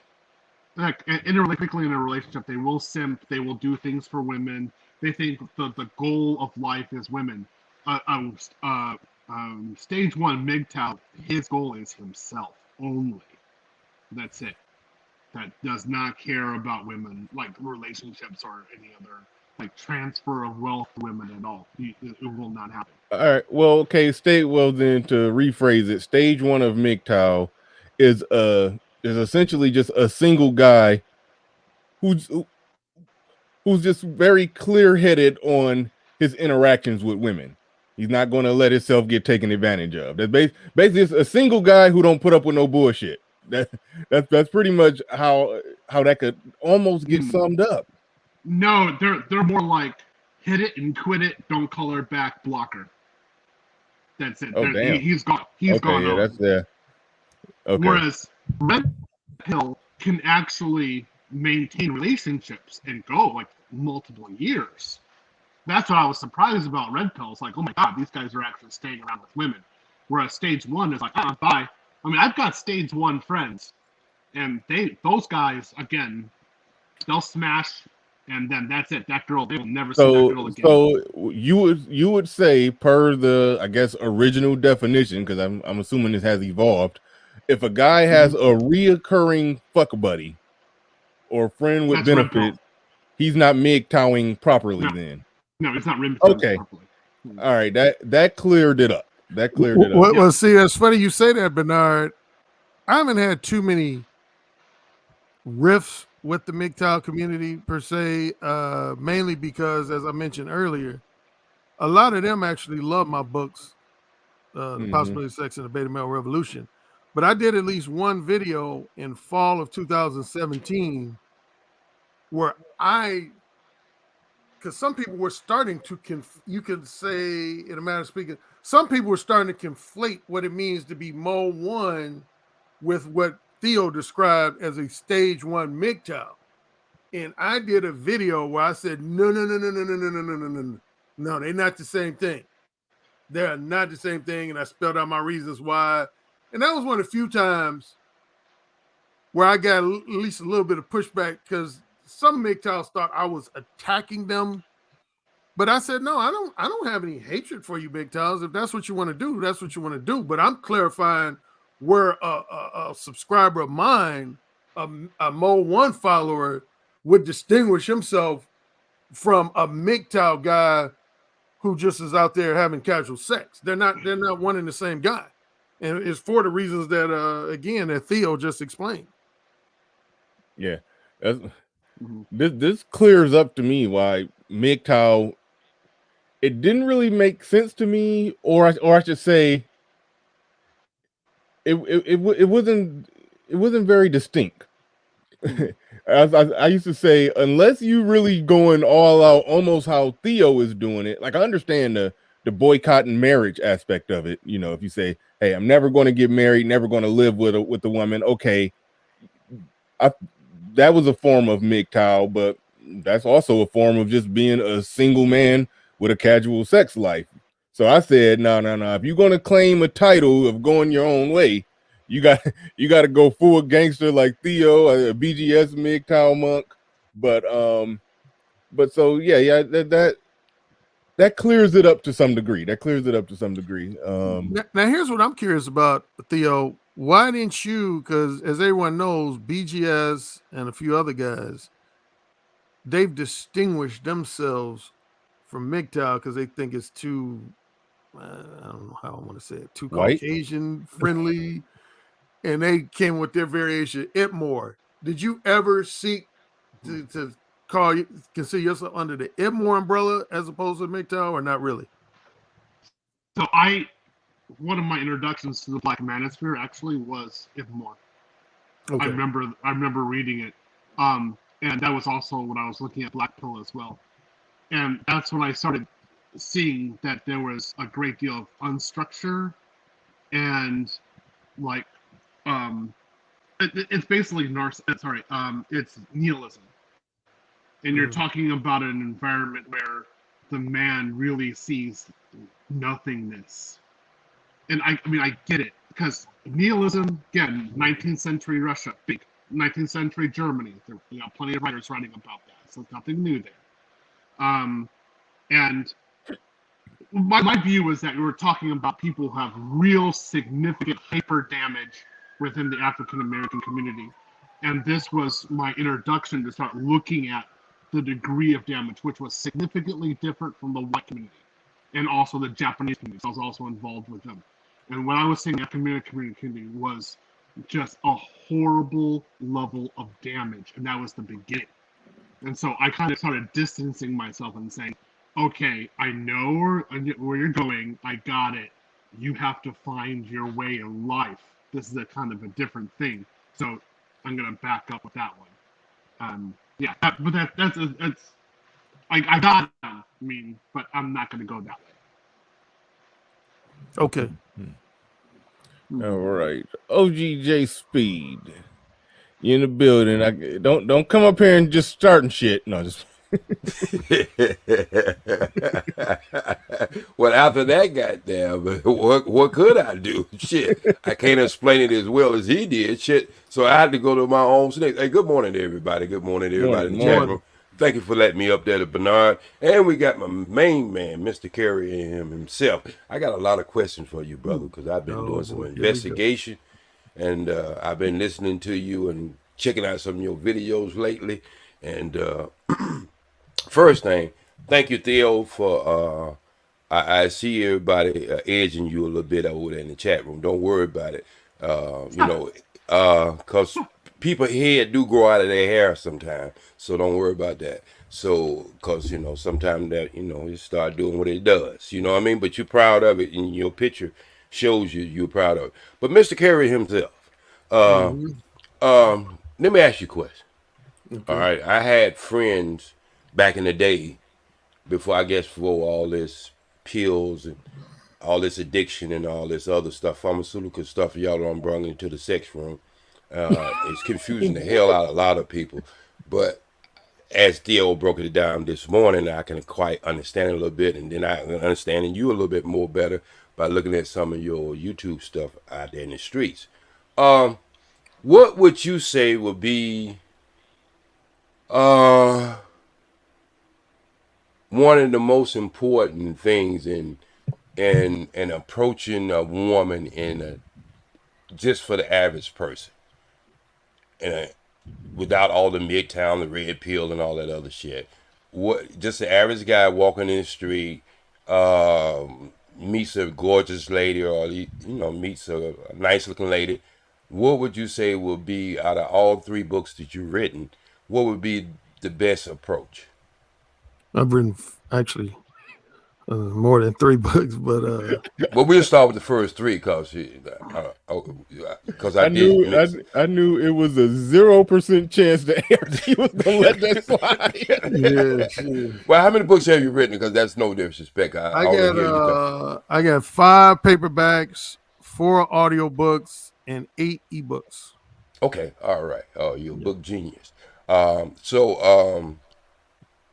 Speaker 7: Like particularly in a relationship, they will simp, they will do things for women. They think the goal of life is women. Stage 1 MGTOW, his goal is himself only. That's it. That does not care about women, like relationships or any other like transfer of wealth to women at all. It will not happen.
Speaker 1: All right. Well, okay. Then to rephrase it, stage 1 of MGTOW is essentially just a single guy who's just very clear-headed on his interactions with women. He's not going to let himself get taken advantage of. That's basically it's a single guy who don't put up with no bullshit. That's pretty much how that could almost get summed up.
Speaker 7: No, they're more like hit it and quit it, don't call her back, blocker. That's it.
Speaker 1: Oh, damn.
Speaker 7: He's gone. He's gone.
Speaker 1: Yeah, that's there. Okay.
Speaker 7: Whereas red pill can actually maintain relationships and go like multiple years. That's what I was surprised about red pill. It's like, oh my god, these guys are actually staying around with women. Whereas stage 1 is like, bye. I mean, I've got stage 1 friends, and those guys again, they'll smash, and then that's it. That girl, they will never see that girl again.
Speaker 1: So you would say, per the, I guess, original definition, because I'm assuming this has evolved, if a guy has a reoccurring fuck buddy or friend with benefits, he's not MGTOWing properly. Then
Speaker 7: no, it's not
Speaker 1: okay. Properly. All right, that cleared it up.
Speaker 4: Well, see, that's funny you say that, Bernard. I haven't had too many riffs with the MGTOW community per se, mainly because, as I mentioned earlier, a lot of them actually love my books, The Possibility of Sex and the Beta Male Revolution. But I did at least one video in fall of 2017 where because some people were starting to, you could say, in a matter of speaking, some people were starting to conflate what it means to be Mo 1 with what Theo described as a stage 1 MGTOW. And I did a video where I said, no, they're not the same thing. They're not the same thing. And I spelled out my reasons why. And that was one of the few times where I got at least a little bit of pushback, because some MGTOWs thought I was attacking them. But I said, no, I don't have any hatred for you, MGTOWs. If that's what you want to do, that's what you want to do. But I'm clarifying where a subscriber of mine, a Mo 1 follower, would distinguish himself from a MGTOW guy who just is out there having casual sex. They're not one and the same guy. And it's for the reasons that, again, that Theo just explained.
Speaker 1: Yeah. This clears up to me why MGTOW, it didn't really make sense to me, or I should say, it wasn't very distinct. I used to say, unless you really going all out, almost how Theo is doing it. Like, I understand the boycotting marriage aspect of it. You know, if you say, hey, I'm never going to get married, never going to live with a woman. Okay, that was a form of MGTOW, but that's also a form of just being a single man with a casual sex life. So I said, no. If you're going to claim a title of going your own way, you got you got to go full gangster like Theo, BGS MGTOW monk. But so yeah, that clears it up to some degree.
Speaker 4: Now here's what I'm curious about, Theo. Why didn't you? Because as everyone knows, BGS and a few other guys, they've distinguished themselves from MGTOW because they think it's too, I don't know how I want to say it, too
Speaker 1: White?
Speaker 4: Caucasian friendly, and they came with their variation, it more. Did you ever seek to consider yourself under the Itmore umbrella as opposed to MGTOW, or not really?
Speaker 7: So one of my introductions to the Black Manosphere actually was Itmore.
Speaker 4: Okay.
Speaker 7: I remember reading it, and that was also when I was looking at blackpill as well, and that's when I started seeing that there was a great deal of unstructure, and like, it's basically it's nihilism, and you're talking about an environment where the man really sees nothingness. And I mean, I get it, because nihilism, again, 19th century Russia, big 19th century Germany, there are plenty of writers writing about that, so nothing new there. And my view is that we were talking about people who have real significant hyper damage within the African American community. And this was my introduction to start looking at the degree of damage, which was significantly different from the white community and also the Japanese community. So I was also involved with them. And what I was seeing in the African American community was just a horrible level of damage. And that was the beginning. And so I kind of started distancing myself and saying, okay, I know where you're going. I got it. You have to find your way in life. This is a kind of a different thing. So I'm going to back up with that one. Yeah, I got it. I mean, but I'm not going to go that way.
Speaker 4: Okay.
Speaker 1: All right. OGJ Speed. You in the building. Don't come up here and just starting shit. No, just
Speaker 8: Well, after that, goddamn, what could I do? Shit, I can't explain it as well as he did. Shit, so I had to go to my own snake. Hey, good morning to everybody. Good morning to everybody in the chat room. Thank you for letting me up there to Bernard. And we got my main man, Mr. Carey, and himself. I got a lot of questions for you, brother, because I've been doing some investigation, and I've been listening to you and checking out some of your videos lately. And first thing, thank you, Theo, for I see everybody edging you a little bit over there in the chat room. Don't worry about it. Because people head do grow out of their hair sometimes, so don't worry about that. So, because sometimes that it start doing what it does. You know what I mean? But you're proud of it, and your picture shows you're proud of it. But Mr. Carey himself, let me ask you a question. Okay. All right, I had friends back in the day, before all this pills and all this addiction and all this other stuff, pharmaceutical stuff y'all done brought into the sex room. It's confusing the hell out of a lot of people. But as Theo broke it down this morning, I can quite understand it a little bit, and then I understanding you a little bit more better by looking at some of your YouTube stuff out there in the streets. What would you say would be one of the most important things in approaching a woman just for the average person, without all the MGTOW, the red pill, and all that other shit? What just the average guy walking in the street meets a gorgeous lady, or meets a nice looking lady. What would you say would be, out of all three books that you've written, what would be the best approach?
Speaker 4: I've written actually more than 3 books, but
Speaker 1: well,
Speaker 8: we'll start with the first 3 because I
Speaker 1: knew it was a 0% chance that he was gonna let that slide.
Speaker 4: Yeah.
Speaker 8: Well, how many books have you written? Because that's no disrespect.
Speaker 4: I got 5 paperbacks, 4 audiobooks, and 8 ebooks.
Speaker 8: Okay, all right. Oh, you're a book genius.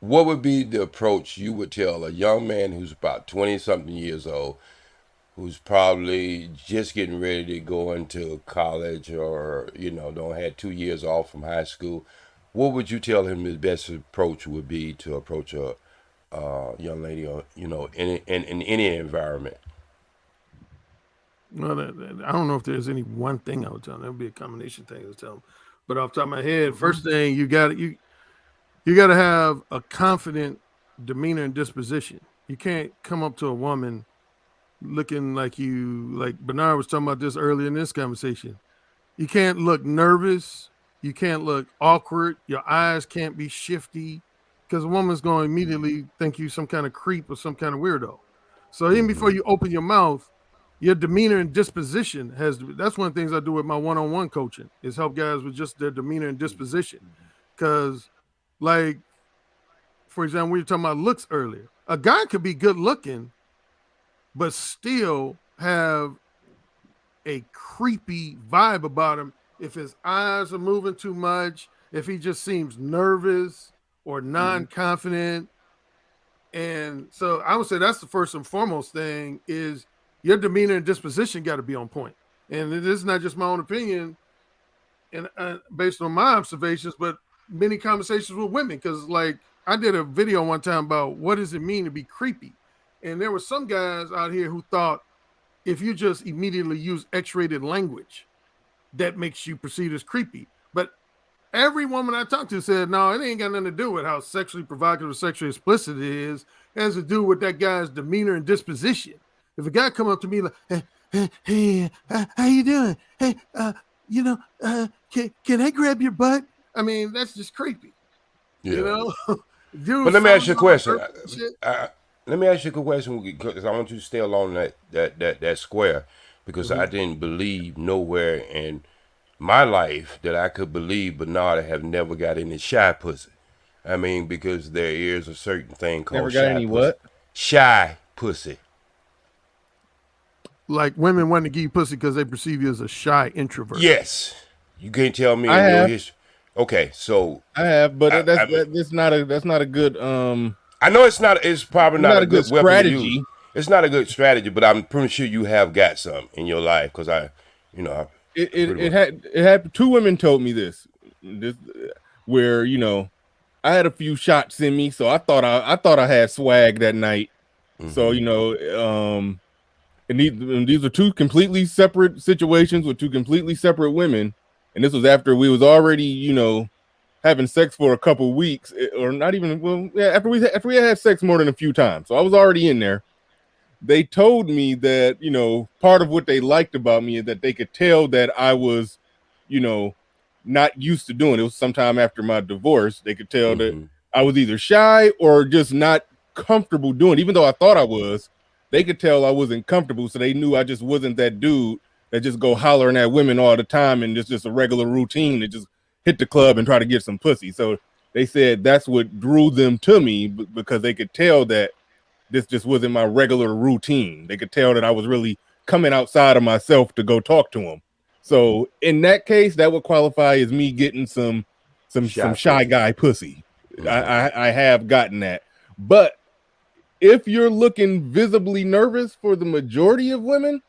Speaker 8: What would be the approach you would tell a young man who's about 20-something years old, who's probably just getting ready to go into college or, don't have 2 years off from high school, what would you tell him his best approach would be to approach a young lady or, in any environment?
Speaker 4: Well, I don't know if there's any one thing I would tell them. That would be a combination thing I would tell them. But off the top of my head, first thing you got to have a confident demeanor and disposition. You can't come up to a woman looking like Bernard was talking about this earlier in this conversation. You can't look nervous. You can't look awkward. Your eyes can't be shifty because a woman's going to immediately think you some kind of creep or some kind of weirdo. So even before you open your mouth, your demeanor and disposition that's one of the things I do with my one-on-one coaching is help guys with just their demeanor and disposition. Because for example, we were talking about looks earlier. A guy could be good looking, but still have a creepy vibe about him if his eyes are moving too much, if he just seems nervous or non-confident. And so I would say that's the first and foremost thing is your demeanor and disposition got to be on point. And this is not just my own opinion and based on my observations, but many conversations with women. Because I did a video one time about what does it mean to be creepy. And there were some guys out here who thought if you just immediately use X-rated language, that makes you perceived as creepy. But every woman I talked to said, no, it ain't got nothing to do with how sexually provocative or sexually explicit it is. It has to do with that guy's demeanor and disposition. If a guy come up to me like, hey, how you doing? Hey, can I grab your butt? I mean, that's just creepy.
Speaker 8: Yeah.
Speaker 4: Dude,
Speaker 8: but let me ask you a question. Let me ask you a question because I want you to stay along that square because I didn't believe nowhere in my life that I could believe Bernard have never got any shy pussy. I mean, because there is a certain thing called
Speaker 1: never got
Speaker 8: shy
Speaker 1: any
Speaker 8: pussy.
Speaker 1: what?
Speaker 8: Shy pussy.
Speaker 4: Like women want to give you pussy because they perceive you as a shy introvert.
Speaker 8: Yes. You can't tell me
Speaker 1: I
Speaker 8: in your
Speaker 1: have.
Speaker 8: history. Okay, so
Speaker 1: I have, but that's not a good
Speaker 8: I know it's not. It's probably not a good
Speaker 1: strategy.
Speaker 8: It's not a good strategy, but I'm pretty sure you have got some in your life because
Speaker 1: it had two women told me this where I had a few shots in me, so I thought I had swag that night. So and these are two completely separate situations with two completely separate women, and this was after we was already having sex for a couple weeks, or not even. Well, yeah, after we had sex more than a few times, so I was already in there. They told me that part of what they liked about me is that they could tell that I was, not used to doing it. It was sometime after my divorce. They could tell that I was either shy or just not comfortable doing it. Even though I thought I was, they could tell I wasn't comfortable. So they knew I just wasn't that dude that just go hollering at women all the time and it's just a regular routine to just hit the club and try to get some pussy. So they said that's what drew them to me because they could tell that this just wasn't my regular routine. They could tell that I was really coming outside of myself to go talk to them. So in that case, that would qualify as me getting some shy guy pussy. I have gotten that. But if you're looking visibly nervous for the majority of women,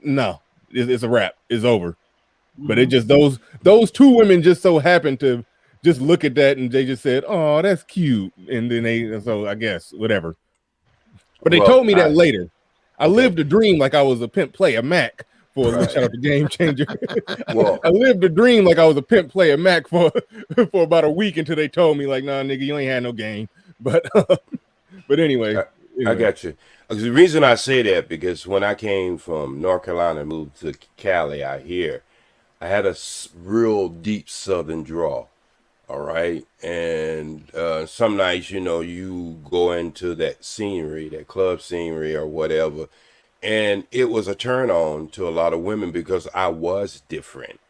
Speaker 1: no, it's a wrap. It's over. But it just those two women just so happened to just look at that and they just said, "Oh, that's cute," and then so I guess whatever. But they told me that later. I lived a dream like I was a pimp player Mac for a little shout out to Game Changer. I lived a dream like I was a pimp player Mac for about a week until they told me like, "Nah, nigga, you ain't had no game." But anyway,
Speaker 8: I got you. The reason I say that because when I came from North Carolina and moved to Cali out here, I had a real deep Southern drawl. All right. And some nights, you go into that scenery, that club scenery or whatever. And it was a turn on to a lot of women because I was different.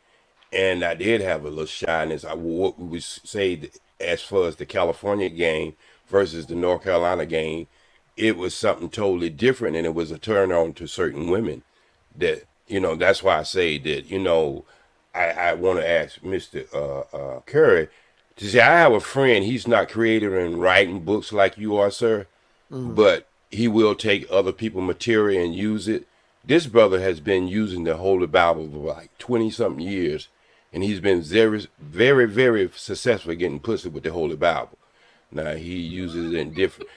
Speaker 8: And I did have a little shyness. What we would say as far as the California game versus the North Carolina game, it was something totally different. And it was a turn on to certain women that, that's why I say that, I want to ask Mr. Curry. To say, I have a friend, he's not creative in writing books like you are, sir, but he will take other people's material and use it. this brother has been using the Holy Bible for like 20 something years, and he's been very, very, very successful at getting pussy with the Holy Bible. Now he uses it in different.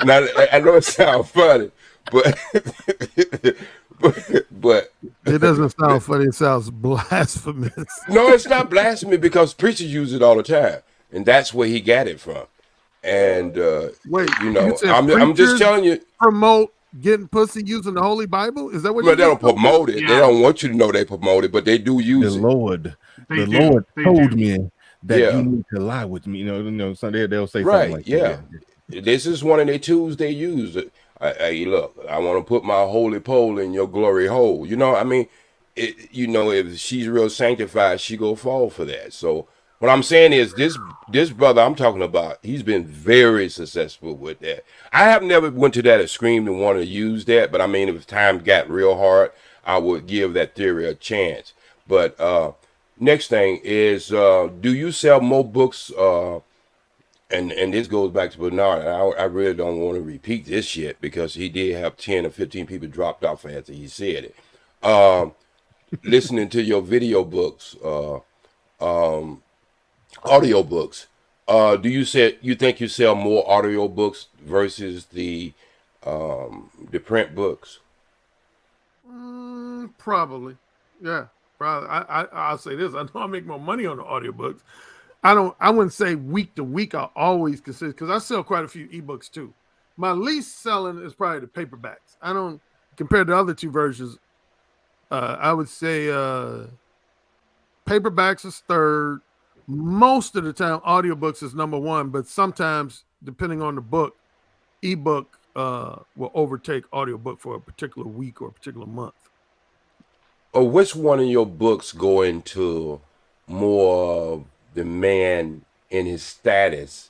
Speaker 8: Now I know it sounds funny, but but
Speaker 4: it doesn't sound funny. It sounds blasphemous.
Speaker 8: No, it's not blasphemy because preachers use it all the time, and that's where he got it from. And
Speaker 4: wait,
Speaker 8: you know,
Speaker 4: you
Speaker 8: I'm just telling you,
Speaker 4: promote getting pussy using the Holy Bible. Is that what?
Speaker 8: But they don't promote it.
Speaker 7: Yeah.
Speaker 8: They don't want you to know they promote it, but they do use
Speaker 1: The
Speaker 8: it.
Speaker 1: Lord,
Speaker 7: They
Speaker 1: the
Speaker 7: do.
Speaker 1: Lord
Speaker 7: They
Speaker 1: told
Speaker 7: do.
Speaker 1: me that
Speaker 8: Yeah.
Speaker 1: you need to lie with me. You know, Sunday they'll say
Speaker 8: Right?
Speaker 1: something like
Speaker 8: Yeah.
Speaker 1: that.
Speaker 8: This is one of the tools they use. Hey, look, I want to put my holy pole in your glory hole. You know, I mean, you know, if she's real sanctified, she go fall for that. So what I'm saying is, this brother I'm talking about, he's been very successful with that. I have never went to that extreme to want to use that, but I mean, if time got real hard, I would give that theory a chance. But next thing is, do you sell more books? And this goes back to Bernard. I really don't want to repeat this shit because he did have 10 or 15 people dropped off after he said it. Listening to your video books, audio books. Do you think you sell more audio books versus the print books?
Speaker 4: Probably, yeah. Probably. I'll say this. I know I make more money on the audiobooks. I wouldn't say week to week. I always consider, because I sell quite a few ebooks too. My least selling is probably the paperbacks. I don't, compared to other two versions, I would say paperbacks is third. Most of the time, audiobooks is number one, but sometimes, depending on the book, ebook will overtake audiobook for a particular week or a particular month.
Speaker 8: Or which one of your books go into more the man in his status?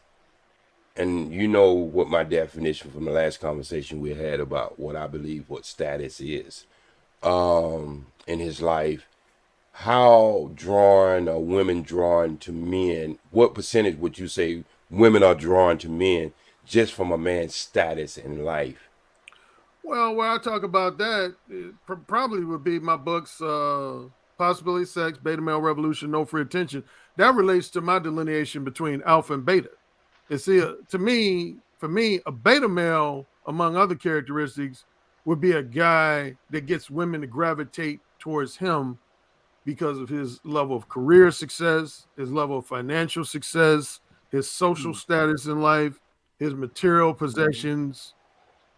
Speaker 8: And you know what my definition from the last conversation we had about what I believe what status is in his life. How drawn are women drawn to men? What percentage would you say women are drawn to men just from a man's status in life?
Speaker 4: Well, where I talk about that, it probably would be my books, Possibility Sex, Beta Male Revolution, No Free Attention. That relates to my delineation between alpha and beta. You see, for me, a beta male, among other characteristics, would be a guy that gets women to gravitate towards him because of his level of career success, his level of financial success, his social status in life, his material possessions.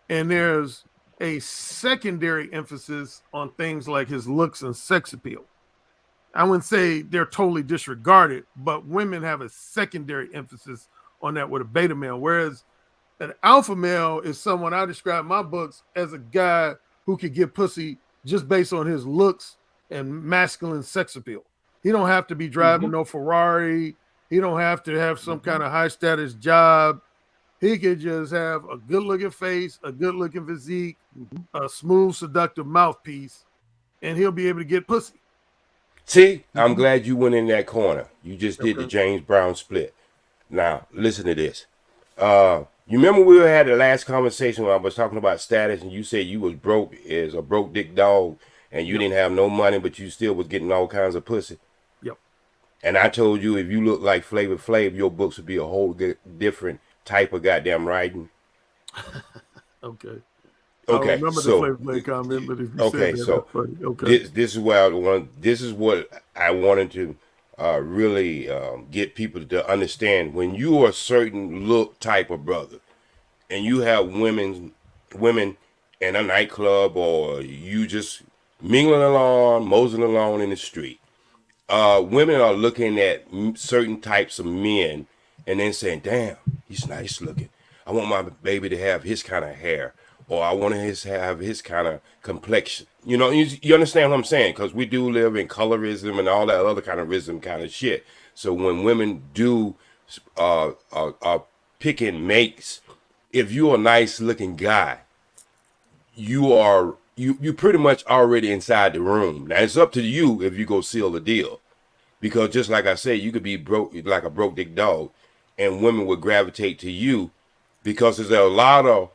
Speaker 4: And there's a secondary emphasis on things like his looks and sex appeal. I wouldn't say they're totally disregarded, but women have a secondary emphasis on that with a beta male. Whereas an alpha male is someone I describe in my books as a guy who could get pussy just based on his looks and masculine sex appeal. He don't have to be driving no Ferrari. He don't have to have some kind of high status job. He could just have a good looking face, a good looking physique, a smooth, seductive mouthpiece, and he'll be able to get pussy.
Speaker 8: See, I'm glad you went in that corner. You just did the James Brown split. Now, listen to this. You remember we had the last conversation when I was talking about status and you said you was broke as a broke dick dog and you didn't have no money, but you still was getting all kinds of pussy.
Speaker 4: Yep.
Speaker 8: And I told you if you look like Flavor Flav, your books would be a whole different type of goddamn writing.
Speaker 4: Okay.
Speaker 8: Okay.
Speaker 4: I remember
Speaker 8: So,
Speaker 4: the Flavor Flav comment, but if you
Speaker 8: okay,
Speaker 4: said that,
Speaker 8: so
Speaker 4: that's funny. Okay.
Speaker 8: this is where I want. This is what I wanted to really get people to understand. When you are a certain look type of brother, and you have women in a nightclub, or you just mingling along, moseying along in the street, women are looking at certain types of men, and then saying, "Damn, he's nice looking. I want my baby to have his kind of hair." Or I want to have his kind of complexion. You know, you understand what I'm saying? Because we do live in colorism and all that other kind of ism kind of shit. So when women do pick and makes, if you're a nice looking guy, you pretty much already inside the room. Now it's up to you if you go seal the deal. Because just like I said, you could be broke like a broke dick dog, and women would gravitate to you because there's a lot of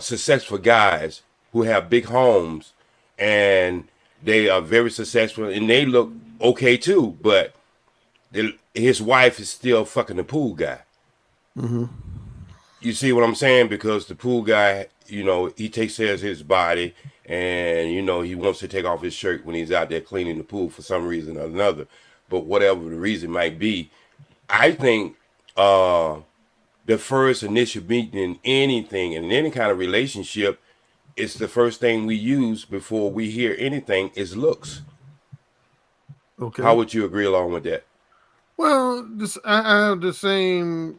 Speaker 8: successful guys who have big homes and they are very successful and they look okay too, but his wife is still fucking the pool guy.
Speaker 3: Mm-hmm.
Speaker 8: You see what I'm saying? Because the pool guy, you know, he takes care of his body and, you know, he wants to take off his shirt when he's out there cleaning the pool for some reason or another. But whatever the reason might be, I think the first initial meeting in anything, in any kind of relationship, it's the first thing we use before we hear anything is looks.
Speaker 3: Okay.
Speaker 8: How would you agree along with that?
Speaker 4: Well, I have the same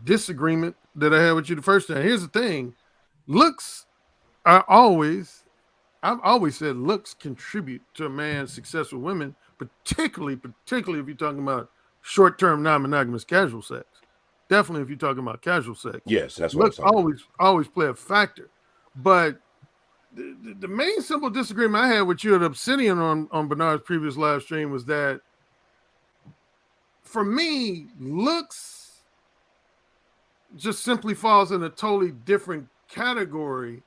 Speaker 4: disagreement that I had with you the first time. Here's the thing. Looks are always, I've always said looks contribute to a man's success with women, particularly if you're talking about short-term non-monogamous casual sex. Definitely if you're talking about casual sex.
Speaker 8: Yes, that's what
Speaker 4: looks
Speaker 8: I'm talking
Speaker 4: always play a factor. But the main simple disagreement I had with you at Obsidian on Bernard's previous live stream was that for me, looks just simply falls in a totally different category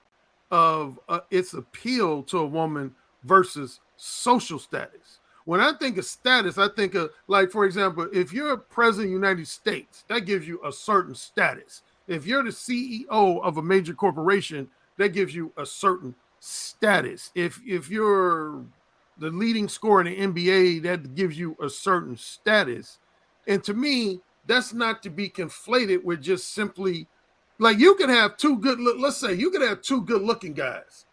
Speaker 4: of its appeal to a woman versus social status. When I think of status, I think of, like, for example, if you're a president of the United States, that gives you a certain status. If you're the CEO of a major corporation, that gives you a certain status. If you're the leading scorer in the NBA, that gives you a certain status. And to me, that's not to be conflated with just simply, like, you could have let's say you could have two good looking guys.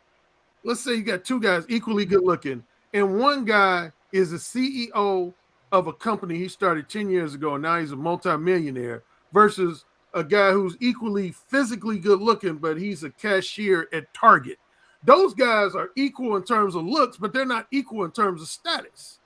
Speaker 4: Let's say you got two guys equally good looking, and one guy is a CEO of a company he started 10 years ago, and now he's a multimillionaire, versus a guy who's equally physically good looking, but he's a cashier at Target. Those guys are equal in terms of looks, but they're not equal in terms of status.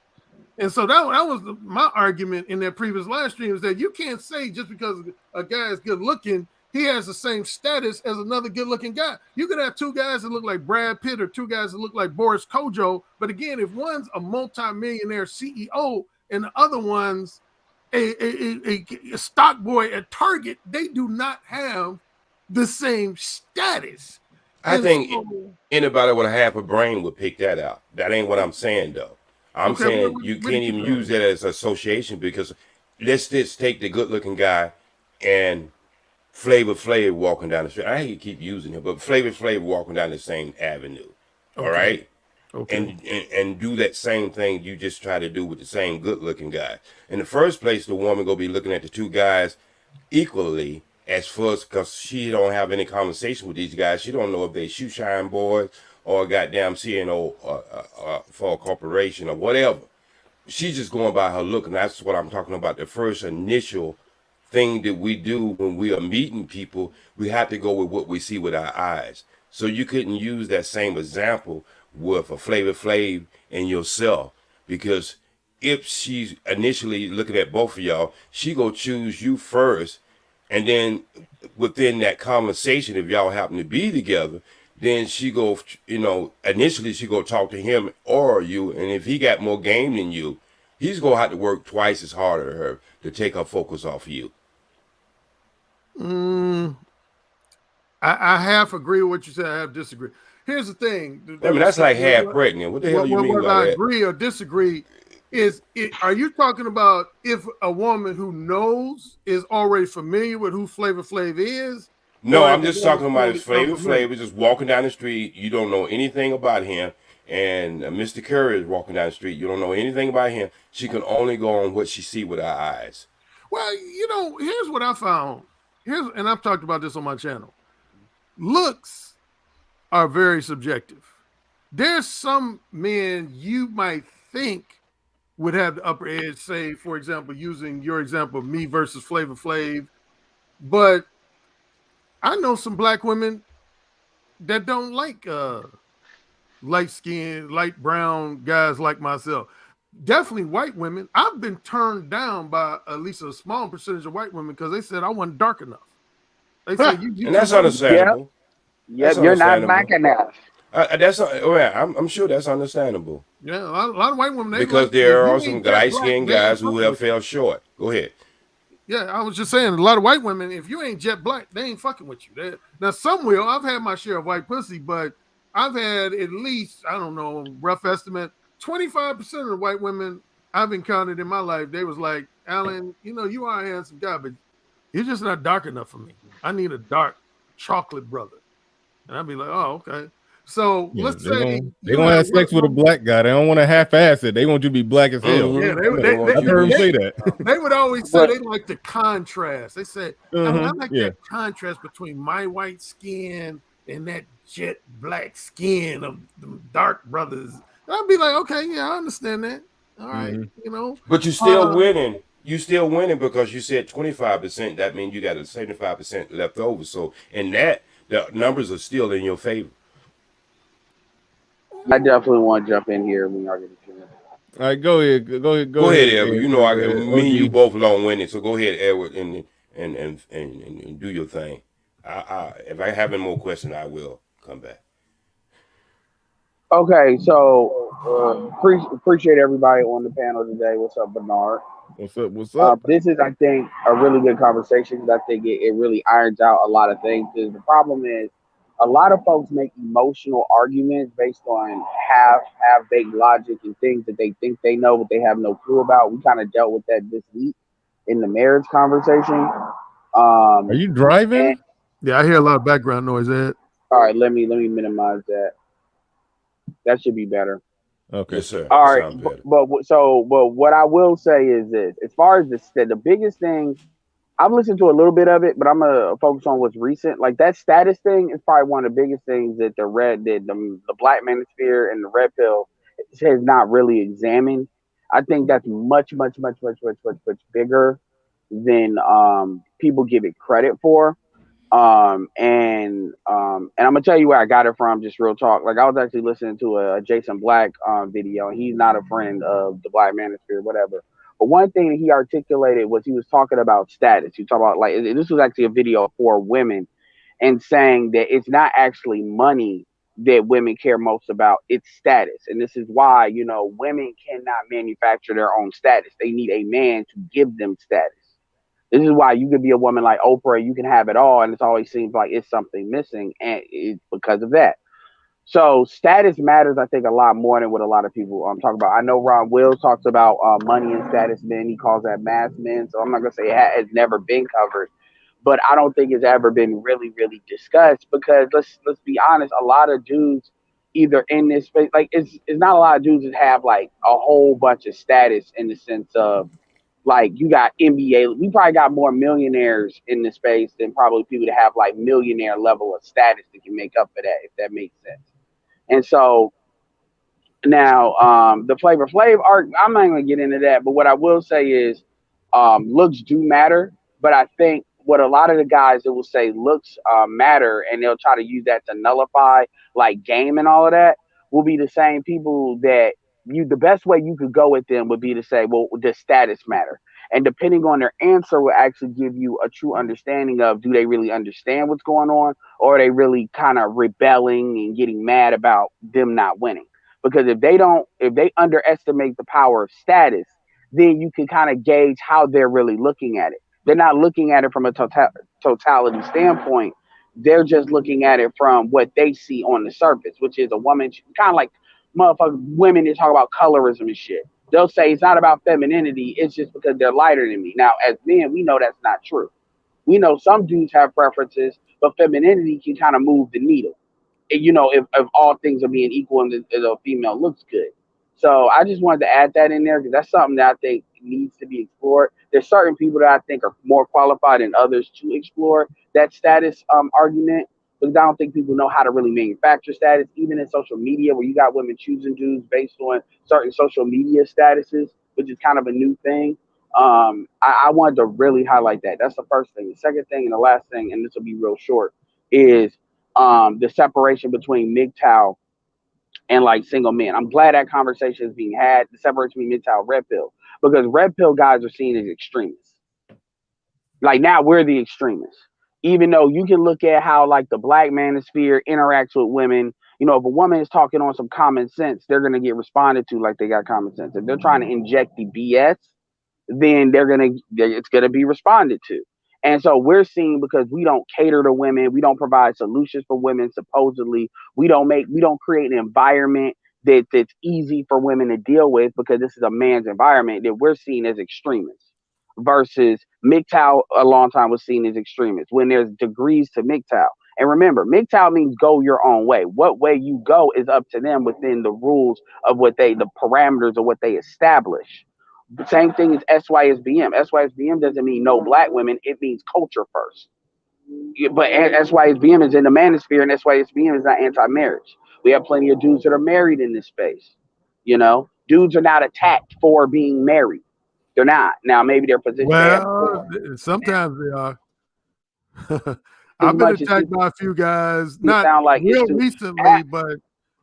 Speaker 4: And so that was my argument in that previous live stream, is that you can't say just because a guy is good looking, he has the same status as another good looking guy. You could have two guys that look like Brad Pitt or two guys that look like Boris Kojo. But again, if one's a multi-millionaire CEO and the other one's a stock boy at Target, they do not have the same status.
Speaker 8: I think anybody with a half a brain would pick that out. That ain't what I'm saying, though. I'm saying you can't even use that as association, because let's just take the good-looking guy and Flavor Flav walking down the street. I hate to keep using him, but Flavor Flav walking down the same avenue. Okay. All right? Okay. And do that same thing you just try to do with the same good-looking guy. In the first place, the woman gonna be looking at the two guys equally as first, because she don't have any conversation with these guys. She don't know if they shoe shine boys or goddamn CNO for a corporation or whatever. She's just going by her look, and that's what I'm talking about. The first initial thing that we do when we are meeting people, we have to go with what we see with our eyes. So you couldn't use that same example with a Flavor Flav and yourself, because if she's initially looking at both of y'all, she go choose you first, and then within that conversation, if y'all happen to be together, then she go, you know, initially she go talk to him or you, and if he got more game than you, he's gonna have to work twice as hard at her to take her focus off of you.
Speaker 4: I half agree with what you said. I half disagree. Here's the thing.
Speaker 8: I mean, that's like half pregnant. What the hell do you mean by that?
Speaker 4: Whether I agree or disagree is, are you talking about if a woman who knows is already familiar with who Flavor Flav is?
Speaker 8: No, I'm just talking about if Flavor Flav is just walking down the street, you don't know anything about him, and Mr. Curry is walking down the street, you don't know anything about him. She can only go on what she see with her eyes.
Speaker 4: Well, you know, here's what I found. And I've talked about this on my channel. Looks are very subjective. There's some men you might think would have the upper edge, say, for example, using your example of me versus Flavor Flav, but I know some black women that don't like light-skinned, light brown guys like myself. Definitely white women. I've been turned down by at least a small percentage of white women because they said I wasn't dark enough. They said
Speaker 8: and that's understandable.
Speaker 9: Yep, you're not black enough.
Speaker 8: I'm sure that's understandable.
Speaker 4: Yeah, a lot of white women.
Speaker 8: Because there are some light-skinned guys who have fell short. Go ahead.
Speaker 4: Yeah, I was just saying, a lot of white women, if you ain't jet black, they ain't fucking with you. Now, some will. I've had my share of white pussy, but I've had at least, I don't know, rough estimate, 25% of the white women I've encountered in my life, they was like, Alan, you are a handsome guy, but you're just not dark enough for me. I need a dark chocolate brother. And I'd be like, oh, okay. So let's say
Speaker 1: they gonna have sex with a black guy. They don't want to half-ass it. They want you to be black as hell.
Speaker 4: Yeah,
Speaker 1: I've heard them say that.
Speaker 4: They would always say they like the contrast. They said, I like
Speaker 1: yeah.
Speaker 4: that contrast between my white skin and that jet black skin of the dark brothers. And I'd be like, okay, yeah, I understand that. All right,
Speaker 8: But you still winning. You still winning because you said 25%. That means you got a 75% left over. So in that, the numbers are still in your favor.
Speaker 9: I definitely want to jump in here when y'all get a chance.
Speaker 1: All right, go ahead. Go ahead,
Speaker 8: Edward. You know, me and you both long winning. So go ahead, Edward, and do your thing. If I have any more questions, I will come back.
Speaker 9: Okay, so appreciate everybody on the panel today. What's up, Bernard?
Speaker 1: What's up?
Speaker 9: This is, I think, a really good conversation because I think it really irons out a lot of things. Because the problem is, a lot of folks make emotional arguments based on half-baked logic and things that they think they know, but they have no clue about. We kind of dealt with that this week in the marriage conversation.
Speaker 1: Are you driving?
Speaker 4: Yeah, I hear a lot of background noise, Ed.
Speaker 9: All right, let me minimize that. That should be better.
Speaker 1: Okay,
Speaker 8: yes, sir.
Speaker 9: All right, but what I will say is this: as far as the biggest thing, I've listened to a little bit of it, but I'm gonna focus on what's recent. Like that status thing is probably one of the biggest things that the black manosphere and the red pill has not really examined. I think that's much bigger than people give it credit for. And I'm gonna tell you where I got it from, just real talk. Like I was actually listening to a Jason Black video, and he's not a friend of the black manosphere, whatever. But one thing that he articulated was he was talking about status. He talked about, like, this was actually a video for women, and saying that it's not actually money that women care most about, it's status. And this is why, women cannot manufacture their own status. They need a man to give them status. This is why you could be a woman like Oprah, you can have it all, and it always seems like it's something missing, and it's because of that. So status matters, I think, a lot more than what a lot of people talk about. I know Ron Wills talks about money and status men. He calls that mass men. So I'm not gonna say it has never been covered, but I don't think it's ever been really, really discussed because let's be honest, a lot of dudes either in this space, like it's not a lot of dudes that have like a whole bunch of status in the sense of, like, you got NBA. We probably got more millionaires in the space than probably people that have like millionaire level of status that can make up for that, if that makes sense. And so now the Flavor Flav art, I'm not going to get into that, but what I will say is looks do matter. But I think what a lot of the guys that will say looks matter, and they'll try to use that to nullify like game and all of that, will be the same people that the best way you could go with them would be to say, well, does status matter? And depending on their answer will actually give you a true understanding of, do they really understand what's going on, or are they really kind of rebelling and getting mad about them not winning? Because if they underestimate the power of status, then you can kind of gauge how they're really looking at it. They're not looking at it from a totality standpoint. They're just looking at it from what they see on the surface, which is a woman, kind of like motherfucking women that talk about colorism and shit. They'll say it's not about femininity, it's just because they're lighter than me. Now, as men, we know that's not true. We know some dudes have preferences, but femininity can kind of move the needle. If all things are being equal and the female looks good. So I just wanted to add that in there because that's something that I think needs to be explored. There's certain people that I think are more qualified than others to explore that status argument, because I don't think people know how to really manufacture status, even in social media, where you got women choosing dudes based on certain social media statuses, which is kind of a new thing. I wanted to really highlight that. That's the first thing. The second thing and the last thing, and this will be real short, is the separation between MGTOW and like single men. I'm glad that conversation is being had. The separation between MGTOW and red pill, because red pill guys are seen as extremists. Like now we're the extremists, even though you can look at how like the black manosphere interacts with women. If a woman is talking on some common sense, they're gonna get responded to like they got common sense. If they're trying to inject the BS, then it's gonna be responded to. And so we're seeing, because we don't cater to women, we don't provide solutions for women. Supposedly, we don't create an environment that's easy for women to deal with, because this is a man's environment, that we're seen as extremists. Versus MGTOW, a long time was seen as extremists, when there's degrees to MGTOW. And remember, MGTOW means go your own way. What way you go is up to them within the rules of the parameters of what they establish. The same thing as SYSBM. SYSBM doesn't mean no black women. It means culture first. But SYSBM is in the manosphere, and SYSBM is not anti-marriage. We have plenty of dudes that are married in this space. Dudes are not attacked for being married. They're not. Now, maybe their position.
Speaker 4: Well, sometimes they are. I've been attacked by a few guys, not like real recently, but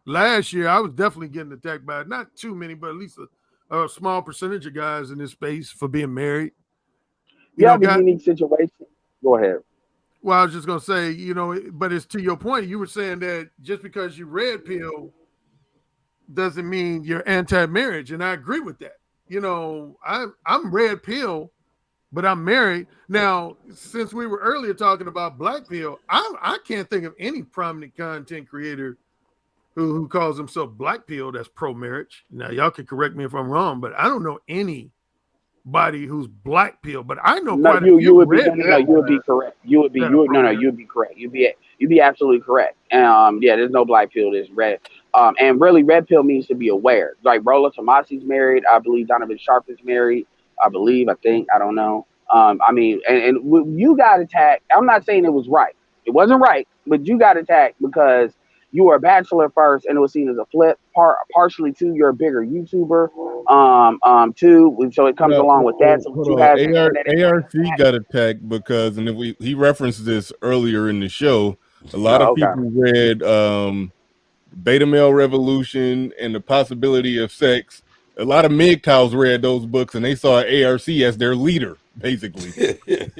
Speaker 4: last year I was definitely getting attacked by not too many, but at least a small percentage of guys in this space for being married.
Speaker 9: You have a unique situation. Go ahead.
Speaker 4: Well, I was just gonna say, but it's to your point. You were saying that just because you red pill doesn't mean you're anti-marriage, and I agree with that. I'm red pill, but I'm married. Now, since we were earlier talking about black pill, I can't think of any prominent content creator who calls himself black pill that's pro-marriage. Now, y'all can correct me if I'm wrong, but I don't know anybody who's black pill. But I know quite a few.
Speaker 9: You would be correct. You would be correct. You'd be absolutely correct. There's no black pill that's red. And really, red pill means to be aware. Like Rolla Tomasi's married. I believe Donovan Sharp is married. I don't know. And you got attacked. I'm not saying it was right. It wasn't right, but you got attacked because you were a bachelor first, and it was seen as a flip. Partially too, you're a bigger YouTuber. Too, so it comes along with that. So
Speaker 1: ARC got attacked because, and he referenced this earlier in the show. A lot of people read Beta Male Revolution and the Possibility of Sex. A lot of MGTOWs read those books, and they saw ARC as their leader, basically.
Speaker 9: They did.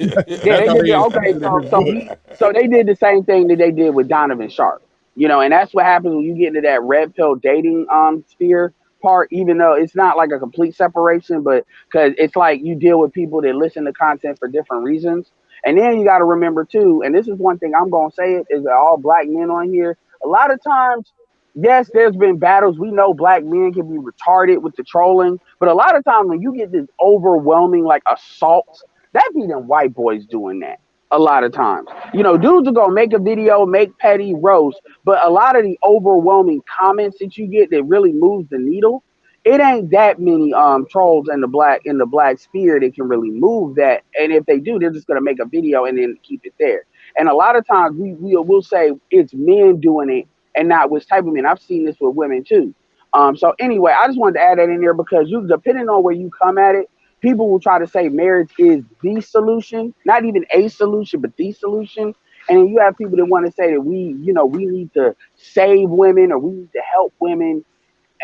Speaker 9: So they did the same thing that they did with Donovan Sharp. And that's what happens when you get into that red pill dating sphere part, even though it's not like a complete separation, but because it's like you deal with people that listen to content for different reasons. And then you got to remember too, and this is one thing I'm going to say it, is that all black men on here, a lot of times, yes, there's been battles. We know black men can be retarded with the trolling, but a lot of times when you get this overwhelming like assault, that be them white boys doing that. A lot of times, dudes are gonna make a video, make petty roast, but a lot of the overwhelming comments that you get that really moves the needle, it ain't that many trolls in the black sphere that can really move that. And if they do, they're just gonna make a video and then keep it there. And a lot of times we'll say it's men doing it and not which type of men. I've seen this with women too. So anyway, I just wanted to add that in there because depending on where you come at it, people will try to say marriage is the solution, not even a solution, but the solution. And then you have people that want to say that we need to save women or we need to help women.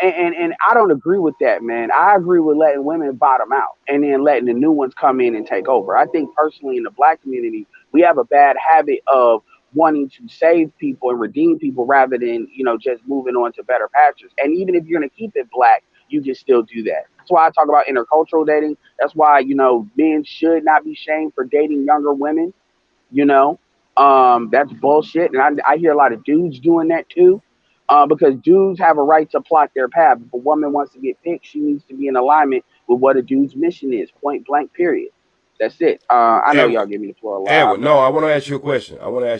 Speaker 9: And I don't agree with that, man. I agree with letting women bottom out and then letting the new ones come in and take over. I think personally in the black community, we have a bad habit of wanting to save people and redeem people rather than, just moving on to better pastures. And even if you're going to keep it black, you can still do that. That's why I talk about intercultural dating. That's why, men should not be shamed for dating younger women. That's bullshit. And I hear a lot of dudes doing that too, because dudes have a right to plot their path. If a woman wants to get picked, she needs to be in alignment with what a dude's mission is, point blank, period. That's it. I know y'all give me the floor a lot.
Speaker 8: Edward, no, I want to ask you a question. Edward.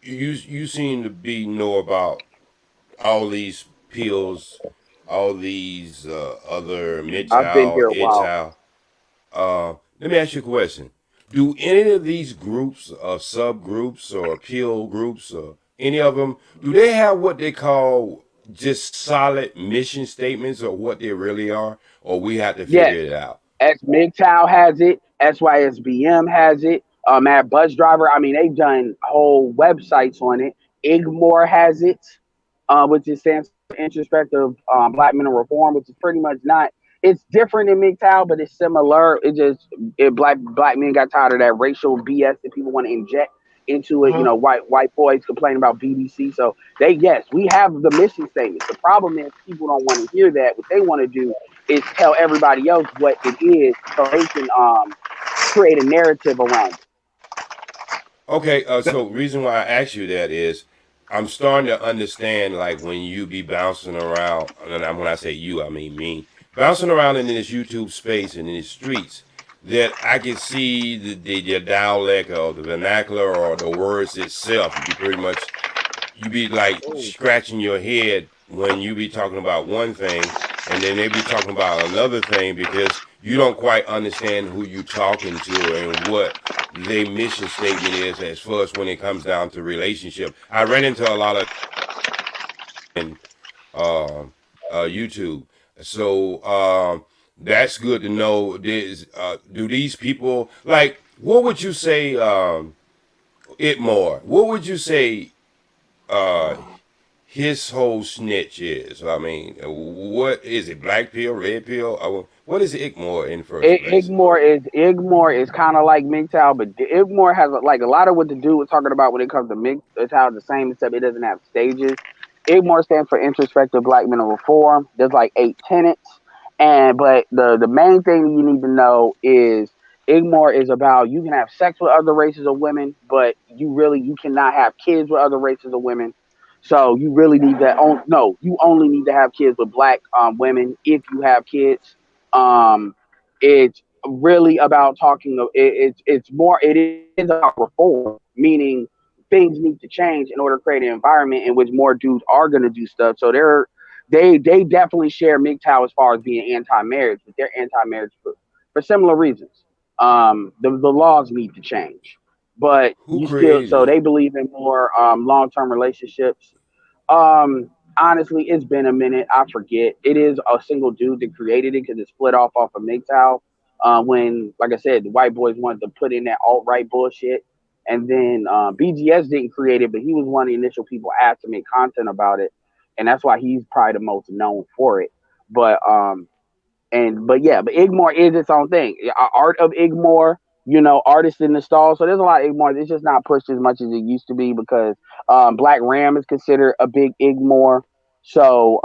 Speaker 8: You seem to know about all these pills, all these other MGTOW, let me ask you a question. Do any of these groups or subgroups or pill groups or any of them, do they have what they call just solid mission statements or what they really are? Or we have to figure it out?
Speaker 9: MGTOW has it. SYSBM has it. Mad Bus Driver. I mean, they've done whole websites on it. IGMOR has it, which stands for Introspective Black Mental Reform, which is pretty much not. It's different than MGTOW, but it's similar. Black men got tired of that racial BS that people want to inject into it. White boys complain about BBC. So we have the mission statements. The problem is people don't want to hear that. What they want to do is tell everybody else what it is so they can create a narrative around it.
Speaker 8: Okay, so reason why I asked you that is I'm starting to understand, like, when you be bouncing around, and when I say you, I mean me, bouncing around in this YouTube space and in the streets, that I can see the dialect or the vernacular or the words itself. You pretty much, you be like scratching your head when you be talking about one thing, and then they be talking about another thing because you don't quite understand who you talking to and what their mission statement is as far as when it comes down to relationship. I ran into a lot of in YouTube, so that's good to know. Do these people, like, what would you say? It more. What would you say? His whole snitch is. I mean, what is it? Black pill, red pill? What is Igmore in the first place?
Speaker 9: Igmore is kind of like MGTOW, but Igmore has like a lot of what to do with talking about when it comes to MGTOW. The same, except it doesn't have stages. Igmore stands for Introspective Black Mental Reform. There's like 8 tenets, but the main thing you need to know is Igmore is about you can have sex with other races of women, but you cannot have kids with other races of women. So you really need that. No, you only need to have kids with black women if you have kids. Um, it's really about talking. It is about reform, meaning things need to change in order to create an environment in which more dudes are going to do stuff. So they definitely share MGTOW as far as being anti-marriage, but they're anti-marriage for similar reasons. The laws need to change, but
Speaker 8: Who
Speaker 9: you still
Speaker 8: created
Speaker 9: so
Speaker 8: it?
Speaker 9: they believe in more long-term relationships. Honestly, it's been a minute. I forget. It is a single dude that created it because it split off of MGTOW. When, like I said, the white boys wanted to put in that alt right bullshit, and then BGS didn't create it, but he was one of the initial people asked to make content about it, and that's why he's probably the most known for it. But but Igmore is its own thing. Art of Igmore, artists in the stall. So there's a lot of Igmore. It's just not pushed as much as it used to be because Black Ram is considered a big Igmore. So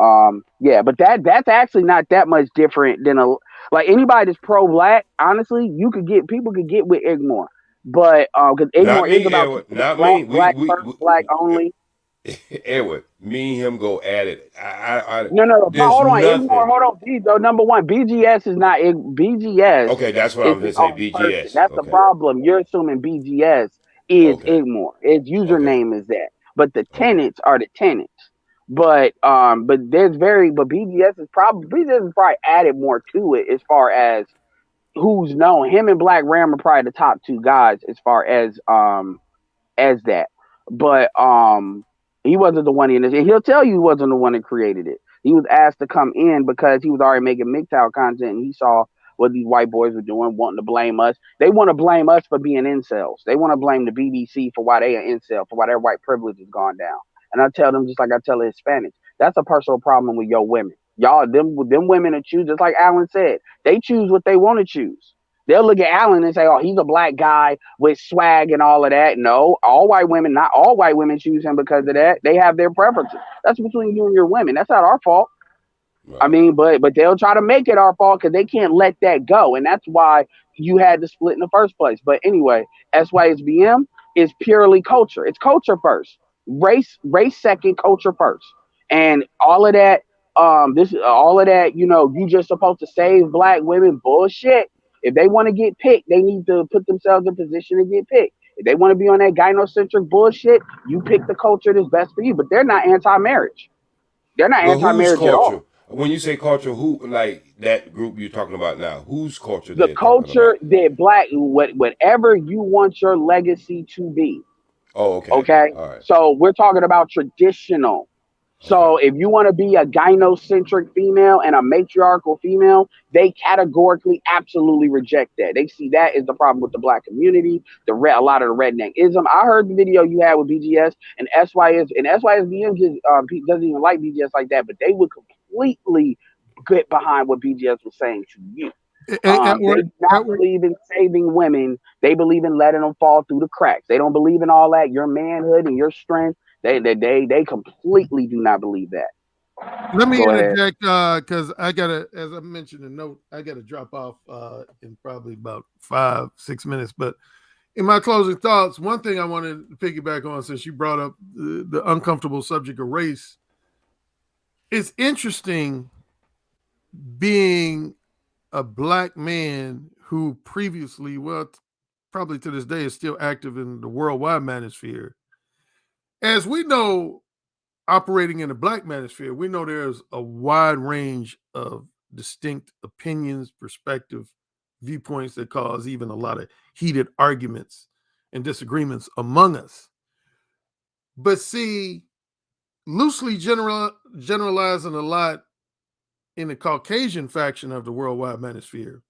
Speaker 9: yeah, but that's actually not that much different than like anybody that's pro black. Honestly, people could get with Igmore, but because
Speaker 8: Not
Speaker 9: Igmore is
Speaker 8: me,
Speaker 9: about
Speaker 8: Edward.
Speaker 9: keeping it
Speaker 8: Not
Speaker 9: black,
Speaker 8: me.
Speaker 9: black first, black only.
Speaker 8: Edward, me and him go at it.
Speaker 9: No. But
Speaker 8: There's
Speaker 9: hold on, Igmore.
Speaker 8: nothing.
Speaker 9: Hold on. Though number one, BGS is not BGS
Speaker 8: Okay, that's what
Speaker 9: is
Speaker 8: I'm gonna
Speaker 9: his
Speaker 8: say.
Speaker 9: own person.
Speaker 8: BGS.
Speaker 9: That's the
Speaker 8: Okay.
Speaker 9: problem. You're assuming BGS is
Speaker 8: Okay.
Speaker 9: Igmore. Its
Speaker 8: Okay.
Speaker 9: username is that, but the
Speaker 8: Okay.
Speaker 9: tenants are the tenants. But BGS is probably added more to it as far as who's known. Him and Black Ram are probably the top 2 guys as far as that. But he wasn't the one in this. And he'll tell you he wasn't the one that created it. He was asked to come in because he was already making MGTOW content and he saw what these white boys were doing, wanting to blame us. They want to blame us for being incels. They want to blame the BBC for why they are incel, for why their white privilege has gone down. And I tell them just like I tell the Hispanics, that's a personal problem with your women. Y'all, them women that choose, just like Alan said, they choose what they want to choose. They'll look at Allen and say, "Oh, he's a black guy with swag and all of that." No, not all white women choose him because of that. They have their preferences. That's between you and your women. That's not our fault. I
Speaker 8: Right.
Speaker 9: mean, but they'll try to make it our fault because they can't let that go, and that's why you had to split in the first place. But anyway, SYSBM is purely culture. It's culture first, race second, culture first, and all of that. You just supposed to save black women. Bullshit. If they want to get picked, they need to put themselves in position to get picked. If they want to be on that gynocentric bullshit, you pick the culture that's best for you. But they're not anti-marriage. They're not
Speaker 8: But whose
Speaker 9: anti-marriage at
Speaker 8: culture?
Speaker 9: all.
Speaker 8: When you say culture, who, like that group you're talking about now? Whose culture
Speaker 9: The
Speaker 8: they're talking about?
Speaker 9: culture that whatever you want your legacy to be.
Speaker 8: Oh, okay.
Speaker 9: Okay.
Speaker 8: All right.
Speaker 9: So we're talking about traditional.
Speaker 8: Okay.
Speaker 9: So if you want to be a gynocentric female and a matriarchal female, they categorically absolutely reject that. They see that as the problem with the black community, a lot of the redneckism. I heard the video you had with BGS and SYSBM doesn't even like BGS like that, but they would completely get behind what BGS was saying to you. They do not
Speaker 4: Edward,
Speaker 9: believe in saving women. They believe in letting them fall through the cracks. They don't believe in all that, your manhood and your strength. They completely do not believe that.
Speaker 4: Let me
Speaker 9: Go ahead.
Speaker 4: interject because I gotta, as I mentioned in the note, I gotta drop off in probably about 5-6 minutes. But in my closing thoughts, one thing I wanted to piggyback on, since you brought up the uncomfortable subject of race, it's interesting being a black man who previously, well, probably to this day, is still active in the worldwide manosphere. As we know, operating in the black manosphere, we know there's a wide range of distinct opinions, perspective, viewpoints that cause even a lot of heated arguments and disagreements among us. But see, loosely generalizing a lot in the Caucasian faction of the worldwide manosphere,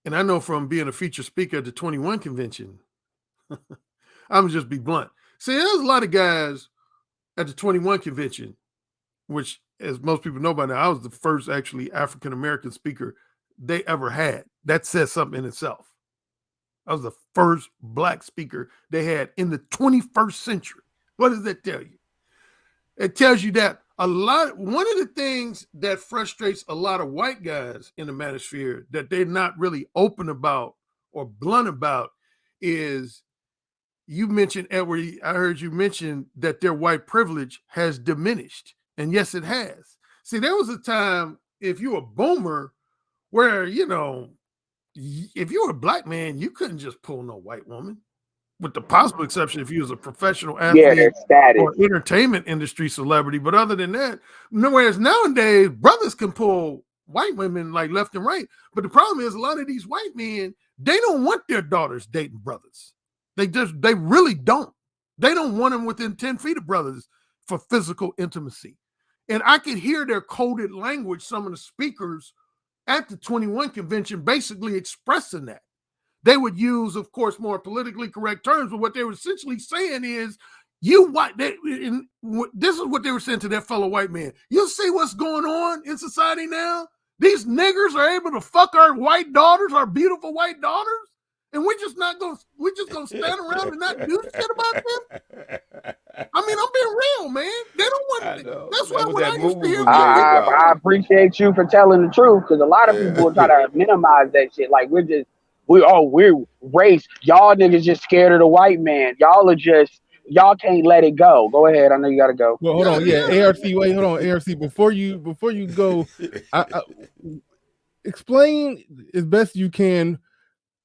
Speaker 4: and I know from being a featured speaker at the 21 convention, I'm just be blunt. See, there's a lot of guys at the 21 convention, which, as most people know by now, I was the first actually African-American speaker they ever had. That says something in itself. I was the first black speaker they had in the 21st century. What does that tell you? It tells you that one of the things that frustrates a lot of white guys in the manosphere that they're not really open about or blunt about is, you mentioned, Edward, I heard you mention that their white privilege has diminished. And yes, it has. See, there was a time, if you were a boomer, where, if you were a black man, you couldn't just pull no white woman, with the possible exception if you was a professional athlete or entertainment industry celebrity. But other than that, whereas nowadays, brothers can pull white women like left and right. But the problem is, a lot of these white men, they don't want their daughters dating brothers. They really don't. They don't want them within 10 feet of brothers for physical intimacy. And I could hear their coded language, some of the speakers at the 21 convention basically expressing that. They would use, of course, more politically correct terms, but what they were essentially saying is, this is what they were saying to their fellow white man. You see what's going on in society now? These niggers are able to fuck our white daughters, our beautiful white daughters. And we're just gonna stand around and not do shit about them. I mean, I'm being real, man. They don't want. That's why when I used to hear,
Speaker 9: I appreciate you for telling the truth, because a lot of people try to minimize that shit. Like we're race. Y'all niggas just scared of the white man. Y'all can't let it go. Go ahead. I know you gotta go.
Speaker 1: Well, hold on. Yeah, ARC. Wait, hold on, ARC. Before you go, I explain as best you can.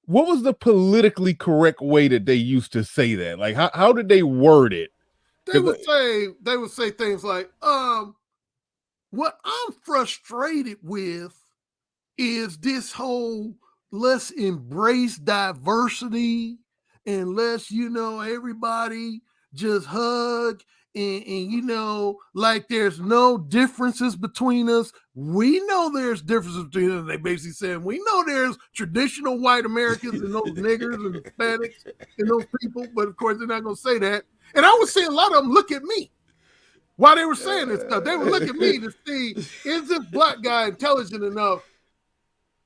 Speaker 1: What was the politically correct way that they used to say that? Like, how did they word it?
Speaker 4: They would say things like, what I'm frustrated with is this whole let's embrace diversity and let's, everybody just hug and like there's no differences between us. We know there's differences between us. They basically saying, we know there's traditional white Americans and those niggers and Hispanics and those people, but of course they're not going to say that. And I would say a lot of them look at me while they were saying this stuff. They would look at me to see, is this black guy intelligent enough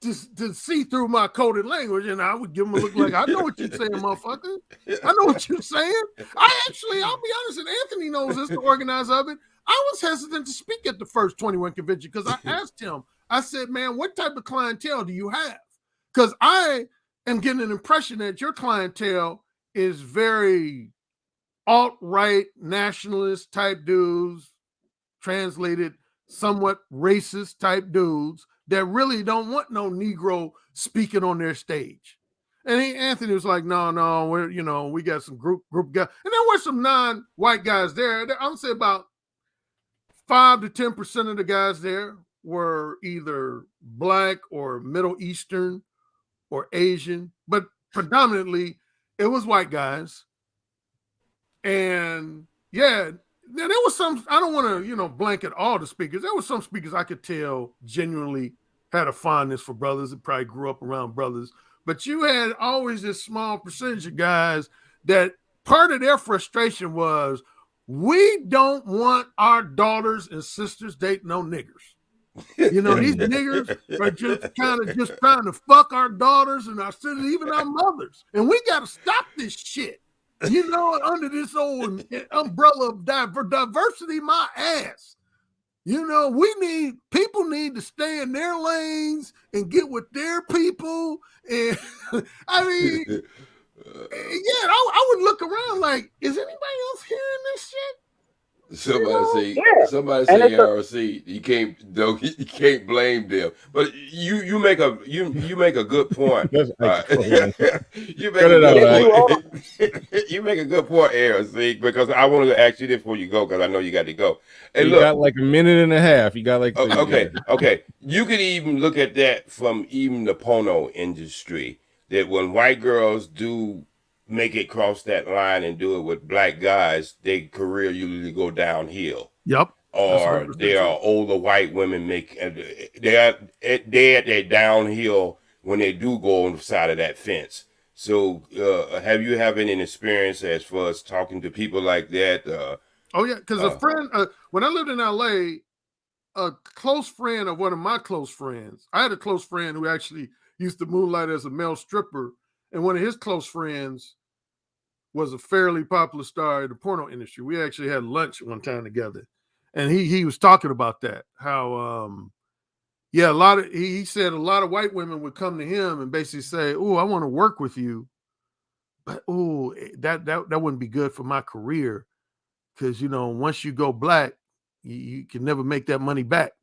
Speaker 4: to see through my coded language? And I would give them a look like, I know what you're saying, motherfucker. I know what you're saying. I'll be honest, and Anthony knows this, the organizer of it. I was hesitant to speak at the first 21 convention because I asked him, I said, man, what type of clientele do you have? Because I am getting an impression that your clientele is very alt-right nationalist type dudes, translated somewhat racist type dudes that really don't want no Negro speaking on their stage. And Anthony was like, no, we got some group guys. And there were some non-white guys there. I would say about 5 to 10% of the guys there were either black or Middle Eastern or Asian, but predominantly it was white guys. And yeah, there was some, I don't want to, blanket all the speakers. There were some speakers I could tell genuinely had a fondness for brothers and probably grew up around brothers. But you had always this small percentage of guys that part of their frustration was, we don't want our daughters and sisters dating no niggers. These niggers are just trying to fuck our daughters and our sisters, even our mothers. And we got to stop this shit. You know, under this old umbrella of diversity, my ass. You know, people need to stay in their lanes and get with their people. And I mean, yeah, I would look around like, is anybody else hearing this shit?
Speaker 8: Somebody say RC. You can't blame them. But you make a good point. You make a good point, RC, because I wanted to ask you this before you go, because I know you got to go.
Speaker 1: And you got like a minute and a half. You got like
Speaker 8: okay. You could even look at that from even the porno industry, that when white girls do make it cross that line and do it with black guys, their career usually go downhill.
Speaker 4: Yep.
Speaker 8: Or there are older white women they're at their downhill when they do go on the side of that fence. So have you any experience as far as talking to people like that?
Speaker 4: Oh yeah, because a friend, when I lived in LA, a close friend of one of my close friends, I had a close friend who actually used to moonlight as a male stripper. And one of his close friends was a fairly popular star in the porno industry. We actually had lunch one time together. And he was talking about that. How he said a lot of white women would come to him and basically say, "Oh, I want to work with you. But that wouldn't be good for my career. Because once you go black, you can never make that money back."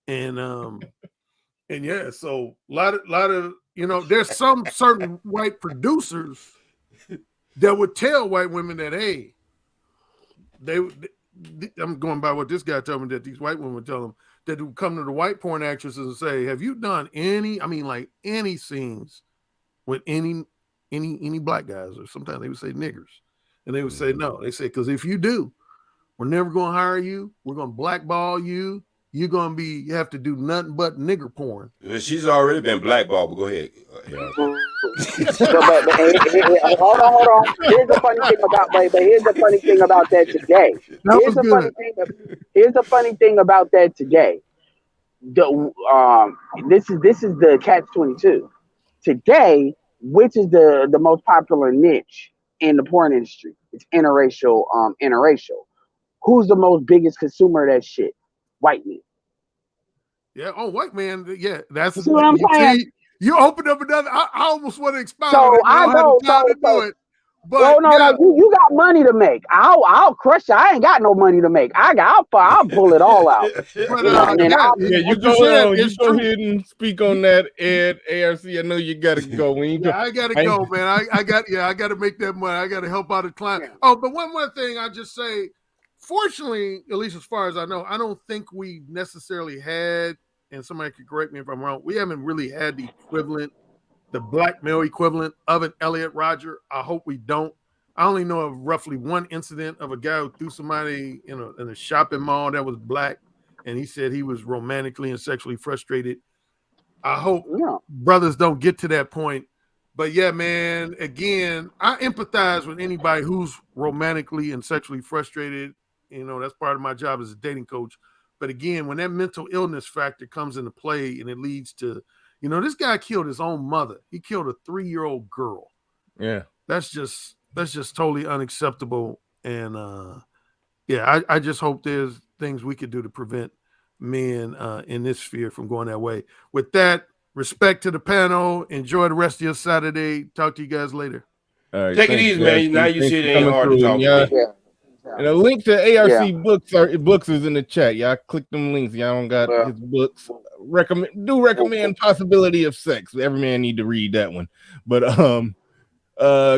Speaker 4: And yeah, so a lot of there's some certain white producers that would tell white women that, hey, I'm going by what this guy told me, that these white women would tell them, that would come to the white porn actresses and say, have you done any scenes with any black guys? Or sometimes they would say niggers. And they would say no. They say, because if you do, we're never going to hire you. We're going to blackball you. You're going to you have to do nothing but nigger porn.
Speaker 8: She's already been blackballed, but go ahead.
Speaker 9: Hold on. Here's the funny thing about that today. Here's the funny thing about that today. This is the catch-22. Today, which is the most popular niche in the porn industry? It's interracial. Who's the most biggest consumer of that shit? White men.
Speaker 4: Yeah. Oh, white man. Yeah. That's
Speaker 9: what I'm saying.
Speaker 4: You opened up another. I almost want to expound.
Speaker 9: So I know. But no. You got money to make. I'll crush it. I ain't got no money to make. I'll pull it all out.
Speaker 1: You go ahead and speak on that, Ed. ARC. I know you gotta go.
Speaker 4: I gotta go, man. I gotta make that money. I gotta help out a client. Yeah. Oh, but one more thing, I just say. Fortunately, at least as far as I know, I don't think we necessarily had, and somebody could correct me if I'm wrong, we haven't really had the black male equivalent of an Elliot Rodger. I hope we don't. I only know of roughly one incident of a guy who threw somebody in a shopping mall that was black, and he said he was romantically and sexually frustrated. I hope brothers don't get to that point. But yeah, man, again, I empathize with anybody who's romantically and sexually frustrated. That's part of my job as a dating coach. But again, when that mental illness factor comes into play and it leads to, this guy killed his own mother. He killed a 3-year-old girl.
Speaker 1: Yeah.
Speaker 4: That's just totally unacceptable. And I just hope there's things we could do to prevent men in this sphere from going that way. With that, respect to the panel. Enjoy the rest of your Saturday. Talk to you guys later.
Speaker 8: All right, take it easy, man. Now you see it ain't hard to talk to me.
Speaker 1: And a link to ARC books is in the chat. Y'all click them links. Y'all don't got his books. Recommend Possibility of Sex. Every man need to read that one. But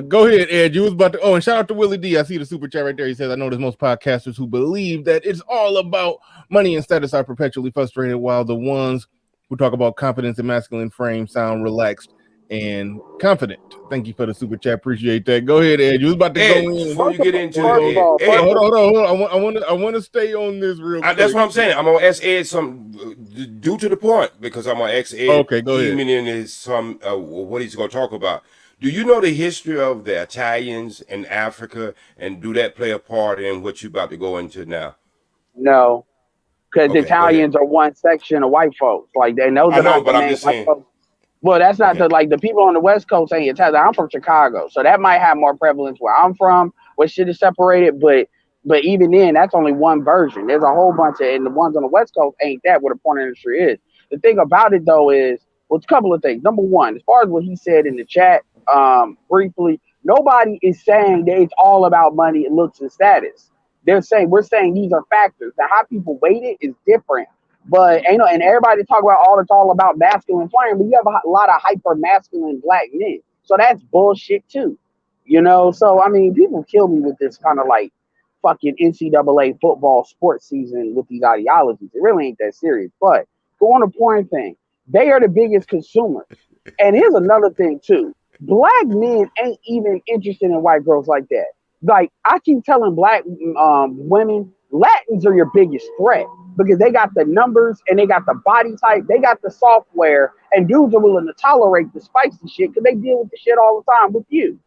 Speaker 1: go ahead, Ed. You was about to. Oh, and shout out to Willie D. I see the super chat right there. He says, "I know there's most podcasters who believe that it's all about money and status are perpetually frustrated, while the ones who talk about confidence and masculine frame sound relaxed and confident." Thank you for the super chat. Appreciate that. Go ahead, Ed. You was about to go in.
Speaker 8: Before you get into
Speaker 1: Ed, hold on. I want to stay on this real quick.
Speaker 8: That's what I'm saying. I'm gonna ask Ed something due to the point, because I'm gonna ask Ed.
Speaker 1: Okay, go ahead.
Speaker 8: Even in his what he's gonna talk about. Do you know the history of the Italians in Africa, and do that play a part in what you're about to go into now?
Speaker 9: No, because Italians are one section of white folks. Like they know.
Speaker 8: I know, but I'm just saying.
Speaker 9: Well, that's not the people on the West Coast ain't Italian. I'm from Chicago, so that might have more prevalence where I'm from, where shit is separated. But even then, that's only one version. There's a whole bunch of, and the ones on the West Coast ain't that where the porn industry is. The thing about it though is, well, a couple of things. Number one, as far as what he said in the chat, briefly, nobody is saying that it's all about money, looks, and status. We're saying these are factors. Now, how people weight it is different. But and everybody talk about it's all about masculine flaring, but you have a lot of hyper masculine black men. So that's bullshit too. So I mean, people kill me with this kind of like fucking NCAA football sports season with these ideologies. It really ain't that serious. But go on the porn thing. They are the biggest consumers. And here's another thing too. Black men ain't even interested in white girls like that. Like I keep telling black women, Latins are your biggest threat because they got the numbers and they got the body type, they got the software, and dudes are willing to tolerate the spicy shit because they deal with the shit all the time with you.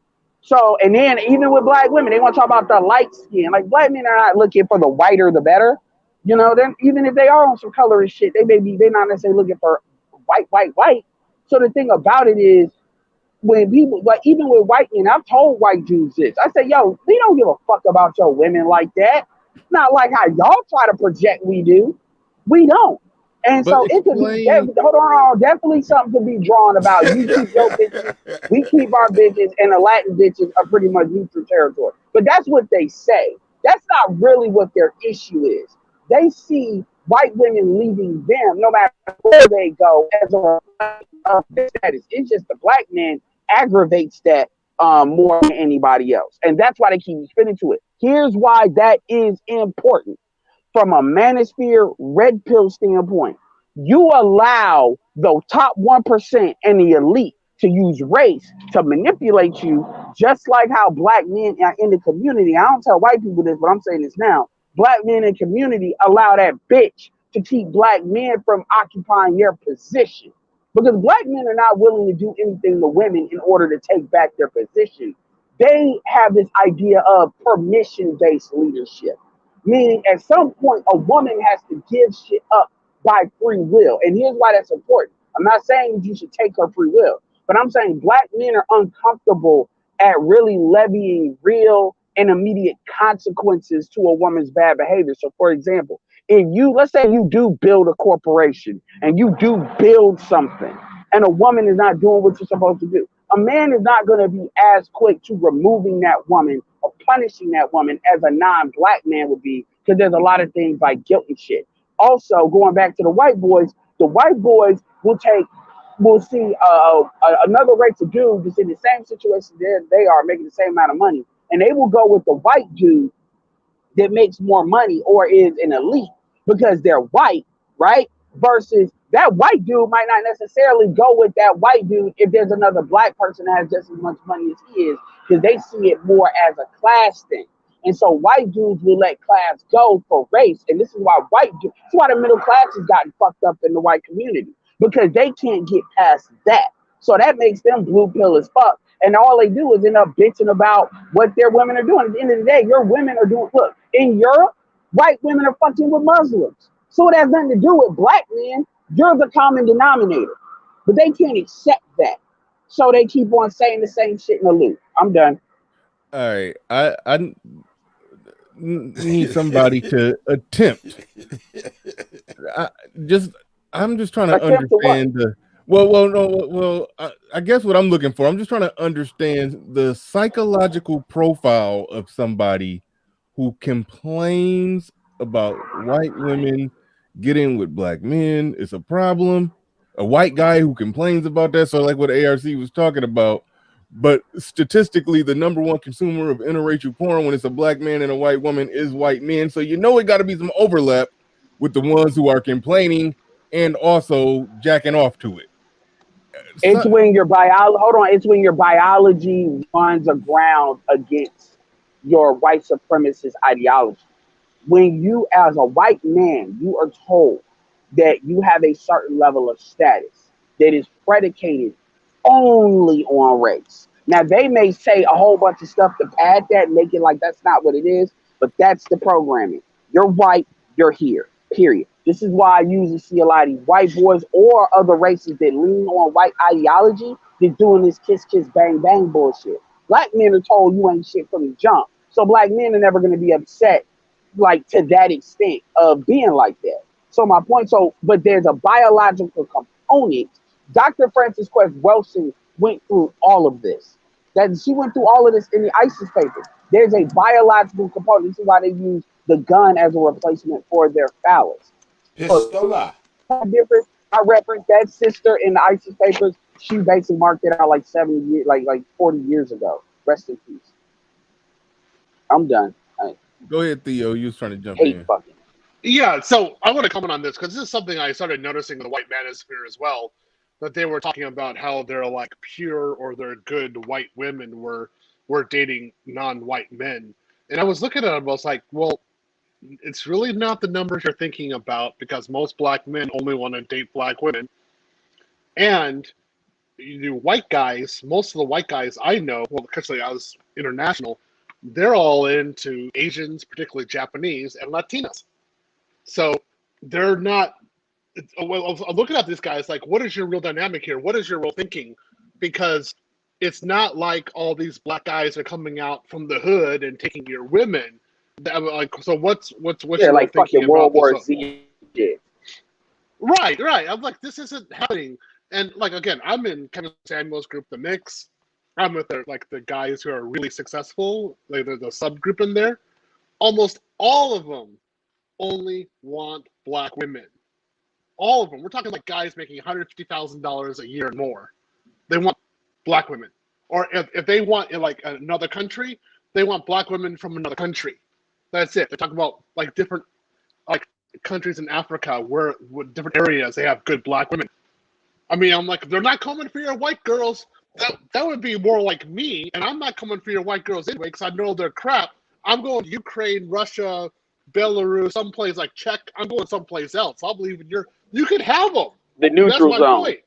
Speaker 9: So, and then even with black women, they want to talk about the light skin. Like black men are not looking for the whiter the better. Then even if they are on some color and shit, they're not necessarily looking for white. So the thing about it is, when people, like even with white men, I've told white dudes this. I say, yo, we don't give a fuck about your women like that. Not like how y'all try to project we do. We don't. And
Speaker 1: But
Speaker 9: so it could be, hold on, definitely something to be drawn about. You keep your bitches, we keep our bitches, and the Latin bitches are pretty much neutral territory. But that's what they say. That's not really what their issue is. They see white women leaving them, no matter where they go, as a status. It's just the black man aggravates that more than anybody else. And that's why they keep spinning to it. Here's why that is important. From a manosphere red pill standpoint, you allow the top 1% and the elite to use race to manipulate you, just like how black men are in the community. I don't tell white people this, but I'm saying this now. Black men in the community allow that bitch to keep black men from occupying their position. Because black men are not willing to do anything to women in order to take back their position. They have this idea of permission-based leadership. Meaning at some point, a woman has to give shit up by free will. And here's why that's important. I'm not saying that you should take her free will, but I'm saying black men are uncomfortable at really levying real and immediate consequences to a woman's bad behavior. So for example, if let's say you do build a corporation and you do build something and a woman is not doing what you're supposed to do, a man is not going to be as quick to removing that woman or punishing that woman as a non-black man would be, because there's a lot of things like guilt and shit. Also, going back to the white boys will see another race of dudes that's in the same situation they are, making the same amount of money, and they will go with the white dude that makes more money or is an elite because they're white, right? Versus that white dude might not necessarily go with that white dude if there's another black person that has just as much money as he is, because they see it more as a class thing. And so white dudes will let class go for race. And this is why that's why the middle class has gotten fucked up in the white community, because they can't get past that. So that makes them blue pill as fuck. And all they do is end up bitching about what their women are doing. At the end of the day, your women are doing, look, in Europe, white women are fucking with Muslims. So it has nothing to do with black men. You're the common denominator. But they can't accept that. So they keep on saying the same shit in the loop. I'm done.
Speaker 1: All right. I need somebody to attempt. I'm just trying to understand the. I guess what I'm looking for, I'm just trying to understand the psychological profile of somebody who complains about white women getting with black men is a problem. A white guy who complains about that, so like what ARC was talking about. But statistically, the number one consumer of interracial porn when it's a black man and a white woman is white men. So it got to be some overlap with the ones who are complaining and also jacking off to it.
Speaker 9: It's when your biology runs aground against your white supremacist ideology. When you, as a white man, you are told that you have a certain level of status that is predicated only on race. Now, they may say a whole bunch of stuff to pad that and make it like that's not what it is, but that's the programming. You're white, you're here, period. This is why I usually see a lot of these white boys or other races that lean on white ideology that doing this kiss, kiss, bang, bang bullshit. Black men are told you ain't shit from the jump. So black men are never going to be upset like to that extent of being like that. So my point, but there's a biological component. Dr. Frances Quest Wilson went through all of this. That she went through all of this in the ISIS papers. There's a biological component. This is why they use the gun as a replacement for their phallus.
Speaker 8: Pistola.
Speaker 9: Different. I referenced that sister in the ISIS papers. She basically marked it out like 70 years, like 40 years ago. Rest in peace. I'm done.
Speaker 1: Go ahead, Theo. You was trying to jump in.
Speaker 9: Fucking.
Speaker 6: Yeah, so I want to comment on this because this is something I started noticing in the white manosphere as well. That they were talking about how they're like pure or they're good white women were dating non-white men. And I was looking at them, I was like, well, it's really not the numbers you're thinking about because most black men only want to date black women. And you white guys, most of the white guys I know, well, especially I was international, they're all into Asians, particularly Japanese and Latinas. So they're not. Well, I'm looking at these guys like, what is your real dynamic here? What is your real thinking? Because it's not like all these black guys are coming out from the hood and taking your women. Like, so what's your
Speaker 9: like
Speaker 6: thinking
Speaker 9: fucking World War
Speaker 6: this?
Speaker 9: Z shit.
Speaker 6: Right. I'm like, this isn't happening. And like again, I'm in Kevin Samuel's group, The Mix. I'm with the guys who are really successful. Like there's a subgroup in there. Almost all of them only want black women. All of them. We're talking like guys making $150,000 a year and more. They want black women. Or if they want in like another country, they want black women from another country. That's it. They talk about like different like countries in Africa where with different areas they have good black women. I mean, I'm like, they're not coming for your white girls. That would be more like me, and I'm not coming for your white girls anyway because I know they're crap. I'm going to Ukraine, Russia, Belarus, someplace like Czech. I'm going someplace else. I'll believe in you can have them.
Speaker 9: The neutral
Speaker 6: That's my
Speaker 9: zone.
Speaker 6: point.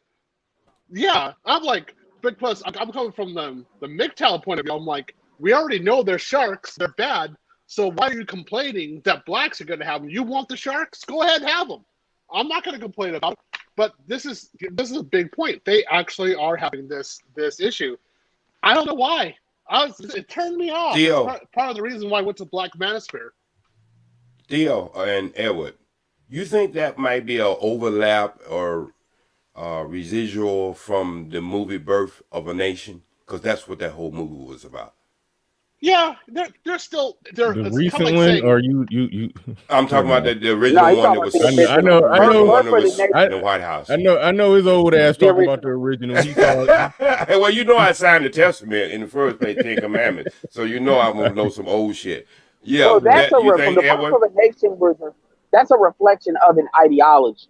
Speaker 6: Yeah, I'm like, but plus I'm coming from the MGTOW point of view. I'm like, we already know they're sharks. They're bad. So why are you complaining that blacks are going to have them? You want the sharks? Go ahead and have them. I'm not going to complain about it. But this is a big point. They actually are having this issue. I don't know why. It turned me off.
Speaker 8: Theo.
Speaker 6: Part of the reason why I went to Black Manosphere.
Speaker 8: Theo and Edward, you think that might be an overlap or residual from the movie Birth of a Nation? Because that's what that whole movie was about.
Speaker 6: Yeah, they're still the
Speaker 1: recent one, saying, or you.
Speaker 8: I'm talking about the original one that was.
Speaker 1: I know.
Speaker 8: One that was in the White House.
Speaker 1: I know his old ass talking about the original. He called.
Speaker 8: Well, you know, I signed the Testament in the first place, 10 Commandments, so you know I'm gonna know some old shit. Yeah,
Speaker 9: so that's the Birth of a Nation that's a reflection of an ideology,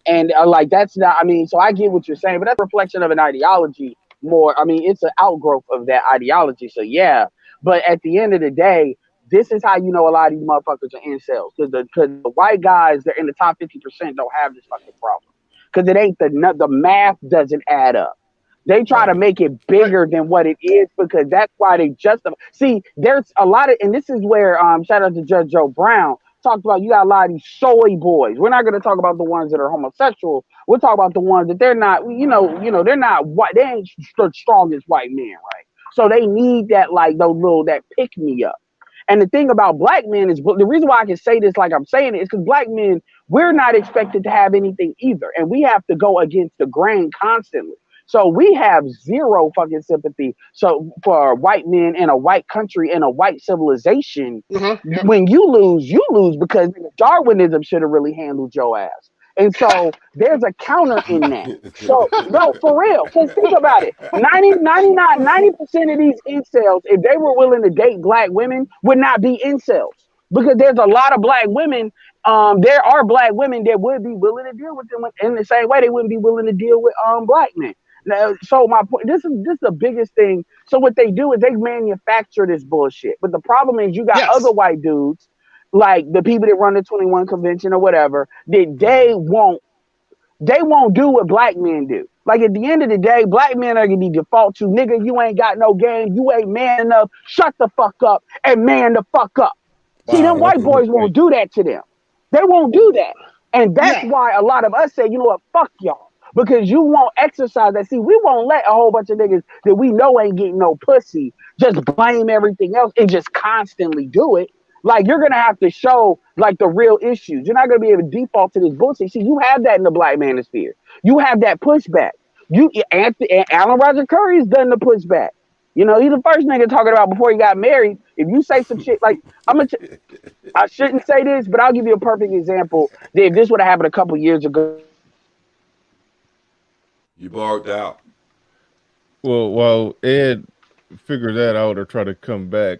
Speaker 9: and like that's not. I mean, so I get what you're saying, but that's a reflection of an ideology more. I mean, it's an outgrowth of that ideology. So yeah. But at the end of the day, this is how you know a lot of these motherfuckers are incels. Because the white guys, they're in the top 50% don't have this fucking problem. Because it ain't the math doesn't add up. They try to make it bigger than what it is because that's why they justify. See, there's a lot of, and this is where shout out to Judge Joe Brown talked about. You got a lot of these soy boys. We're not going to talk about the ones that are homosexual. We'll talk about the ones that they're not. You know, they're not white. They ain't the strongest white men, right? So they need that that pick me up. And the thing about black men is the reason why I can say this like I'm saying it is because black men, we're not expected to have anything either. And we have to go against the grain constantly. So we have zero fucking sympathy. So for white men in a white country in a white civilization, when you lose because Darwinism should have really handled your ass. And so there's a counter in that. So no, for real. Because think about it. 90% of these incels, if they were willing to date black women, would not be incels. Because there's a lot of black women. There are black women that would be willing to deal with them in the same way they wouldn't be willing to deal with black men. Now, so my point, this is the biggest thing. So what they do is they manufacture this bullshit. But the problem is you got other white dudes, like the people that run the 21 convention or whatever, that they won't do what black men do. Like at the end of the day, black men are gonna be default to nigga, you ain't got no game, you ain't man enough, shut the fuck up and man the fuck up. See, them white boys won't do that to them. They won't do that. And that's why a lot of us say, you know what, fuck y'all. Because you won't exercise that. See, we won't let a whole bunch of niggas that we know ain't getting no pussy just blame everything else and just constantly do it. Like, you're gonna have to show like the real issues. You're not gonna be able to default to this bullshit. See, you have that in the black manosphere. You have that pushback. Alan Roger Curry's done the pushback. You know, he's the first nigga talking about before he got married. If you say some shit like I shouldn't say this, but I'll give you a perfect example. That if this would have happened a couple years ago,
Speaker 8: you barked out.
Speaker 1: Well, while Ed figures that out or try to come back,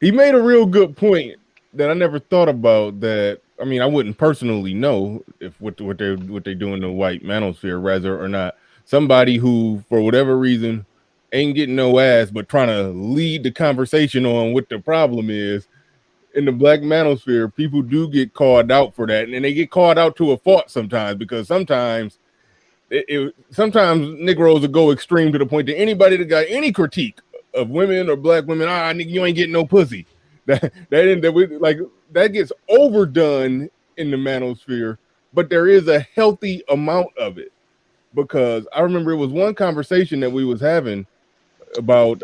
Speaker 1: he made a real good point that I never thought about. That I mean, I wouldn't personally know if what they do in the white manosphere, rather or not. Somebody who, for whatever reason, ain't getting no ass, but trying to lead the conversation on what the problem is. In the black manosphere, people do get called out for that, and they get called out to a fault sometimes, because sometimes sometimes Negroes will go extreme to the point that anybody that got any critique of women or black women, nigga, you ain't getting no pussy. That gets overdone in the manosphere, but there is a healthy amount of it, because I remember it was one conversation that we was having about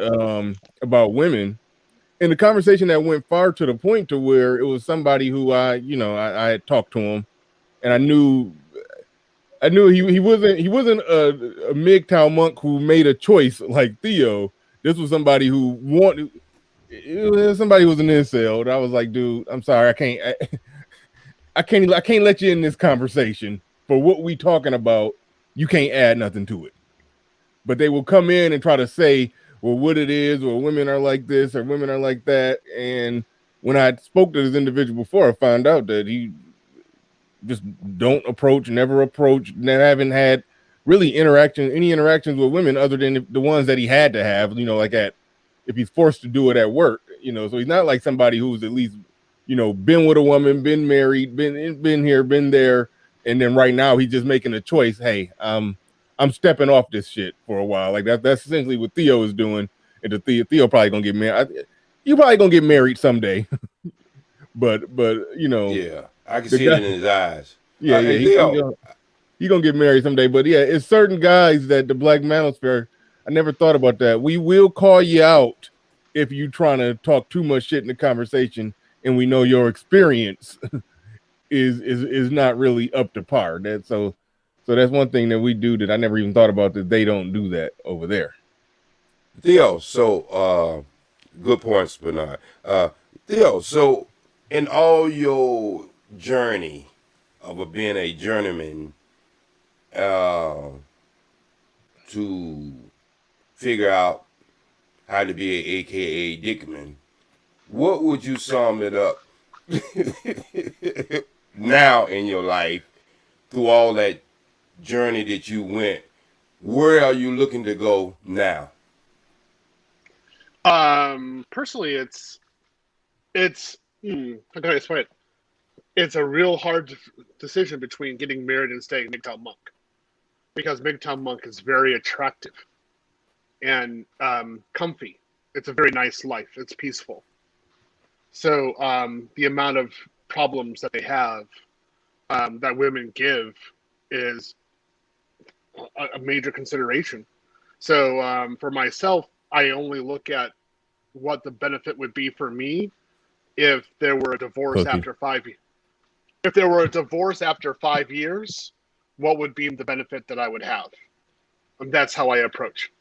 Speaker 1: women. And the conversation that went far to the point to where it was somebody who I had talked to him, and I knew he wasn't a MGTOW monk who made a choice like Theo. This was somebody who wanted. Somebody who was an incel. And I was like, dude, I'm sorry, I can't let you in this conversation for what we talking about. You can't add nothing to it. But they will come in and try to say, well, what it is, or women are like this, or women are like that. And when I spoke to this individual before, I found out that he just never haven't had really any interactions with women other than the ones that he had to have, like if he's forced to do it at work, so he's not like somebody who's at least, been with a woman, been married, been here, been there. And then right now he's just making a choice. Hey, I'm stepping off this shit for a while. Like that's essentially what Theo is doing. And Theo probably gonna get married. You probably gonna get married someday. but
Speaker 8: Yeah, I can see it in his eyes.
Speaker 1: Yeah,
Speaker 8: hey,
Speaker 1: he gonna get married someday. But yeah, it's certain guys that the black manosphere. I never thought about that. We will call you out if you trying to talk too much shit in the conversation, and we know your experience is not really up to par. So that's one thing that we do that I never even thought about, that they don't do that over there.
Speaker 8: Theo, so good points, Bernard. Theo, so in all your journey of being a journeyman, to figure out how to be an AKA Dickman, what would you sum it up now in your life through all that journey that you went? Where are you looking to go now?
Speaker 6: Personally, it's how can I explain it? It's a real hard decision between getting married and staying MGTOW monk, because MGTOW monk is very attractive and comfy. It's a very nice life. It's peaceful. So the amount of problems that they have, that women give, is a major consideration. So for myself, I only look at what the benefit would be for me if there were a divorce after 5 years. If there were a divorce after 5 years, what would be the benefit that I would have? And that's how I approach.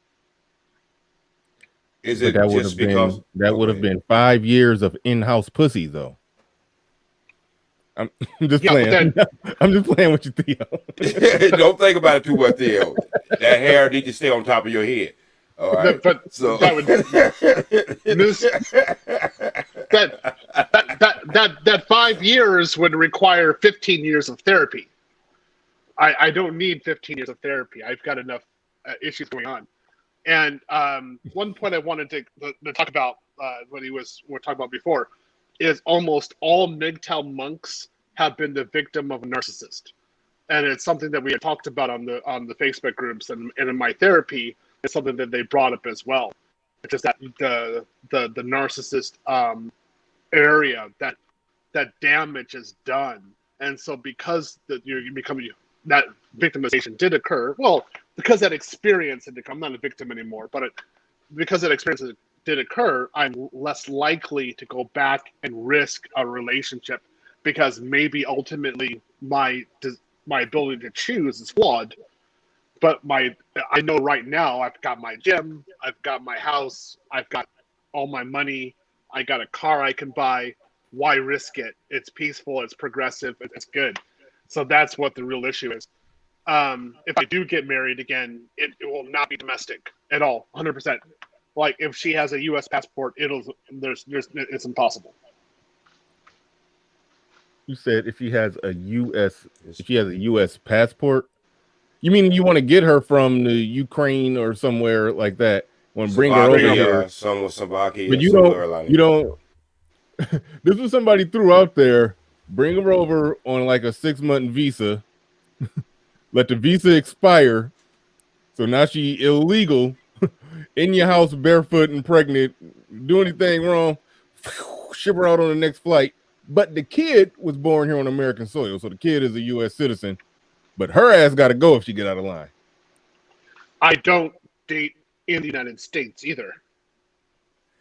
Speaker 8: Is it that just because
Speaker 1: that would have been 5 years of in-house pussy, though? I'm just playing. I'm just playing with you, Theo.
Speaker 8: Don't think about it too much, Theo. That hair needs to stay on top of your head. All right.
Speaker 6: But so that would that 5 years would require 15 years of therapy. I don't need 15 years of therapy. I've got enough issues going on. And one point I wanted to talk about what we were talking about before is almost all MGTOW monks have been the victim of a narcissist, and it's something that we had talked about on the Facebook groups and in my therapy. It's something that they brought up as well. It's just that the narcissist area that damage is done And so because you become that victimization did occur, well, because that experience had become, I'm not a victim anymore, but because that experience did occur, I'm less likely to go back and risk a relationship because maybe ultimately my ability to choose is flawed. But I know right now I've got my gym, I've got my house, I've got all my money, I got a car I can buy. Why risk it? It's peaceful, it's progressive, it's good. So that's what the real issue is. If I do get married again, it will not be domestic at all, 100%. Like if she has a U.S. passport, it's impossible.
Speaker 1: You said if she has a U.S. passport, you mean you want to get her from the Ukraine or somewhere like that? Want to bring her over here?
Speaker 8: Slovakia,
Speaker 1: but you don't. This is somebody threw out there. Bring her over on like a 6-month visa. Let the visa expire. So now she illegal in your house, barefoot and pregnant. Do anything wrong? Ship her out on the next flight. But the kid was born here on American soil, so the kid is a U.S. citizen. But her ass got to go if she get out of line.
Speaker 6: I don't date in the United States either.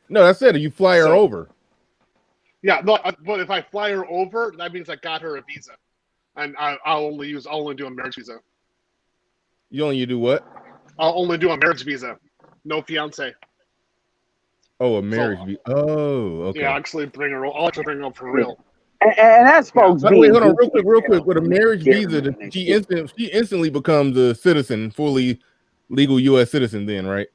Speaker 1: No, that's it. You fly her over.
Speaker 6: Yeah, no, but if I fly her over, that means I got her a visa, and I'll only do a marriage visa.
Speaker 1: You do what?
Speaker 6: I'll only do a marriage visa, no fiance.
Speaker 1: Oh, a marriage visa. Oh, okay.
Speaker 6: Yeah, I'll actually bring her over for real.
Speaker 9: And that's folks.
Speaker 1: By the way, hold on, real quick. With a marriage visa, she instantly becomes a citizen, fully legal U.S. citizen. Then, right?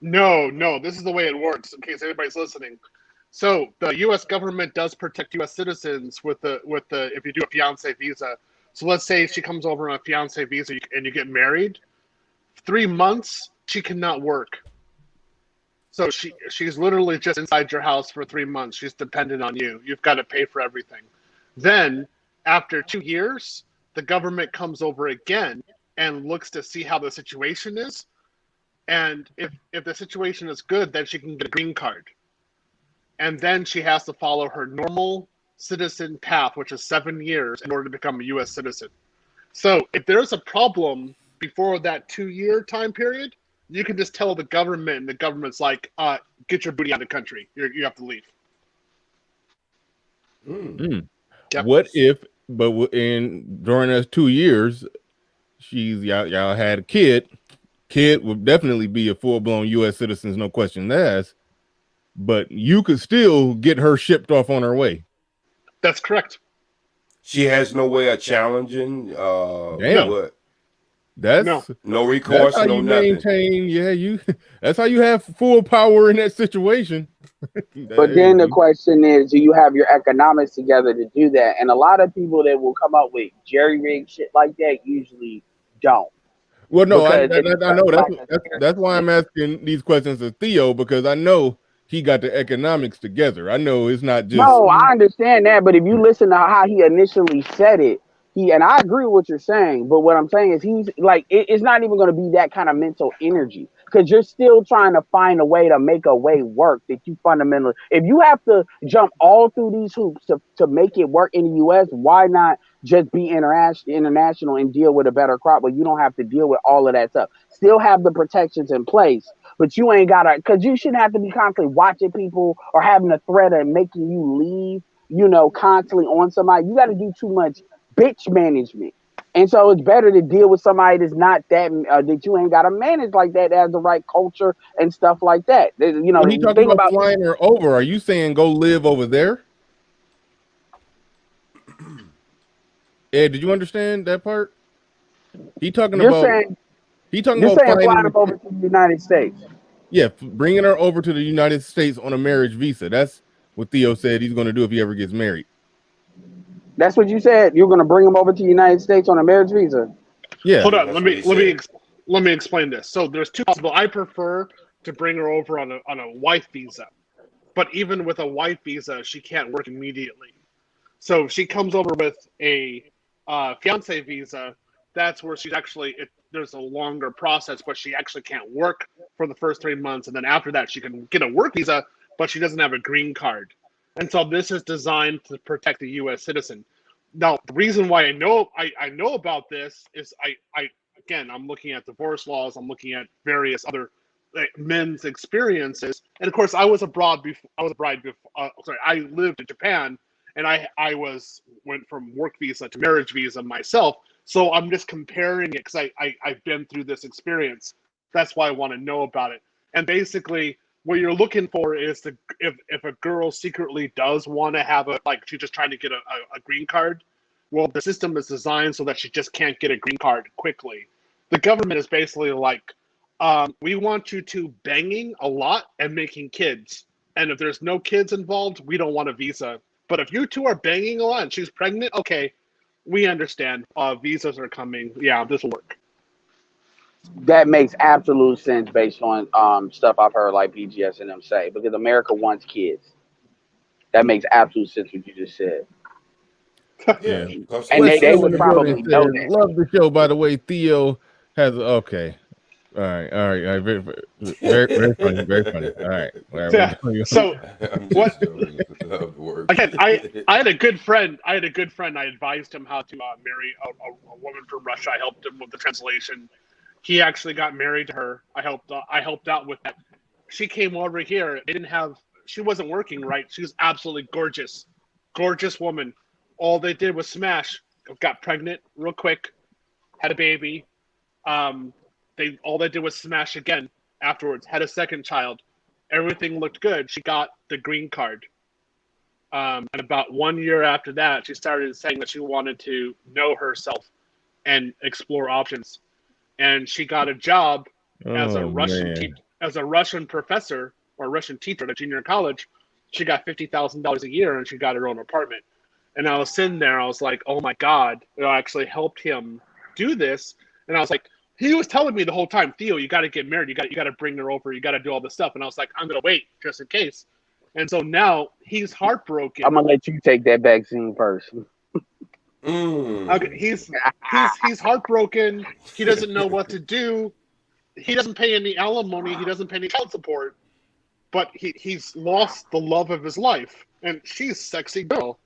Speaker 6: No. This is the way it works. In case anybody's listening, so the U.S. government does protect U.S. citizens with the if you do a fiance visa. So let's say she comes over on a fiance visa and you get married, 3 months she cannot work. So she's literally just inside your house for 3 months. She's dependent on you. You've got to pay for everything. Then after 2 years, the government comes over again and looks to see how the situation is. And if the situation is good, then she can get a green card. And then she has to follow her normal citizen path, which is 7 years, in order to become a U.S. citizen. So if there's a problem before that 2-year time period, you can just tell the government, and the government's like, get your booty out of the country. You have to leave.
Speaker 1: Yep. What if, during those 2 years, y'all had a kid. Kid would definitely be a full-blown U.S. citizen, no question asked. But you could still get her shipped off on her way.
Speaker 6: That's correct.
Speaker 8: She has no way of challenging.
Speaker 1: Damn.
Speaker 8: What?
Speaker 1: That's
Speaker 8: no recourse,
Speaker 1: that's how
Speaker 8: no
Speaker 1: you
Speaker 8: nothing.
Speaker 1: Maintain, that's how you have full power in that situation.
Speaker 9: But then the question is, do you have your economics together to do that? And a lot of people that will come up with jerry-rigged shit like that usually don't.
Speaker 1: Well, no, I know that's why I'm asking these questions of Theo, because I know he got the economics together. I know it's not just.
Speaker 9: No, I understand that, but if you listen to how he initially said it, and I agree with what you're saying, but what I'm saying is he's like, it's not even going to be that kind of mental energy, because you're still trying to find a way to make a way work that you fundamentally, if you have to jump all through these hoops to make it work in the U.S., why not just be international and deal with a better crop where you don't have to deal with all of that stuff? Still have the protections in place, but you ain't got to, because you shouldn't have to be constantly watching people or having a threat of making you leave, constantly on somebody. You got to do too much bitch management. And so it's better to deal with somebody that's not that you ain't got to manage like that, as the right culture and stuff like that.
Speaker 1: When he talking about flying her over, are you saying go live over there? Ed, did you understand that part? He's talking about flying
Speaker 9: her over to the United States.
Speaker 1: Yeah, bringing her over to the United States on a marriage visa. That's what Theo said he's going to do if he ever gets married.
Speaker 9: That's what you said. You're going to bring him over to the United States on a marriage visa.
Speaker 1: Yeah.
Speaker 6: Hold on. Let me explain this. So there's two possible. I prefer to bring her over on a wife visa, but even with a wife visa, she can't work immediately. So if she comes over with a fiance visa, that's where she's actually there's a longer process, but she actually can't work for the first 3 months, and then after that she can get a work visa, but she doesn't have a green card. And so this is designed to protect the U.S. citizen. Now, the reason why I know about this is I'm looking at divorce laws. I'm looking at various other men's experiences, and of course, I was abroad before. I lived in Japan, and I went from work visa to marriage visa myself. So I'm just comparing it because I've been through this experience. That's why I want to know about it. And basically, what you're looking for is if a girl secretly does want to have she's just trying to get a green card. Well, the system is designed so that she just can't get a green card quickly. The government is basically like, we want you to banging a lot and making kids. And if there's no kids involved, we don't want a visa. But if you two are banging a lot and she's pregnant, okay, we understand. Visas are coming. Yeah, this will work.
Speaker 9: That makes absolute sense based on stuff I've heard like BGS and them say, because America wants kids. That makes absolute sense what you just said.
Speaker 8: Yeah.
Speaker 9: And they would probably know that.
Speaker 1: Love the show, by the way. Theo has okay. All right. Very funny. Very funny. All right.
Speaker 6: Yeah. So what? Again, I had a good friend. I advised him how to marry a woman from Russia. I helped him with the translation. He actually got married to her. I helped out with that. She came over here. She wasn't working right. She was absolutely gorgeous woman. All they did was smash. Got pregnant real quick, had a baby. All they did was smash again afterwards. Had a second child. Everything looked good. She got the green card. And about 1 year after that, she started saying that she wanted to know herself and explore options. And she got a job as a Russian professor or Russian teacher at a junior college. She got $50,000 a year, and she got her own apartment. And I was sitting there, I was like, oh my God, I actually helped him do this. And I was like, he was telling me the whole time, Theo, you got to get married. You got to bring her over. You got to do all this stuff. And I was like, I'm going to wait just in case. And so now he's heartbroken.
Speaker 9: I'm going to let you take that vaccine first.
Speaker 6: Okay, he's heartbroken. He doesn't know what to do. He doesn't pay any alimony. He doesn't pay any child support. But he's lost the love of his life. And she's a sexy girl.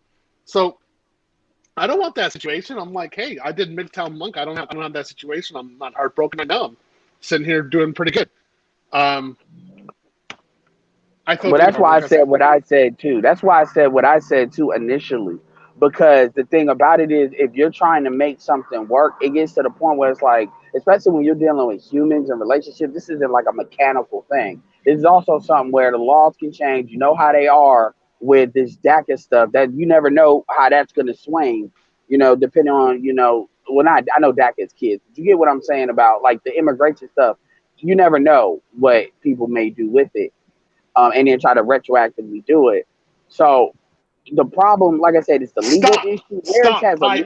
Speaker 6: So I don't want that situation. I'm like, hey, I did Midtown Monk. I don't have that situation. I'm not heartbroken. I know I'm sitting here doing pretty good.
Speaker 9: But that's why I said what I said too. That's why I said what I said too initially. Because the thing about it is, if you're trying to make something work, it gets to the point where it's like, especially when you're dealing with humans and relationships, this isn't like a mechanical thing. This is also something where the laws can change. You know how they are with this DACA stuff, that you never know how that's going to swing, depending on, I know DACA is kids, but you get what I'm saying about like the immigration stuff. You never know what people may do with it, and then try to retroactively do it. So the problem, like I said, is the legal issue.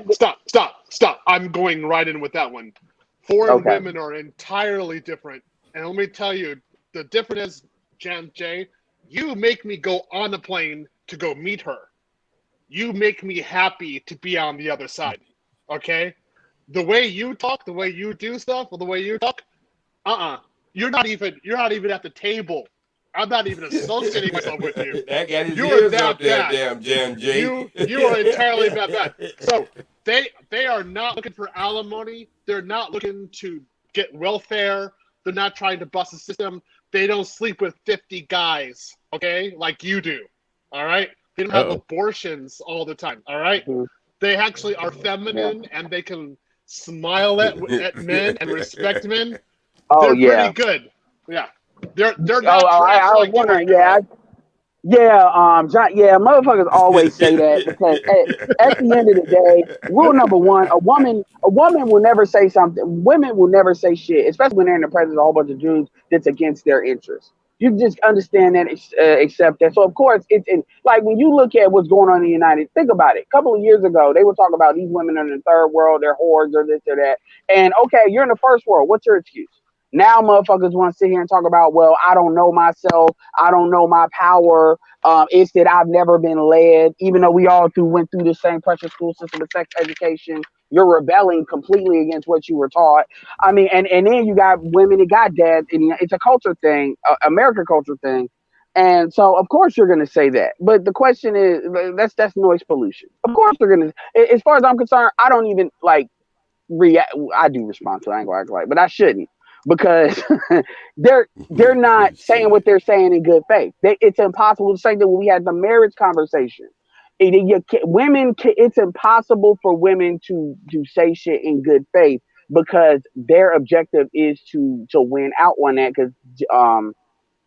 Speaker 6: Stop. I'm going right in with that one. Foreign women are entirely different. And let me tell you, the difference is, Jan J, you make me go on a plane to go meet her. You make me happy to be on the other side. Okay? The way you talk, the way you do stuff, or the way you talk, you're not even at the table. I'm not even associating myself with you.
Speaker 8: You're that bad. Damn Jan J.
Speaker 6: You are entirely that bad. So they are not looking for alimony. They're not looking to get welfare. They're not trying to bust the system. They don't sleep with 50 guys, okay, like you do, all right? They don't have abortions all the time, all right? They actually are feminine, and they can smile at men and respect men. They're pretty good. Yeah. They're not
Speaker 9: I was wondering, motherfuckers always say that because at the end of the day, rule number one, a woman will never say something. Women will never say shit, especially when they're in the presence of a whole bunch of dudes that's against their interests. You just understand that, accept that. So of course, it's like when you look at what's going on in the United. Think about it. A couple of years ago, they were talking about these women in the third world, they're whores or this or that. And okay, you're in the first world. What's your excuse? Now motherfuckers want to sit here and talk about, well, I don't know myself. I don't know my power. It's that I've never been led, even though we all went through the same pressure school system of sex education. You're rebelling completely against what you were taught. I mean, and then you got women that got dads, and it's a culture thing, American culture thing, And so, of course, you're going to say that. But the question is, that's noise pollution. Of course, they're going to. As far as I'm concerned, I don't even like react. I do respond to it. I ain't gonna act like, but I shouldn't because they're not saying what they're saying in good faith. It's impossible to say that when we had the marriage conversation. It's impossible for women to say shit in good faith because their objective is to win out on that because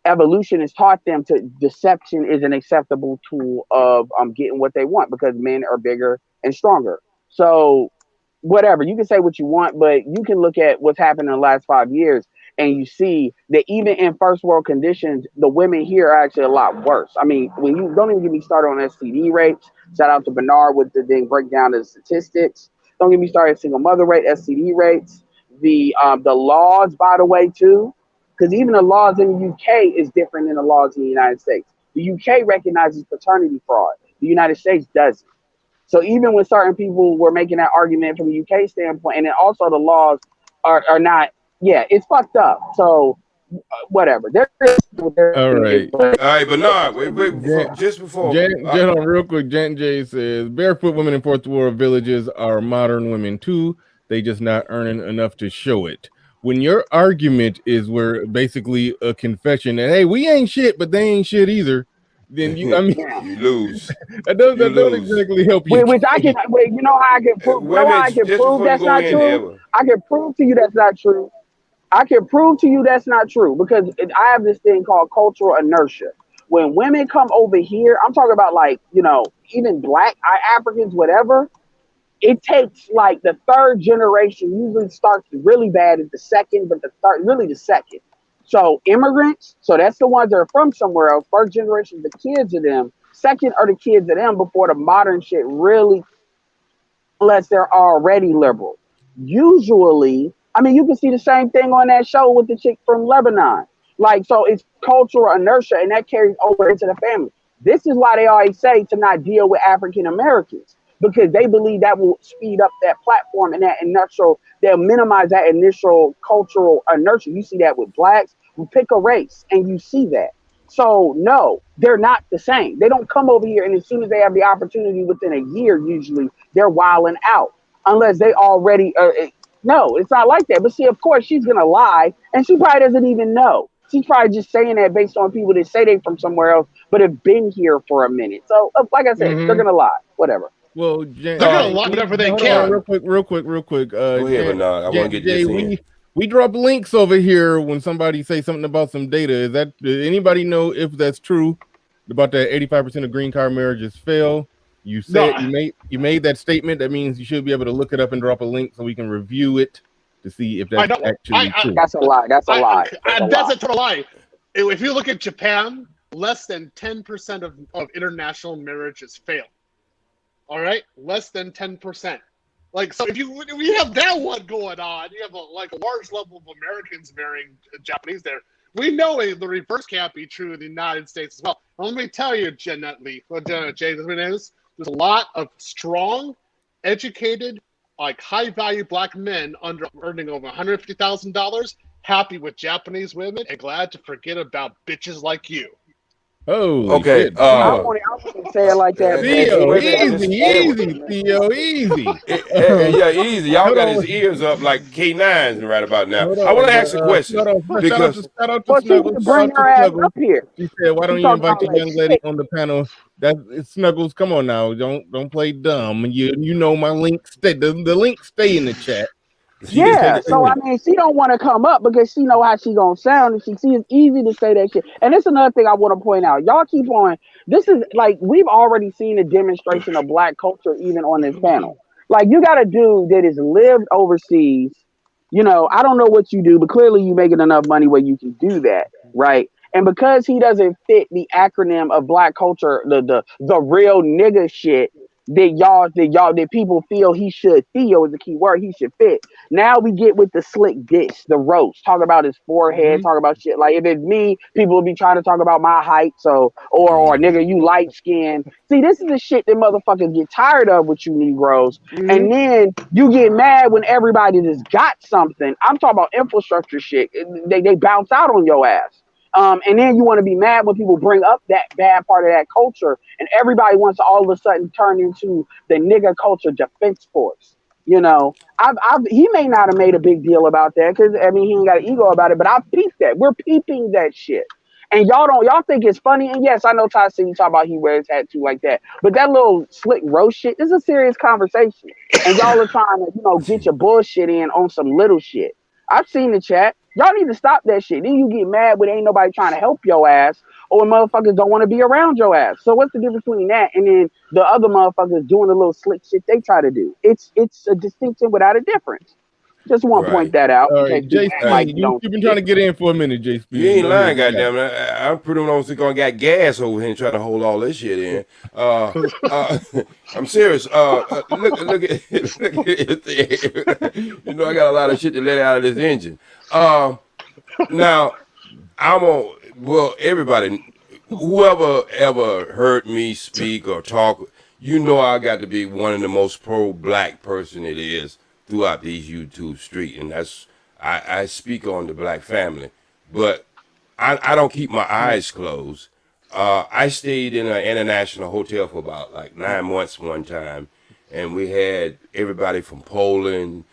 Speaker 9: evolution has taught them to deception is an acceptable tool of getting what they want because men are bigger and stronger. So whatever, you can say what you want, but you can look at what's happened in the last 5 years and you see that even in first world conditions, the women here are actually a lot worse. I mean, when you don't even get me started on STD rates, shout out to Bernard with the thing breakdown of the statistics. Don't get me started single mother rate, STD rates, the laws, by the way, too. Because even the laws in the UK is different than the laws in the United States. The UK recognizes paternity fraud. The United States doesn't. So even when certain people were making that argument from the UK standpoint, and then also the laws are not, yeah, it's fucked up. So whatever.
Speaker 1: All right.
Speaker 8: All right, Bernard, just before.
Speaker 1: Jen, real quick, Jen J says, barefoot women in fourth world villages are modern women too. They just not earning enough to show it. When your argument is where basically a confession that, hey, we ain't shit, but they ain't shit either, then you
Speaker 8: lose.
Speaker 1: that don't exactly help you.
Speaker 9: Which I can, you know how I can prove, that's not true? I can prove to you that's not true. I can prove to you that's not true because I have this thing called cultural inertia. When women come over here, I'm talking about like, even black Africans, whatever, it takes like the third generation usually starts really bad at the second, but the third, really the second. So immigrants, so that's the ones that are from somewhere else. First generation, the kids of them. Second are the kids of them before the modern shit really, unless they're already liberal. Usually, I mean, you can see the same thing on that show with the chick from Lebanon. Like, so it's cultural inertia and that carries over into the family. This is why they always say to not deal with African Americans because they believe that will speed up that platform and that initial, they'll minimize that initial cultural inertia. You see that with blacks. You pick a race and you see that. So no, they're not the same. They don't come over here and as soon as they have the opportunity within a year, usually they're wilding out unless they already no, it's not like that. But see, of course, she's gonna lie, and she probably doesn't even know. She's probably just saying that based on people that say they from somewhere else, but have been here for a minute. So, like I said, they're gonna lie. Whatever.
Speaker 1: Well,
Speaker 6: they're gonna lie whatever they can.
Speaker 1: Real quick.
Speaker 8: Go ahead, Bernard. I want to get this in.
Speaker 1: We drop links over here when somebody say something about some data. Does anybody know if that's true about that 85% of green card marriages fail? You said you made that statement. That means you should be able to look it up and drop a link so we can review it to see if that's actually true.
Speaker 9: That's a lie. That's a lie.
Speaker 6: That's a total lie. If you look at Japan, less than 10% of international marriages fail. All right, less than 10%. Like, so if you have that one going on, you have a large level of Americans marrying Japanese there. We know the reverse can't be true in the United States as well. And let me tell you, Jay, there's a lot of strong, educated, high-value black men earning over $150,000, happy with Japanese women, and glad to forget about bitches like you.
Speaker 1: Oh,
Speaker 8: okay.
Speaker 9: I wouldn't say it like that.
Speaker 1: Theo, easy, Theo, easy.
Speaker 8: Yeah, easy. Y'all got his ears up like K9s right about now. I want to ask a question.
Speaker 1: Shout out to Snuggles.
Speaker 9: Bring her ass up here.
Speaker 1: She said, "Why don't you invite the young lady on the panel?" It's Snuggles. Come on now, don't play dumb. You know my link stay. The link stay in the chat.
Speaker 9: Yeah, so I mean, she don't want to come up because she know how she gonna sound, and she it's easy to say that shit. And it's another thing I want to point out. Y'all keep on. This is like we've already seen a demonstration of black culture even on this panel. Like you got a dude that has lived overseas. I don't know what you do, but clearly you making enough money where you can do that, right? And because he doesn't fit the acronym of black culture, the real nigga shit that people feel he should feel is the key word, he should fit. Now we get with the slick dish, the roast, talk about his forehead, talk about shit. Like if it's me, people will be trying to talk about my height, or nigga, you light skin. See, this is the shit that motherfuckers get tired of with you Negroes. And then you get mad when everybody just got something. I'm talking about infrastructure shit. They bounce out on your ass. And then you want to be mad when people bring up that bad part of that culture, and everybody wants to all of a sudden turn into the nigga culture defense force. You know, he may not have made a big deal about that because I mean he ain't got an ego about it, but I peeped that. We're peeping that shit. And y'all think it's funny. And yes, I know Ty City talk about he wears tattoo like that. But that little slick roast shit is a serious conversation. And y'all are trying to, get your bullshit in on some little shit. I've seen the chat. Y'all need to stop that shit. Then you get mad when ain't nobody trying to help your ass or when motherfuckers don't want to be around your ass. So what's the difference between that and then the other motherfuckers doing the little slick shit they try to do? It's a distinction without a difference. Just want to point that out.
Speaker 1: All
Speaker 9: in
Speaker 1: right,
Speaker 9: case people act like
Speaker 1: JC, you've been trying to get in for a minute, JC.
Speaker 8: You ain't lying, goddamn it. I'm pretty much gonna got gas over here and trying to hold all this shit in. I'm serious. Look at you know I got a lot of shit to let out of this engine. Now everybody, whoever ever heard me speak or talk, you know I got to be one of the most pro-black person it is throughout these YouTube streets, and that's I speak on the black family, but I don't keep my eyes closed. I stayed in an international hotel for about like 9 months one time, and we had everybody from Poland,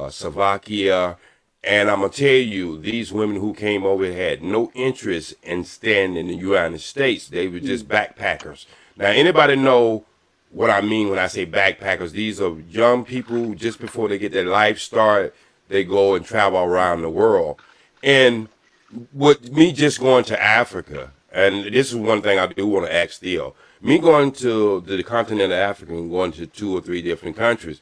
Speaker 8: Slovakia, and I'm gonna tell you, these women who came over had no interest in staying in the United States. They were just backpackers. Now, anybody know what I mean when I say backpackers? These are young people just before they get their life started. They go and travel around the world. And with me just going to Africa, and this is one thing I do want to ask Theo, me going to the continent of Africa and going to 2 or 3 different countries,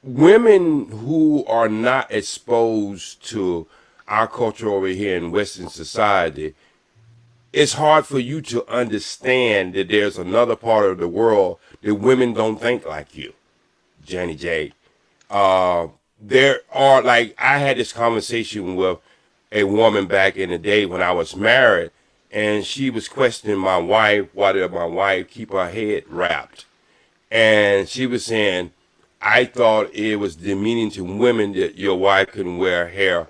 Speaker 8: women who are not exposed to our culture over here in Western society, it's hard for you to understand that there's another part of the world that women don't think like you, Jenny J. There are, like, I had this conversation with a woman back in the day when I was married, and she was questioning my wife, why did my wife keep her head wrapped? And she was saying, I thought it was demeaning to women that your wife couldn't wear hair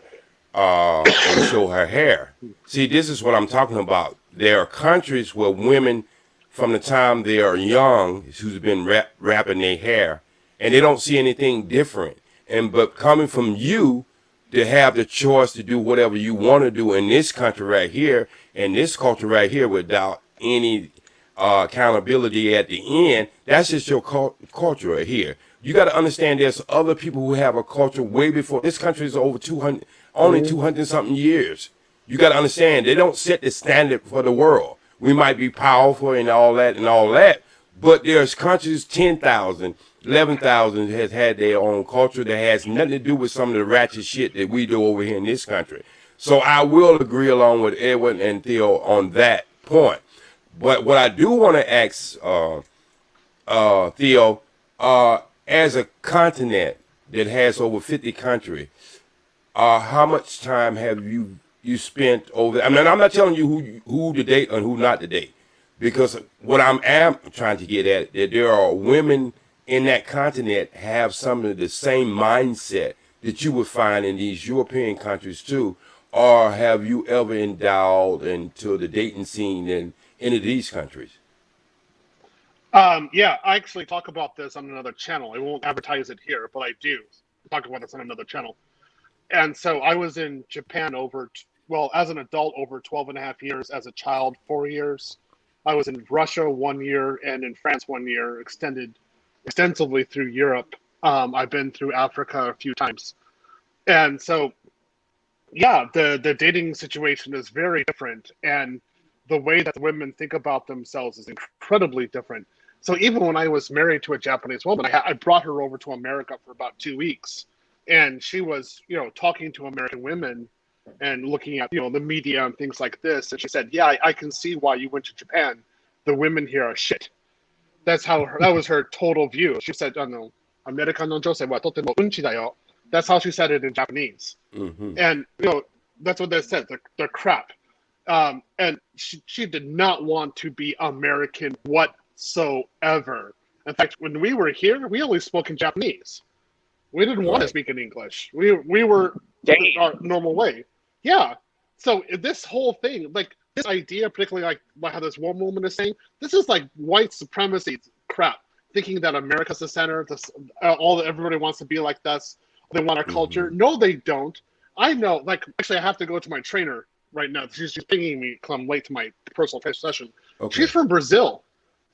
Speaker 8: and show her hair. See, this is what I'm talking about. There are countries where women, from the time they are young, who's been wrapping their hair, and they don't see anything different. But coming from you to have the choice to do whatever you want to do in this country right here, and this culture right here, without any accountability at the end, that's just your culture right here. You got to understand there's other people who have a culture way before. This country is over 200, only 200 something years. You got to understand they don't set the standard for the world. We might be powerful and all that, but there's countries 10,000, 11,000 has had their own culture that has nothing to do with some of the ratchet shit that we do over here in this country. So I will agree along with Edwin and Theo on that point. But what I do want to ask Theo, as a continent that has over 50 countries, how much time have you spent over there? I mean, I'm not telling you who to date and who not to date, because what I'm trying to get at, that there are women in that continent have some of the same mindset that you would find in these European countries too, or have you ever endowed into the dating scene in any of these countries?
Speaker 6: Yeah, I actually talk about this on another channel. I won't advertise it here, but I do talk about this on another channel. And so I was in Japan as an adult over 12 and a half years, as a child 4 years. I was in Russia 1 year and in France 1 year, extensively through Europe. I've been through Africa a few times. And so, yeah, the dating situation is very different. And the way that the women think about themselves is incredibly different. So even when I was married to a Japanese woman, I brought her over to America for about 2 weeks. And she was, talking to American women and looking at, the media and things like this. And she said, yeah, I can see why you went to Japan. The women here are shit. That was her total view. She said, American no josei wa totemo unchi da yo. That's how she said it in Japanese. Mm-hmm. And, that's what they said. They're crap. And she did not want to be American whatsoever. In fact, when we were here, we only spoke in Japanese. We didn't want to speak in English. We were our normal way. Yeah. So this whole thing, like this idea, particularly like how this one woman is saying, this is like white supremacy crap. Thinking that America's the center, everybody wants to be like us, they want our culture. No, they don't. I know. Like, actually, I have to go to my trainer right now. She's pinging me because I'm late to my personal trainer session.
Speaker 8: Okay.
Speaker 6: She's from Brazil,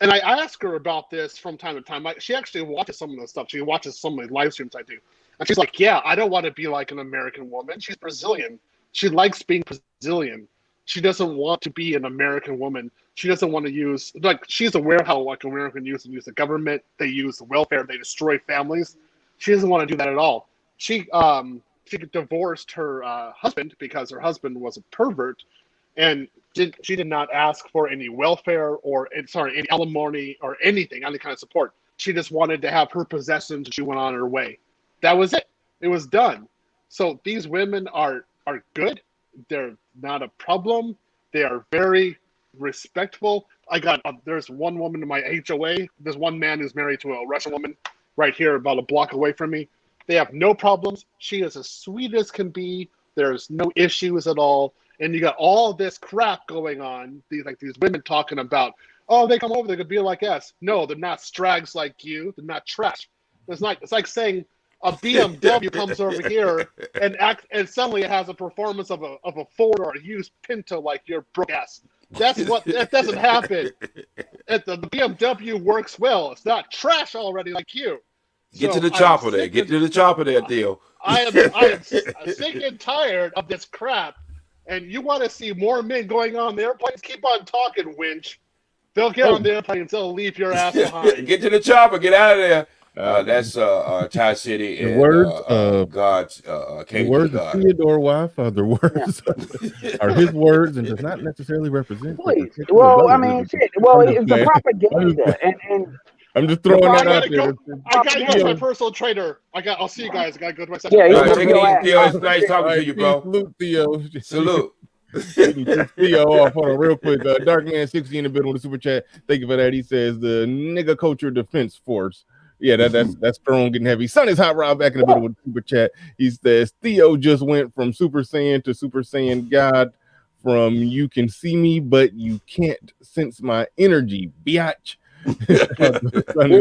Speaker 6: and I ask her about this from time to time. She actually watches some of the stuff. She watches some of the live streams I do, and she's like, "Yeah, I don't want to be like an American woman. She's Brazilian. She likes being Brazilian. She doesn't want to be an American woman. She doesn't want to use, like, she's aware how like American use the government, they use the welfare, they destroy families. She doesn't want to do that at all. She divorced her husband because her husband was a pervert, and she did not ask for any welfare or any alimony or anything, any kind of support. She just wanted to have her possessions, and she went on her way. That was it. It was done. So these women are good. They're not a problem. They are very respectful. There's one woman in my HOA. There's one man who's married to a Russian woman right here about a block away from me. They have no problems. She is as sweet as can be. There's no issues at all. And you got all this crap going on. These women talking about, oh, they come over, they could be like us. No, they're not strags like you. They're not trash. It's like saying a BMW comes over here and suddenly it has a performance of a Ford or a used Pinto like your broke ass. That doesn't happen. The BMW works well. It's not trash already like you.
Speaker 8: Get to the chopper there. Get to the chopper there, Theo.
Speaker 6: I am sick and tired of this crap. And you want to see more men going on the airplanes? Keep on talking, winch. They'll get on the airplanes. They'll leave your ass behind.
Speaker 8: Get to the chopper. Get out of there. That's Thai City and God's
Speaker 1: the words of Theodore Wife are the words are his words and does not necessarily represent.
Speaker 9: Well, I mean, shit. Well, it's the propaganda, and
Speaker 1: I'm just throwing that out there.
Speaker 6: I gotta go to my personal trainer. I'll see you guys. I gotta go to my second.
Speaker 9: Yeah,
Speaker 8: take it easy, Theo. It's nice talking to you, bro.
Speaker 1: Salute, Theo.
Speaker 8: Salute.
Speaker 1: Theo off. Hold on, real quick. Darkman60 in the middle with the super chat. Thank you for that. He says the nigga culture defense force. Yeah, that's strong and heavy. Son is hot rod back in the middle with the super chat. He says Theo just went from Super Saiyan to Super Saiyan God. From you can see me, but you can't sense my energy, biatch.
Speaker 9: Here's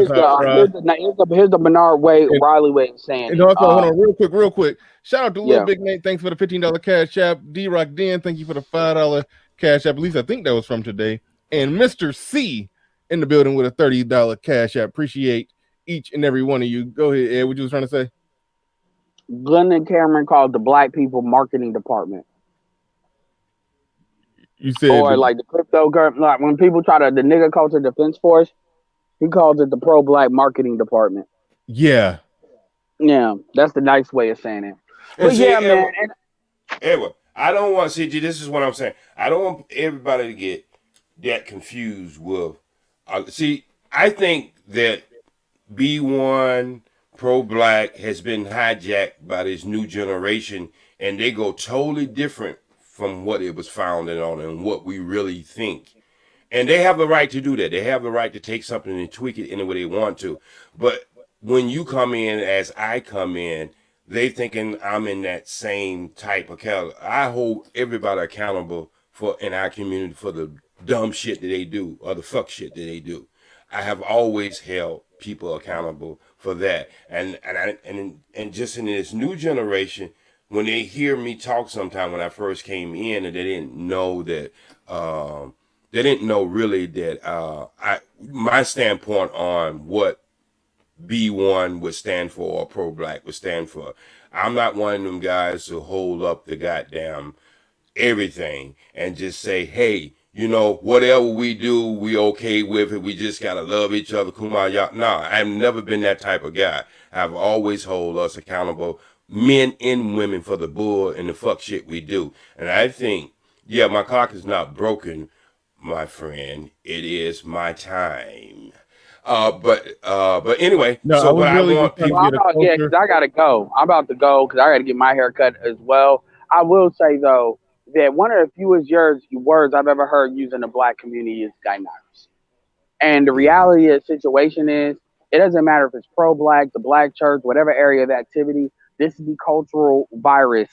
Speaker 9: the Bernard Riley way of saying
Speaker 1: and also, hold on, real quick. Shout out to Little Big Nate. Thanks for the $15 cash app. D-Rock Den, thank you for the $5 cash app. At least I think that was from today. And Mr. C in the building with a $30 cash app. Appreciate each and every one of you. Go ahead, Ed. What you was trying to say?
Speaker 9: Glenn and Cameron called the Black people marketing department.
Speaker 1: You said,
Speaker 9: or like the cryptocurrency, like when people try the nigga culture defense force, he calls it the pro-black marketing department.
Speaker 1: Yeah,
Speaker 9: that's the nice way of saying it.
Speaker 8: But see, man. Edward, I don't want CG. This is what I'm saying. I don't want everybody to get that confused with. See, I think that B1 pro-black has been hijacked by this new generation, and they go totally different from what it was founded on and what we really think. And they have the right to do that. They have the right to take something and tweak it any way they want to. But when you come in as I come in, they thinking I'm in that same type of category. I hold everybody accountable in our community for the dumb shit that they do or the fuck shit that they do. I have always held people accountable for that. And just in this new generation, when they hear me talk sometime when I first came in and they didn't know that, they didn't know really that my standpoint on what B1 would stand for or pro-black would stand for. I'm not one of them guys who hold up the goddamn everything and just say, hey, you know, whatever we do, we okay with it. We just got to love each other. Kumbaya. No, I've never been that type of guy. I've always hold us accountable, men and women, for the bull and the fuck shit we do. And I think, yeah, my clock is not broken, my friend. It is my time. But anyway,
Speaker 1: no,
Speaker 8: so what
Speaker 1: really
Speaker 8: I want people
Speaker 9: because I gotta go. I'm about to go because I gotta get my hair cut as well. I will say though that one of the fewest words I've ever heard used in the black community is gynos. And the reality of the situation is, it doesn't matter if it's pro-black, the black church, whatever area of activity. This is the cultural virus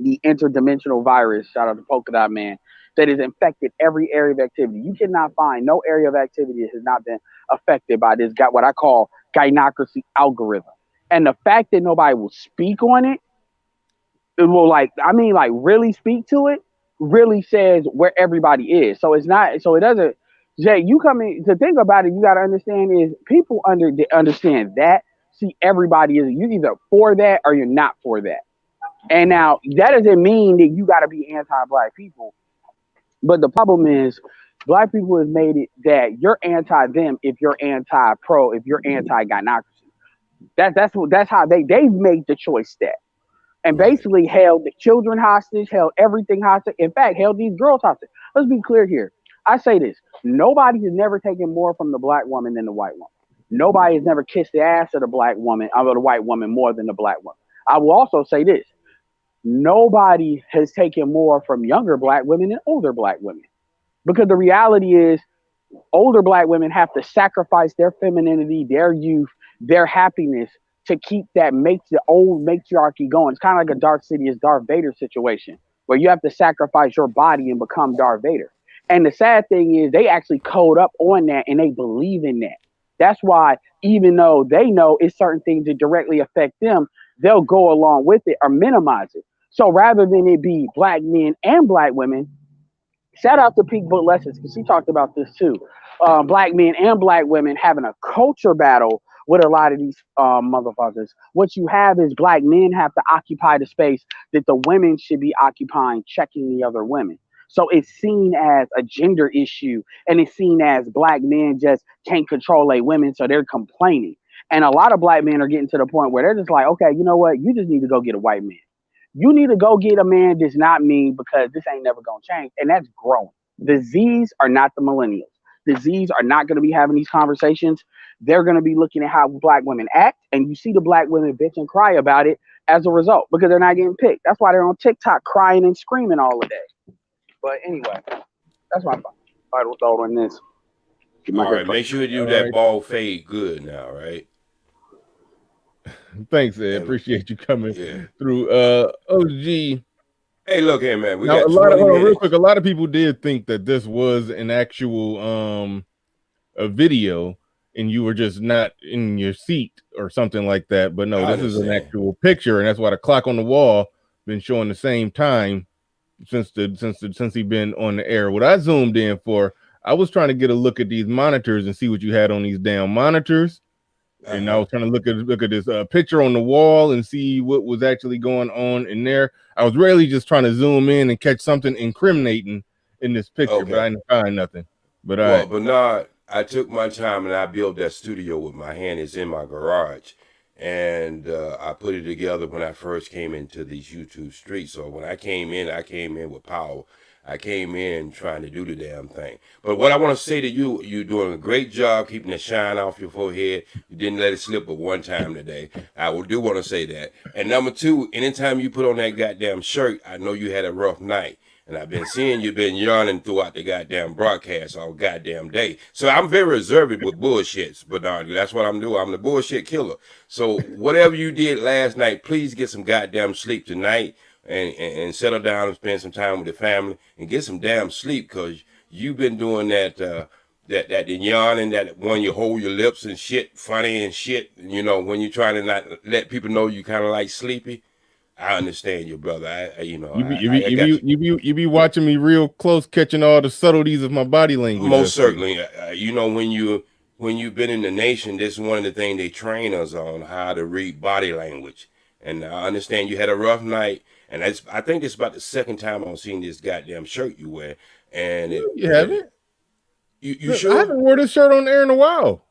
Speaker 9: the interdimensional virus, shout out to Polka Dot Man, that has infected every area of activity. You cannot find no area of activity that has not been affected by this, got what I call gynocracy algorithm. And the fact that nobody will speak on it, it will really speak to it, really says where everybody is. So it's not, so it doesn't, Jay, you come in to think about it, you got to understand is people understand that, see everybody is, you either for that or you're not for that. And now that doesn't mean that you got to be anti-black people. But the problem is black people have made it that you're anti them if you're anti-pro, if you're anti-gynocracy. That's how they've made the choice that. And basically held the children hostage, held everything hostage. In fact, held these girls hostage. Let's be clear here. I say this. Nobody has never taken more from the black woman than the white woman. Nobody has never kissed the ass of the black woman, or the white woman more than the black woman. I will also say this. Nobody has taken more from younger black women than older black women. Because the reality is older black women have to sacrifice their femininity, their youth, their happiness to keep that the old matriarchy going. It's kind of like a Darth Sidious Darth Vader situation where you have to sacrifice your body and become Darth Vader. And the sad thing is they actually code up on that and they believe in that. That's why even though they know it's certain things that directly affect them, they'll go along with it or minimize it. So rather than it be black men and black women, shout out to Pete Book Lessons because she talked about this too. Black men and black women having a culture battle with a lot of these motherfuckers. What you have is black men have to occupy the space that the women should be occupying, checking the other women. So it's seen as a gender issue, and it's seen as black men just can't control a women, so they're complaining. And a lot of black men are getting to the point where they're just like, okay, you know what? You just need to go get a white man. You need to go get a man that's not me because this ain't never going to change. And that's growing. The Z's are not the millennials. The Z's are not going to be having these conversations. They're going to be looking at how black women act. And you see the black women bitch and cry about it as a result because they're not getting picked. That's why they're on TikTok crying and screaming all the day. But anyway, that's my final thought on this.
Speaker 8: All right, make sure you do that ball fade good now, right?
Speaker 1: Thanks, Ed. Appreciate you coming through. OG.
Speaker 8: Hey, look here, man. We
Speaker 1: now,
Speaker 8: got
Speaker 1: real quick. A lot of people did think that this was an actual a video, and you were just not in your seat or something like that. But no, this is an actual picture, and that's why the clock on the wall been showing the same time since he been on the air. What I zoomed in for, I was trying to get a look at these monitors and see what you had on these damn monitors. And I was trying to look at this picture on the wall and see what was actually going on in there. I was really just trying to zoom in and catch something incriminating in this picture, but I didn't find nothing. But
Speaker 8: Bernard, I took my time and I built that studio with my hand. It's in my garage, and I put it together when I first came into these YouTube streets. So when I came in with power. I came in trying to do the damn thing. But what I want to say to you, you're doing a great job keeping the shine off your forehead. You didn't let it slip but one time today. I do want to say that. And number two, anytime you put on that goddamn shirt, I know you had a rough night. And I've been seeing you've been yawning throughout the goddamn broadcast all goddamn day. So I'm very observant with bullshits, Bernard. That's what I'm doing. I'm the bullshit killer. So whatever you did last night, please get some goddamn sleep tonight. And settle down and spend some time with the family and get some damn sleep, because you've been doing that yawning, that when you hold your lips and shit, funny and shit, you know, when you're trying to not let people know you kind of like sleepy. I understand you, brother.
Speaker 1: You be watching me real close, catching all the subtleties of my body language.
Speaker 8: Most certainly. You know, when you've been in the nation, this is one of the things they train us on, how to read body language. And I understand you had a rough night. And I think it's about the second time I've seen this goddamn shirt you wear. And
Speaker 1: you haven't?
Speaker 8: You sure?
Speaker 1: I haven't worn this shirt on air in a while.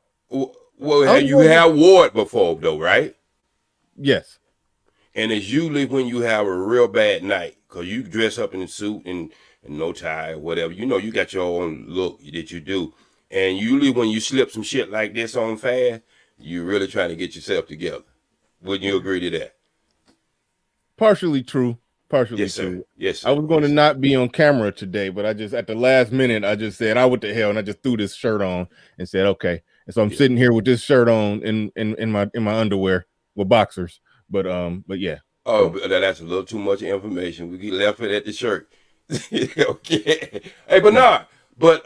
Speaker 8: Well, you have wore it before, though, right?
Speaker 1: Yes.
Speaker 8: And it's usually when you have a real bad night, because you dress up in a suit and no tie or whatever. You know, you got your own look that you do. And usually when you slip some shit like this on fast, you're really trying to get yourself together. Wouldn't you agree to that?
Speaker 1: Partially true.
Speaker 8: Yes,
Speaker 1: true.
Speaker 8: Sir. Yes, sir.
Speaker 1: I was going to not be on camera today, but I just, at the last minute, I just said, what the hell? And I just threw this shirt on and said, okay. And so I'm sitting here with this shirt on in my underwear with boxers. But yeah.
Speaker 8: Oh, but that's a little too much information. We left it at the shirt. Okay. Hey, Bernard, but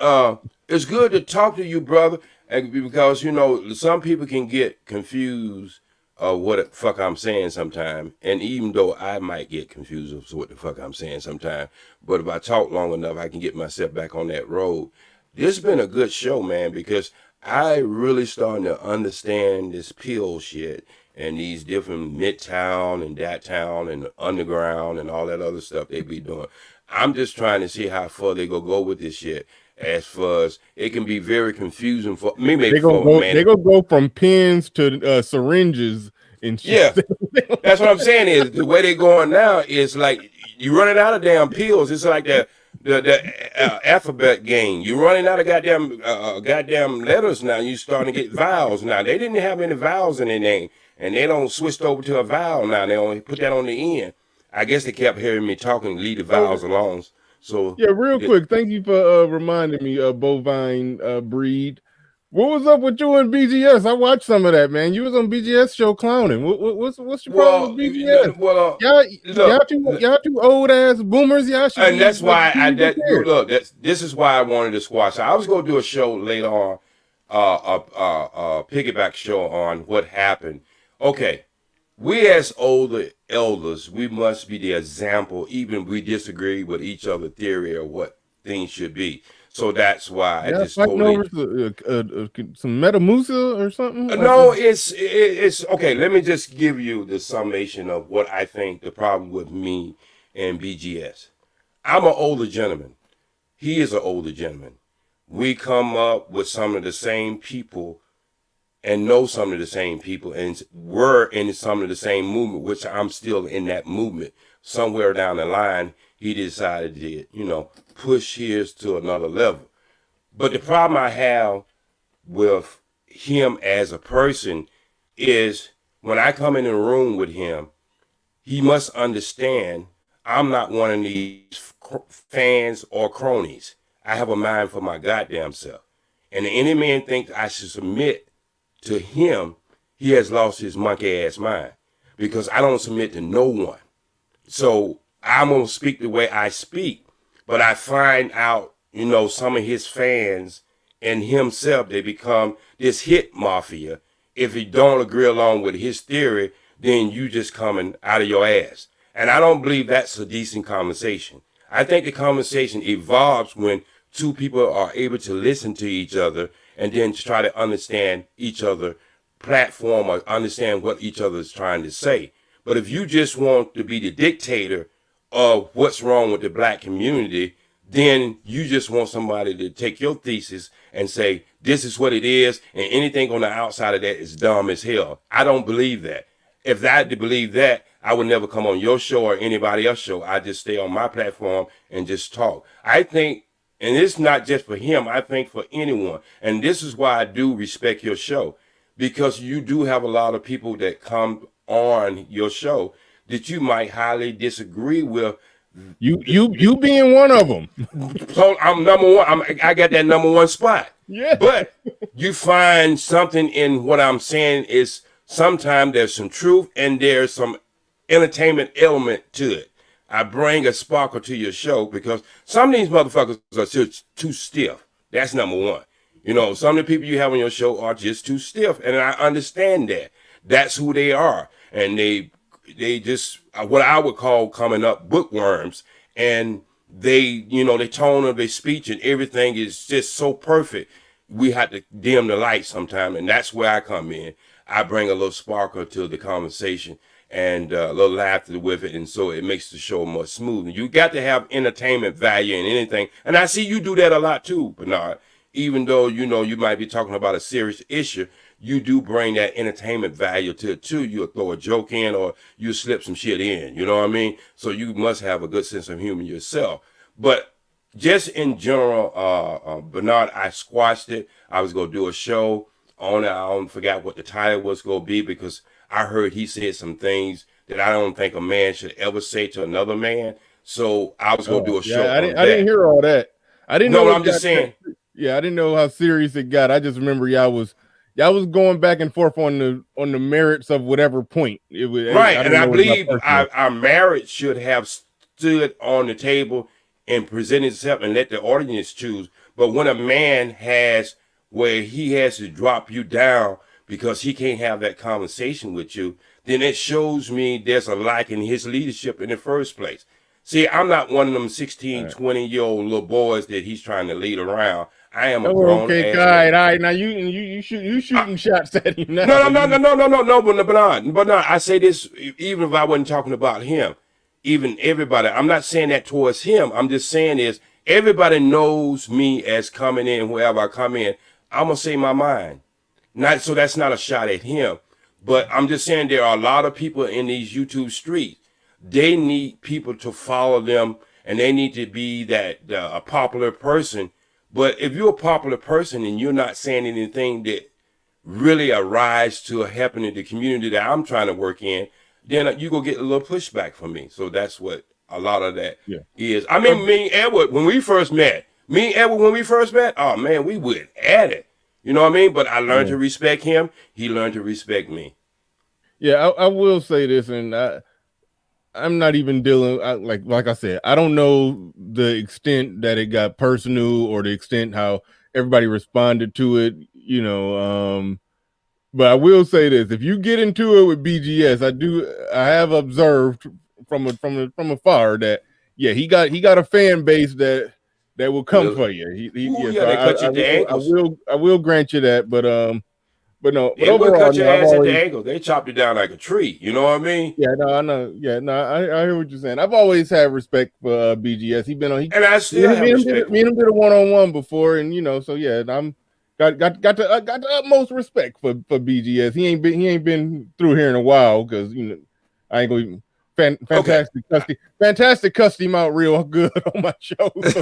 Speaker 8: it's good to talk to you, brother, and because you know some people can get confused of what the fuck I'm saying sometimes, and even though I might get confused of what the fuck I'm saying sometimes, but if I talk long enough, I can get myself back on that road. This has been a good show, man, because I really starting to understand this pill shit and these different midtown and that town and the underground and all that other stuff they be doing. I'm just trying to see how far they go with this shit. As far as it can be very confusing for me, maybe for a man.
Speaker 1: They gonna go from pens to syringes and shit.
Speaker 8: Yeah, that's what I'm saying. Is the way they going now is like you running out of damn pills. It's like the alphabet game. You're running out of goddamn letters now. You starting to get vowels now. They didn't have any vowels in their name, and they don't switched over to a vowel now. They only put that on the end. I guess they kept hearing me talking, leave the vowels alone. So
Speaker 1: yeah, real quick, thank you for reminding me of bovine breed. What was up with you and BGS? I watched some of that, man. You was on BGS show clowning. What's your problem with BGS?
Speaker 8: Well,
Speaker 1: y'all two old ass boomers. Y'all should.
Speaker 8: And that's why this is why I wanted to squash. I was gonna do a show later on, a piggyback show on what happened. Okay, we as older elders, we must be the example, even if we disagree with each other theory or what things should be. So that's why I just totally
Speaker 1: some Metamucil or something.
Speaker 8: No, it's okay. Let me just give you the summation of what I think the problem with me and BGS. I'm an older gentleman. He is an older gentleman. We come up with some of the same people and know some of the same people and were in some of the same movement, which I'm still in that movement. Somewhere down the line, he decided to, push his to another level. But the problem I have with him as a person is when I come in a room with him, he must understand I'm not one of these fans or cronies. I have a mind for my goddamn self. And if any man thinks I should submit to him, he has lost his monkey ass mind because I don't submit to no one. So I'm going to speak the way I speak, but I find out, some of his fans and himself, they become this hit mafia. If you don't agree along with his theory, then you just coming out of your ass. And I don't believe that's a decent conversation. I think the conversation evolves when two people are able to listen to each other and then try to understand each other platform or understand what each other is trying to say. But if you just want to be the dictator of what's wrong with the black community, then you just want somebody to take your thesis and say, this is what it is, and anything on the outside of that is dumb as hell. I don't believe that. If I had to believe that, I would never come on your show or anybody else's show. I just stay on my platform and just talk. I think, and it's not just for him, I think for anyone. And this is why I do respect your show, because you do have a lot of people that come on your show that you might highly disagree with.
Speaker 1: You being one of them.
Speaker 8: So I'm number one. I got that number one spot.
Speaker 1: Yeah.
Speaker 8: But you find something in what I'm saying is sometimes there's some truth and there's some entertainment element to it. I bring a sparkle to your show because some of these motherfuckers are just too stiff. That's number one. Some of the people you have on your show are just too stiff, and I understand that. That's who they are, and they just what I would call coming up bookworms, and they tone of their speech and everything is just so perfect. We have to dim the light sometime, and that's where I come in. I bring a little sparkle to the conversation and a little laughter with it, and so it makes the show more smooth. And you got to have entertainment value in anything, and I see you do that a lot too, Bernard. Even though you might be talking about a serious issue, you do bring that entertainment value to it too. You'll throw a joke in or you slip some shit in, you know what I mean? So you must have a good sense of humor yourself. But just in general, Bernard, I squashed it. I was going to do a show on it. I forgot what the title was going to be because I heard he said some things that I don't think a man should ever say to another man. So I was going to do a show on that.
Speaker 1: I didn't hear all that. I didn't know.
Speaker 8: No, I'm just saying.
Speaker 1: Yeah, I didn't know how serious it got. I just remember y'all was y'all was going back and forth on the merits of whatever point. It was
Speaker 8: right, and I
Speaker 1: know
Speaker 8: believe our marriage should have stood on the table and presented itself and let the audience choose. But when a man has where he has to drop you down because he can't have that conversation with you, then it shows me there's a lack in his leadership in the first place. See, I'm not one of them 16, 20-year-old little boys that he's trying to lead around. I am a grown ass man.
Speaker 1: All right. Now you shooting shots at him now.
Speaker 8: No, but not. I say this even if I wasn't talking about him, even everybody. I'm not saying that towards him. I'm just saying is everybody knows me as coming in wherever I come in. I'm gonna say my mind. Not so that's not a shot at him, but I'm just saying there are a lot of people in these YouTube streets. They need people to follow them, and they need to be a popular person. But if you're a popular person and you're not saying anything that really arise to helping in the community that I'm trying to work in, then you go get a little pushback from me. So that's what a lot of that is. I mean, me and Edward, when we first met, oh man, we went at it. You know what I mean? But I learned to respect him. He learned to respect me.
Speaker 1: Yeah, I will say this, and I'm not even dealing like I said, I don't know the extent that it got personal or the extent how everybody responded to it, you know. But I will say this: if you get into it with BGS, I have observed from afar that he got a fan base that will come for you. I will grant you that, but no,
Speaker 8: but overall, cut your ass at the angle. They chopped it down like a tree. You know what I mean?
Speaker 1: Yeah, no, I know. Yeah, no, I hear what you're saying. I've always had respect for BGS.
Speaker 8: And I still have respect.
Speaker 1: Me and him did a one-on-one before, and so yeah, I'm got the utmost respect for BGS. He ain't been through here in a while because I ain't going. Fantastic cussed him out real good on my show. So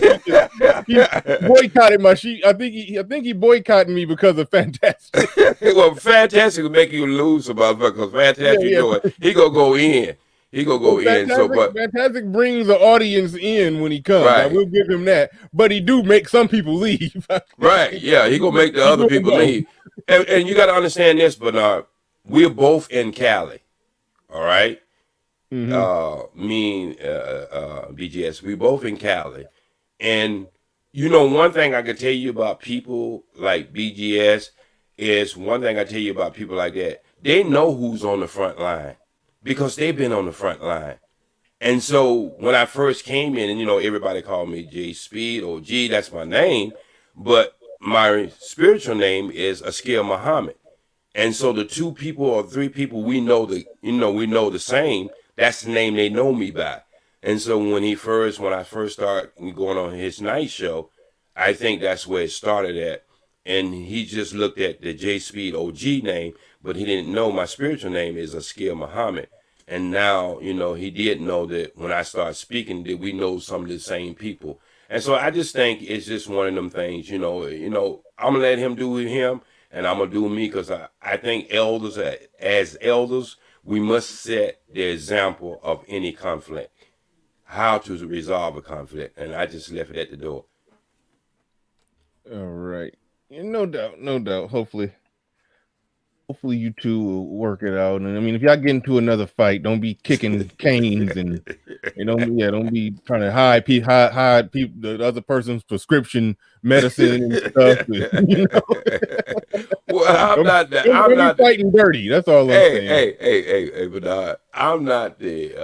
Speaker 1: he boycotted my sheet. I think he boycotted me because of Fantastic.
Speaker 8: Well, Fantastic will make you lose about because Fantastic, he gonna go in. He gonna go in. So, but
Speaker 1: Fantastic brings the audience in when he comes. Right. I will give him that. But he do make some people leave.
Speaker 8: Right? Yeah, he gonna make the other people leave. And you got to understand this, Bernard. We're both in Cali. All right. Me and BGS, we both in Cali, and one thing I can tell you about people like BGS is one thing I tell you about people like that. They know who's on the front line because they've been on the front line. And so when I first came in, and everybody called me J Speed or G, that's my name, but my spiritual name is Askil Muhammad. And so the 2 people or 3 people we know the same. That's the name they know me by. And so when I first started going on his night show, I think that's where it started at. And he just looked at the J Speed OG name, but he didn't know my spiritual name is Askil Muhammad. And now, he did know that when I started speaking that we know some of the same people. And so I just think it's just one of them things, I'm gonna let him do him and I'm gonna do me because I think as elders, we must set the example of any conflict, how to resolve a conflict, and I just left it at the door.
Speaker 1: All right, no doubt. Hopefully you two will work it out. And I mean, if y'all get into another fight, don't be kicking canes and don't be trying to hide people, the other person's prescription medicine and stuff.
Speaker 8: Well, I'm not
Speaker 1: fighting dirty. That's all I'm saying.
Speaker 8: Hey, but I'm not the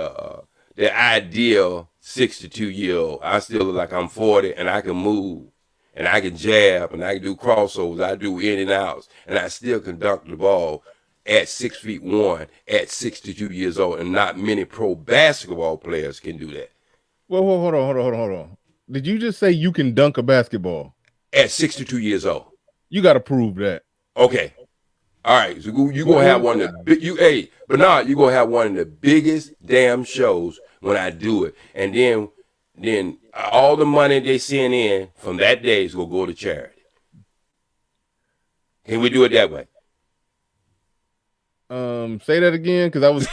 Speaker 8: ideal 62-year-old. I still look like I'm 40 and I can move and I can jab and I can do crossovers. I do in and outs and I still can dunk the ball at 6'1" at 62 years old. And not many pro basketball players can do that.
Speaker 1: Well, hold on. Did you just say you can dunk a basketball
Speaker 8: at 62 years old?
Speaker 1: You got to prove that.
Speaker 8: Okay. All right. So you're going to have one of the big, Bernard, you're going to have one of the biggest damn shows when I do it. And then all the money they send in from that day is going to go to charity. Can we do it that way?
Speaker 1: Say that again, because I was.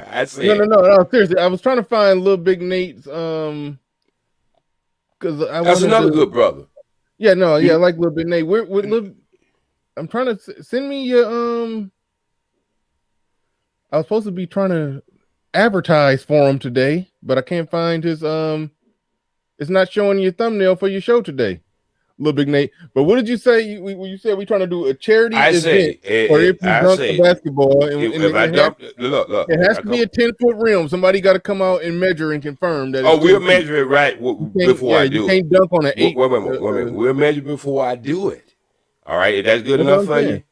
Speaker 8: I see.
Speaker 1: No. Seriously, I was trying to find Little Big Nate's. Because
Speaker 8: that's another good brother.
Speaker 1: Yeah, I like Little Big Nate. I'm trying to send me your I was supposed to be trying to advertise for him today, but I can't find his it's not showing your thumbnail for your show today. Little Big Nate. But what did you say? You said we're trying to do a charity event, or if you dunk the basketball, and
Speaker 8: if I dump, look,
Speaker 1: it has to be a 10-foot rim. Somebody got to come out and measure and confirm that.
Speaker 8: Oh, we'll measure it right before I do it.
Speaker 1: You can't dunk on an 8.
Speaker 8: Wait a minute. We'll measure before I do it. All right, if that's good enough for you.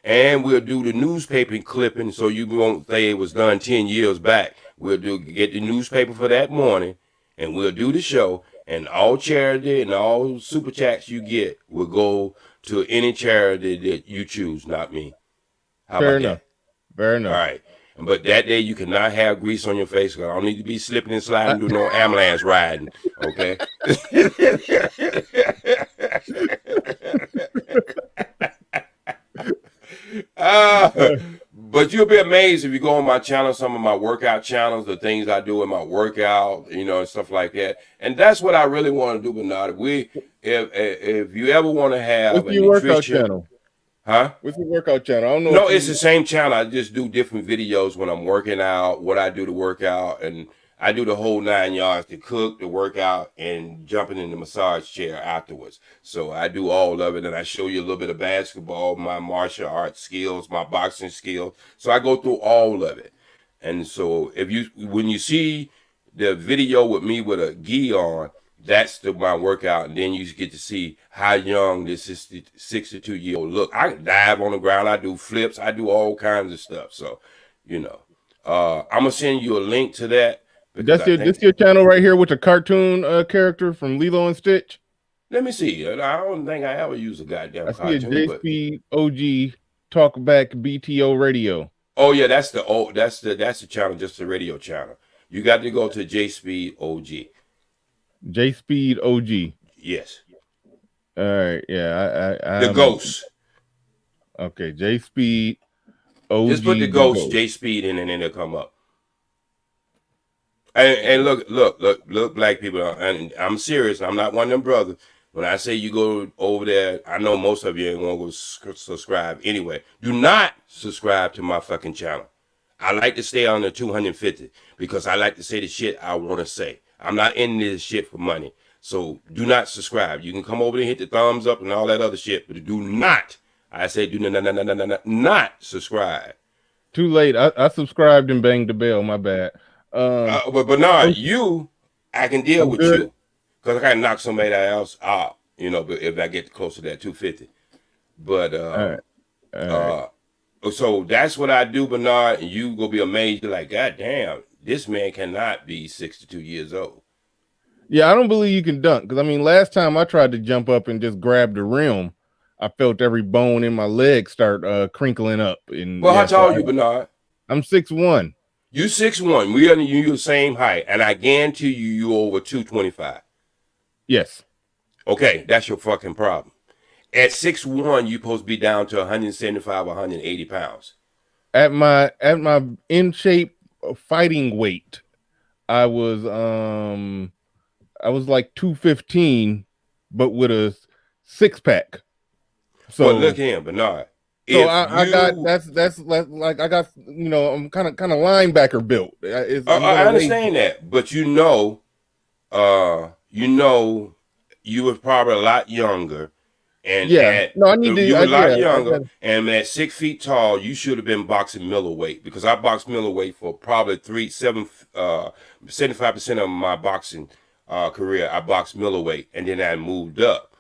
Speaker 8: And we'll do the newspaper clipping so you won't say it was done 10 years back. We'll get the newspaper for that morning, and we'll do the show. And all charity and all super chats you get will go to any charity that you choose, not me. How about that?
Speaker 1: Fair enough.
Speaker 8: All right. But that day you cannot have grease on your face. Because I don't need to be slipping and sliding, do no ambulance riding. Okay. But you'll be amazed if you go on my channel, some of my workout channels, the things I do in my workout, and stuff like that. And that's what I really want to do, Bernard. If you ever want to have
Speaker 1: what's your workout channel?
Speaker 8: Huh?
Speaker 1: What's your workout channel? I don't know.
Speaker 8: No, it's the same channel. I just do different videos when I'm working out, what I do to work out, and I do the whole 9 yards, to cook, the workout, and jumping in the massage chair afterwards. So I do all of it, and I show you a little bit of basketball, my martial arts skills, my boxing skills. So I go through all of it. And so when you see the video with me with a gi on, that's my workout, and then you get to see how young this 62-year-old look. I can dive on the ground, I do flips, I do all kinds of stuff. So, I'm gonna send you a link to that.
Speaker 1: This your channel right here with the cartoon character from Lilo and Stitch?
Speaker 8: Let me see. I don't think I ever use a goddamn cartoon.
Speaker 1: I see a J-Speed OG Talkback BTO radio.
Speaker 8: Oh yeah, that's the channel, just the radio channel. You got to go to J-Speed OG.
Speaker 1: J-Speed OG.
Speaker 8: Yes.
Speaker 1: All right. Yeah.
Speaker 8: The Ghost.
Speaker 1: Okay. J-Speed OG.
Speaker 8: Just put the Ghost J-Speed in, and then it'll come up. And look, black people, and I'm serious. I'm not one of them brothers. When I say you go over there, I know most of you ain't gonna go subscribe anyway. Do not subscribe to my fucking channel. I like to stay under 250 because I like to say the shit I want to say. I'm not in this shit for money. So do not subscribe. You can come over there, hit the thumbs up and all that other shit, but do not. I say do not subscribe.
Speaker 1: Too late. I subscribed and banged the bell. My bad.
Speaker 8: But Bernard, I can deal with you because I can knock somebody else out, but if I get close to that 250. But all right. So that's what I do, Bernard, and you gonna be amazed. You're like, God damn, this man cannot be 62 years old.
Speaker 1: Yeah, I don't believe you can dunk, because last time I tried to jump up and just grab the rim, I felt every bone in my leg start crinkling up.
Speaker 8: How tall are you, Bernard?
Speaker 1: I'm 6'1".
Speaker 8: You 6'1". We are the same height, and I guarantee you over 225.
Speaker 1: Yes.
Speaker 8: Okay, that's your fucking problem. At 6'1", you're supposed to be down to 175, 180 pounds.
Speaker 1: At my in shape fighting weight, I was like 215, but with a 6-pack. So
Speaker 8: well, look here, Bernard.
Speaker 1: So I got that's like I got I'm kind of linebacker built.
Speaker 8: I understand that, but you were probably a lot younger. And you were a lot younger, and at 6 feet tall, you should have been boxing middleweight, because I boxed middleweight for probably 75% of my boxing career. I boxed middleweight, and then I moved up.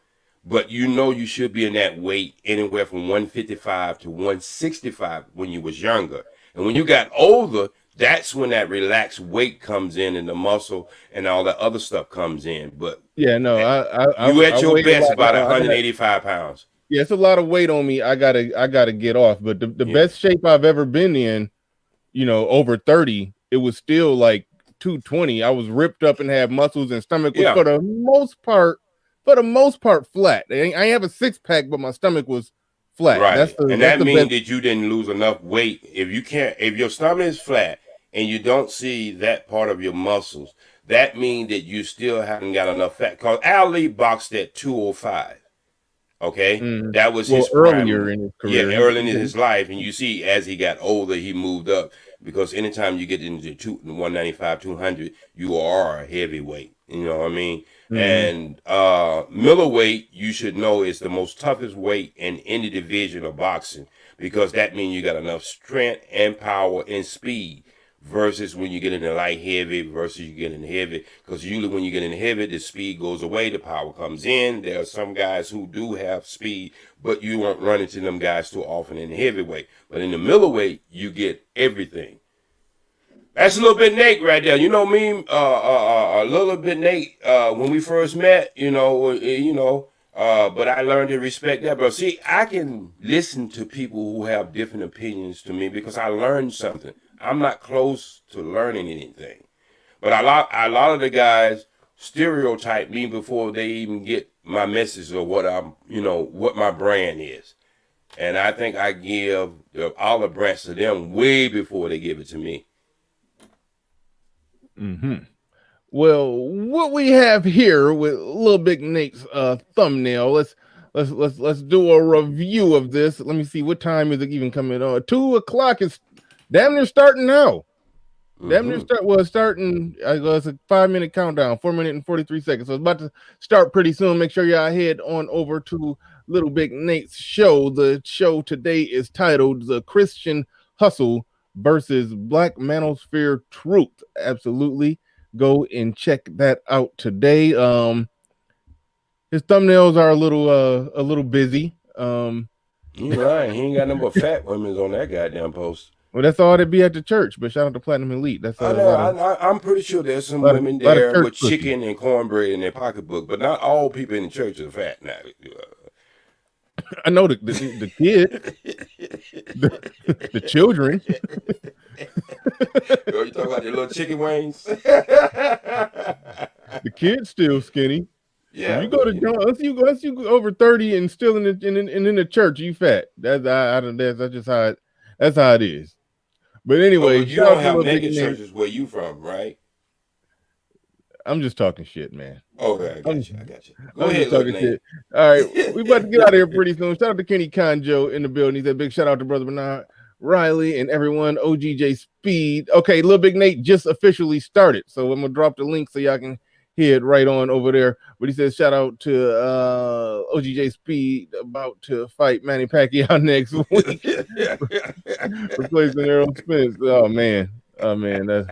Speaker 8: But you should be in that weight anywhere from 155 to 165 when you was younger. And when you got older, that's when that relaxed weight comes in, and the muscle and all that other stuff comes in. But
Speaker 1: yeah, no,
Speaker 8: you at your best about 185 pounds.
Speaker 1: Yeah, it's a lot of weight on me. I gotta get off. But the best shape I've ever been in, over 30, it was still like 220. I was ripped up and had muscles, and stomach was for the most part flat. I have a 6-pack, but my stomach was flat.
Speaker 8: Right, that means that you didn't lose enough weight. If your stomach is flat and you don't see that part of your muscles, that means that you still haven't got enough fat. Because Ali boxed at 205. Okay, that was his
Speaker 1: earlier
Speaker 8: prime.
Speaker 1: in his career.
Speaker 8: Yeah, early in his life, and you see as he got older, he moved up because anytime you get into 195, 200, you are a heavyweight. You know what I mean? And middleweight, you should know, is the most toughest weight in any division of boxing because that means you got enough strength and power and speed. Versus when you get into light heavy versus you get in heavy, because usually when you get in heavy, the speed goes away, the power comes in. There are some guys who do have speed, but you won't run into them guys too often in the heavyweight. But in the middleweight, you get everything. That's a little bit Nate right there. You know me, a little bit Nate. When we first met, but I learned to respect that. But see, I can listen to people who have different opinions to me because I learned something. I'm not close to learning anything, but a lot of the guys stereotype me before they even get my message or what what my brand is, and I think I give the olive branch to them way before they give it to me.
Speaker 1: Well, what we have here with Little Big Nate's thumbnail, let's do a review of this. Let me see, what time is it even coming on? 2 o'clock is damn near starting now. Damn near starting. It's a 5-minute countdown, 4 minutes and 43 seconds. So it's about to start pretty soon. Make sure y'all head on over to Little Big Nate's show. The show today is titled "The Christian Hustle versus Black Manosphere Truth." Absolutely, go and check that out today. His thumbnails are a little busy.
Speaker 8: You right, he ain't got no more fat women on that goddamn post.
Speaker 1: Well, that's all that'd be at the church, but shout out to Platinum Elite. That's
Speaker 8: I'm pretty sure there's some women there with chicken and cornbread in their pocketbook, but not all people in the church are fat now.
Speaker 1: I know the kid, the children.
Speaker 8: You talking about the little chicken wings?
Speaker 1: The kid's still skinny.
Speaker 8: Yeah,
Speaker 1: you go to once you go over 30 and still in the church, you fat. That's just how it is. But anyway,
Speaker 8: you don't have mega churches where you from, right?
Speaker 1: I'm just talking shit, man.
Speaker 8: Okay, I got you. Go ahead,
Speaker 1: talking shit. All right, we about to get out of here pretty soon. Shout out to Kenny Conjo in the building. He said big shout out to Brother Bernard Riley and everyone. OGJ Speed. Okay, Little Big Nate just officially started, so I'm gonna drop the link so y'all can head right on over there. But he says shout out to OGJ Speed about to fight Manny Pacquiao next week. Replacing Errol Spence. Oh man. That's,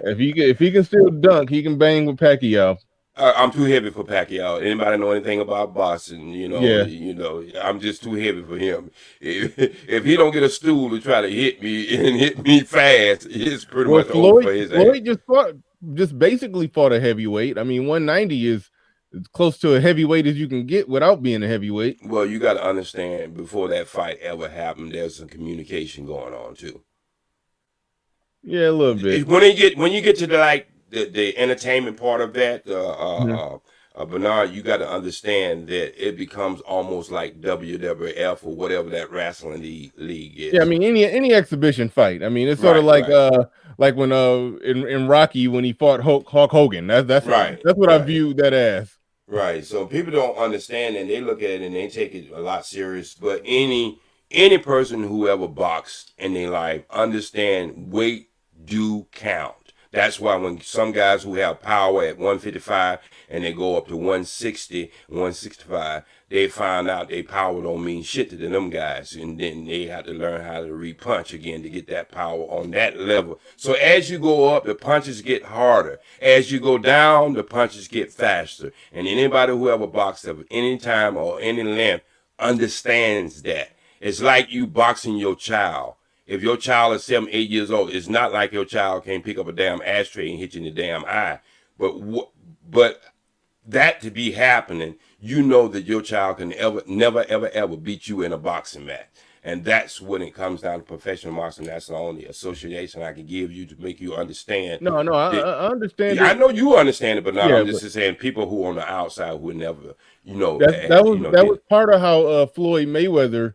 Speaker 1: if he can still dunk, he can bang with Pacquiao.
Speaker 8: I'm too heavy for Pacquiao. Anybody know anything about boxing? I'm just too heavy for him. If he don't get a stool to try to hit me fast, it's pretty much over for his ass.
Speaker 1: Floyd just basically fought a heavyweight. I mean, 190 is as close to a heavyweight as you can get without being a heavyweight.
Speaker 8: Well, you got to understand, before that fight ever happened, there's some communication going on too.
Speaker 1: Yeah, a little bit.
Speaker 8: When you get to the entertainment part of that, Bernard, you got to understand that it becomes almost like WWF or whatever that wrestling league is.
Speaker 1: Yeah, I mean any exhibition fight. I mean it's sort of like when in Rocky when he fought Hulk Hogan. That's right. That's what I view that as.
Speaker 8: Right. So people don't understand and they look at it and they take it a lot serious. But any person who ever boxed in their life understand weight do count. That's why when some guys who have power at 155 and they go up to 160, 165, they find out their power don't mean shit to them guys. And then they have to learn how to re-punch again to get that power on that level. So as you go up, the punches get harder. As you go down, the punches get faster. And anybody who ever boxed of any time or any length understands that. It's like you boxing your child. If your child is 7, 8 years old, it's not like your child can't pick up a damn ashtray and hit you in the damn eye. But that to be happening, you know that your child can never beat you in a boxing match. And that's when it comes down to professional boxing. That's the only association I can give you to make you understand.
Speaker 1: No, I understand.
Speaker 8: Yeah, I know you understand it, but not. I'm just saying people who on the outside who would never,
Speaker 1: that was part of how Floyd Mayweather,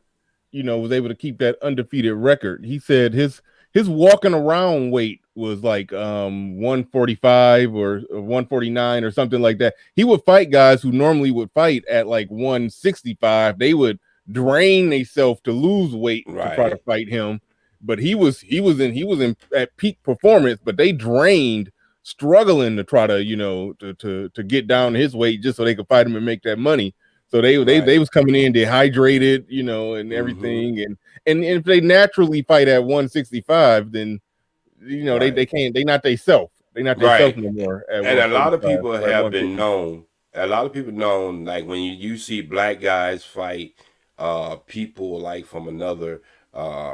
Speaker 1: was able to keep that undefeated record. He said his walking around weight was like 145 or 149 or something like that. He would fight guys who normally would fight at like 165. They would drain themselves to lose weight to try to fight him. But he was in at peak performance, but they drained, struggling to try to, you know, to get down his weight just so they could fight him and make that money. So they was coming in dehydrated, you know, and everything. And if they naturally fight at 165, then, you know, they can't, they not they self. They not they self no more.
Speaker 8: And a lot of people have been known. A lot of people known, like when you see black guys fight people like from another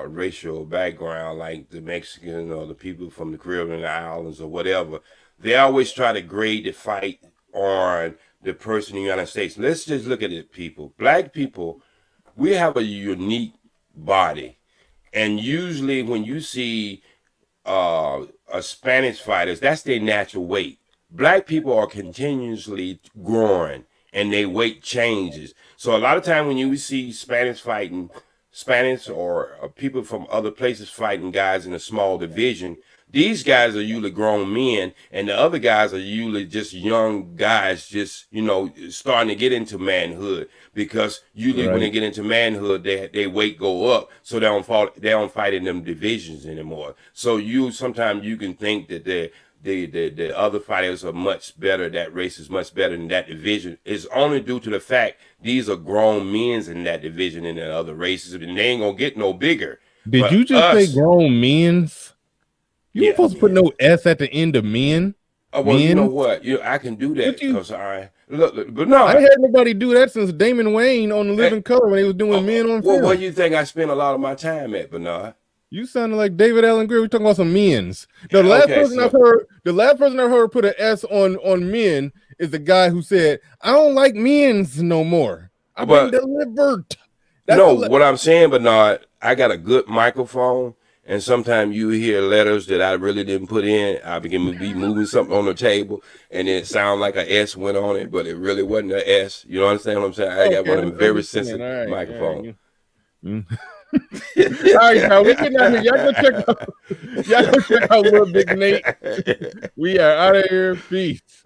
Speaker 8: racial background, like the Mexican or the people from the Caribbean islands or whatever, they always try to grade the fight on the person in the United States. Let's just look at it, people. Black people, we have a unique body. And usually when you see a Spanish fighters, that's their natural weight. Black people are continuously growing and their weight changes. So a lot of time when you see Spanish or people from other places fighting guys in a small division, these guys are usually grown men, and the other guys are usually just young guys, just, you know, starting to get into manhood. Because usually when they get into manhood, their weight go up, so they don't fight in them divisions anymore. So sometimes you can think that the other fighters are much better, that race is much better than that division. It's only due to the fact these are grown men in that division and the other races, and they ain't gonna get no bigger.
Speaker 1: Did you just say grown men's? You supposed to put no S at the end of men?
Speaker 8: Oh, well, you know what? I can do that because but no,
Speaker 1: I ain't had nobody do that since Damon Wayne on The Living Color when he was doing men on film.
Speaker 8: Well, where you think I spend a lot of my time at, Bernard?
Speaker 1: You sounded like David Allen Greer. We're talking about some men's. The last person I've heard put an S on men is the guy who said, "I don't like men's no more. I've been delivered."
Speaker 8: What I'm saying, Bernard, I got a good microphone. And sometimes you hear letters that I really didn't put in. I begin to be moving something on the table, and it sound like an S went on it, but it really wasn't an S. You understand what I'm saying? I got one of them very sensitive microphones.
Speaker 1: All right, now we getting out here. Y'all go check out Little Big Nate. We are out of here. Peace.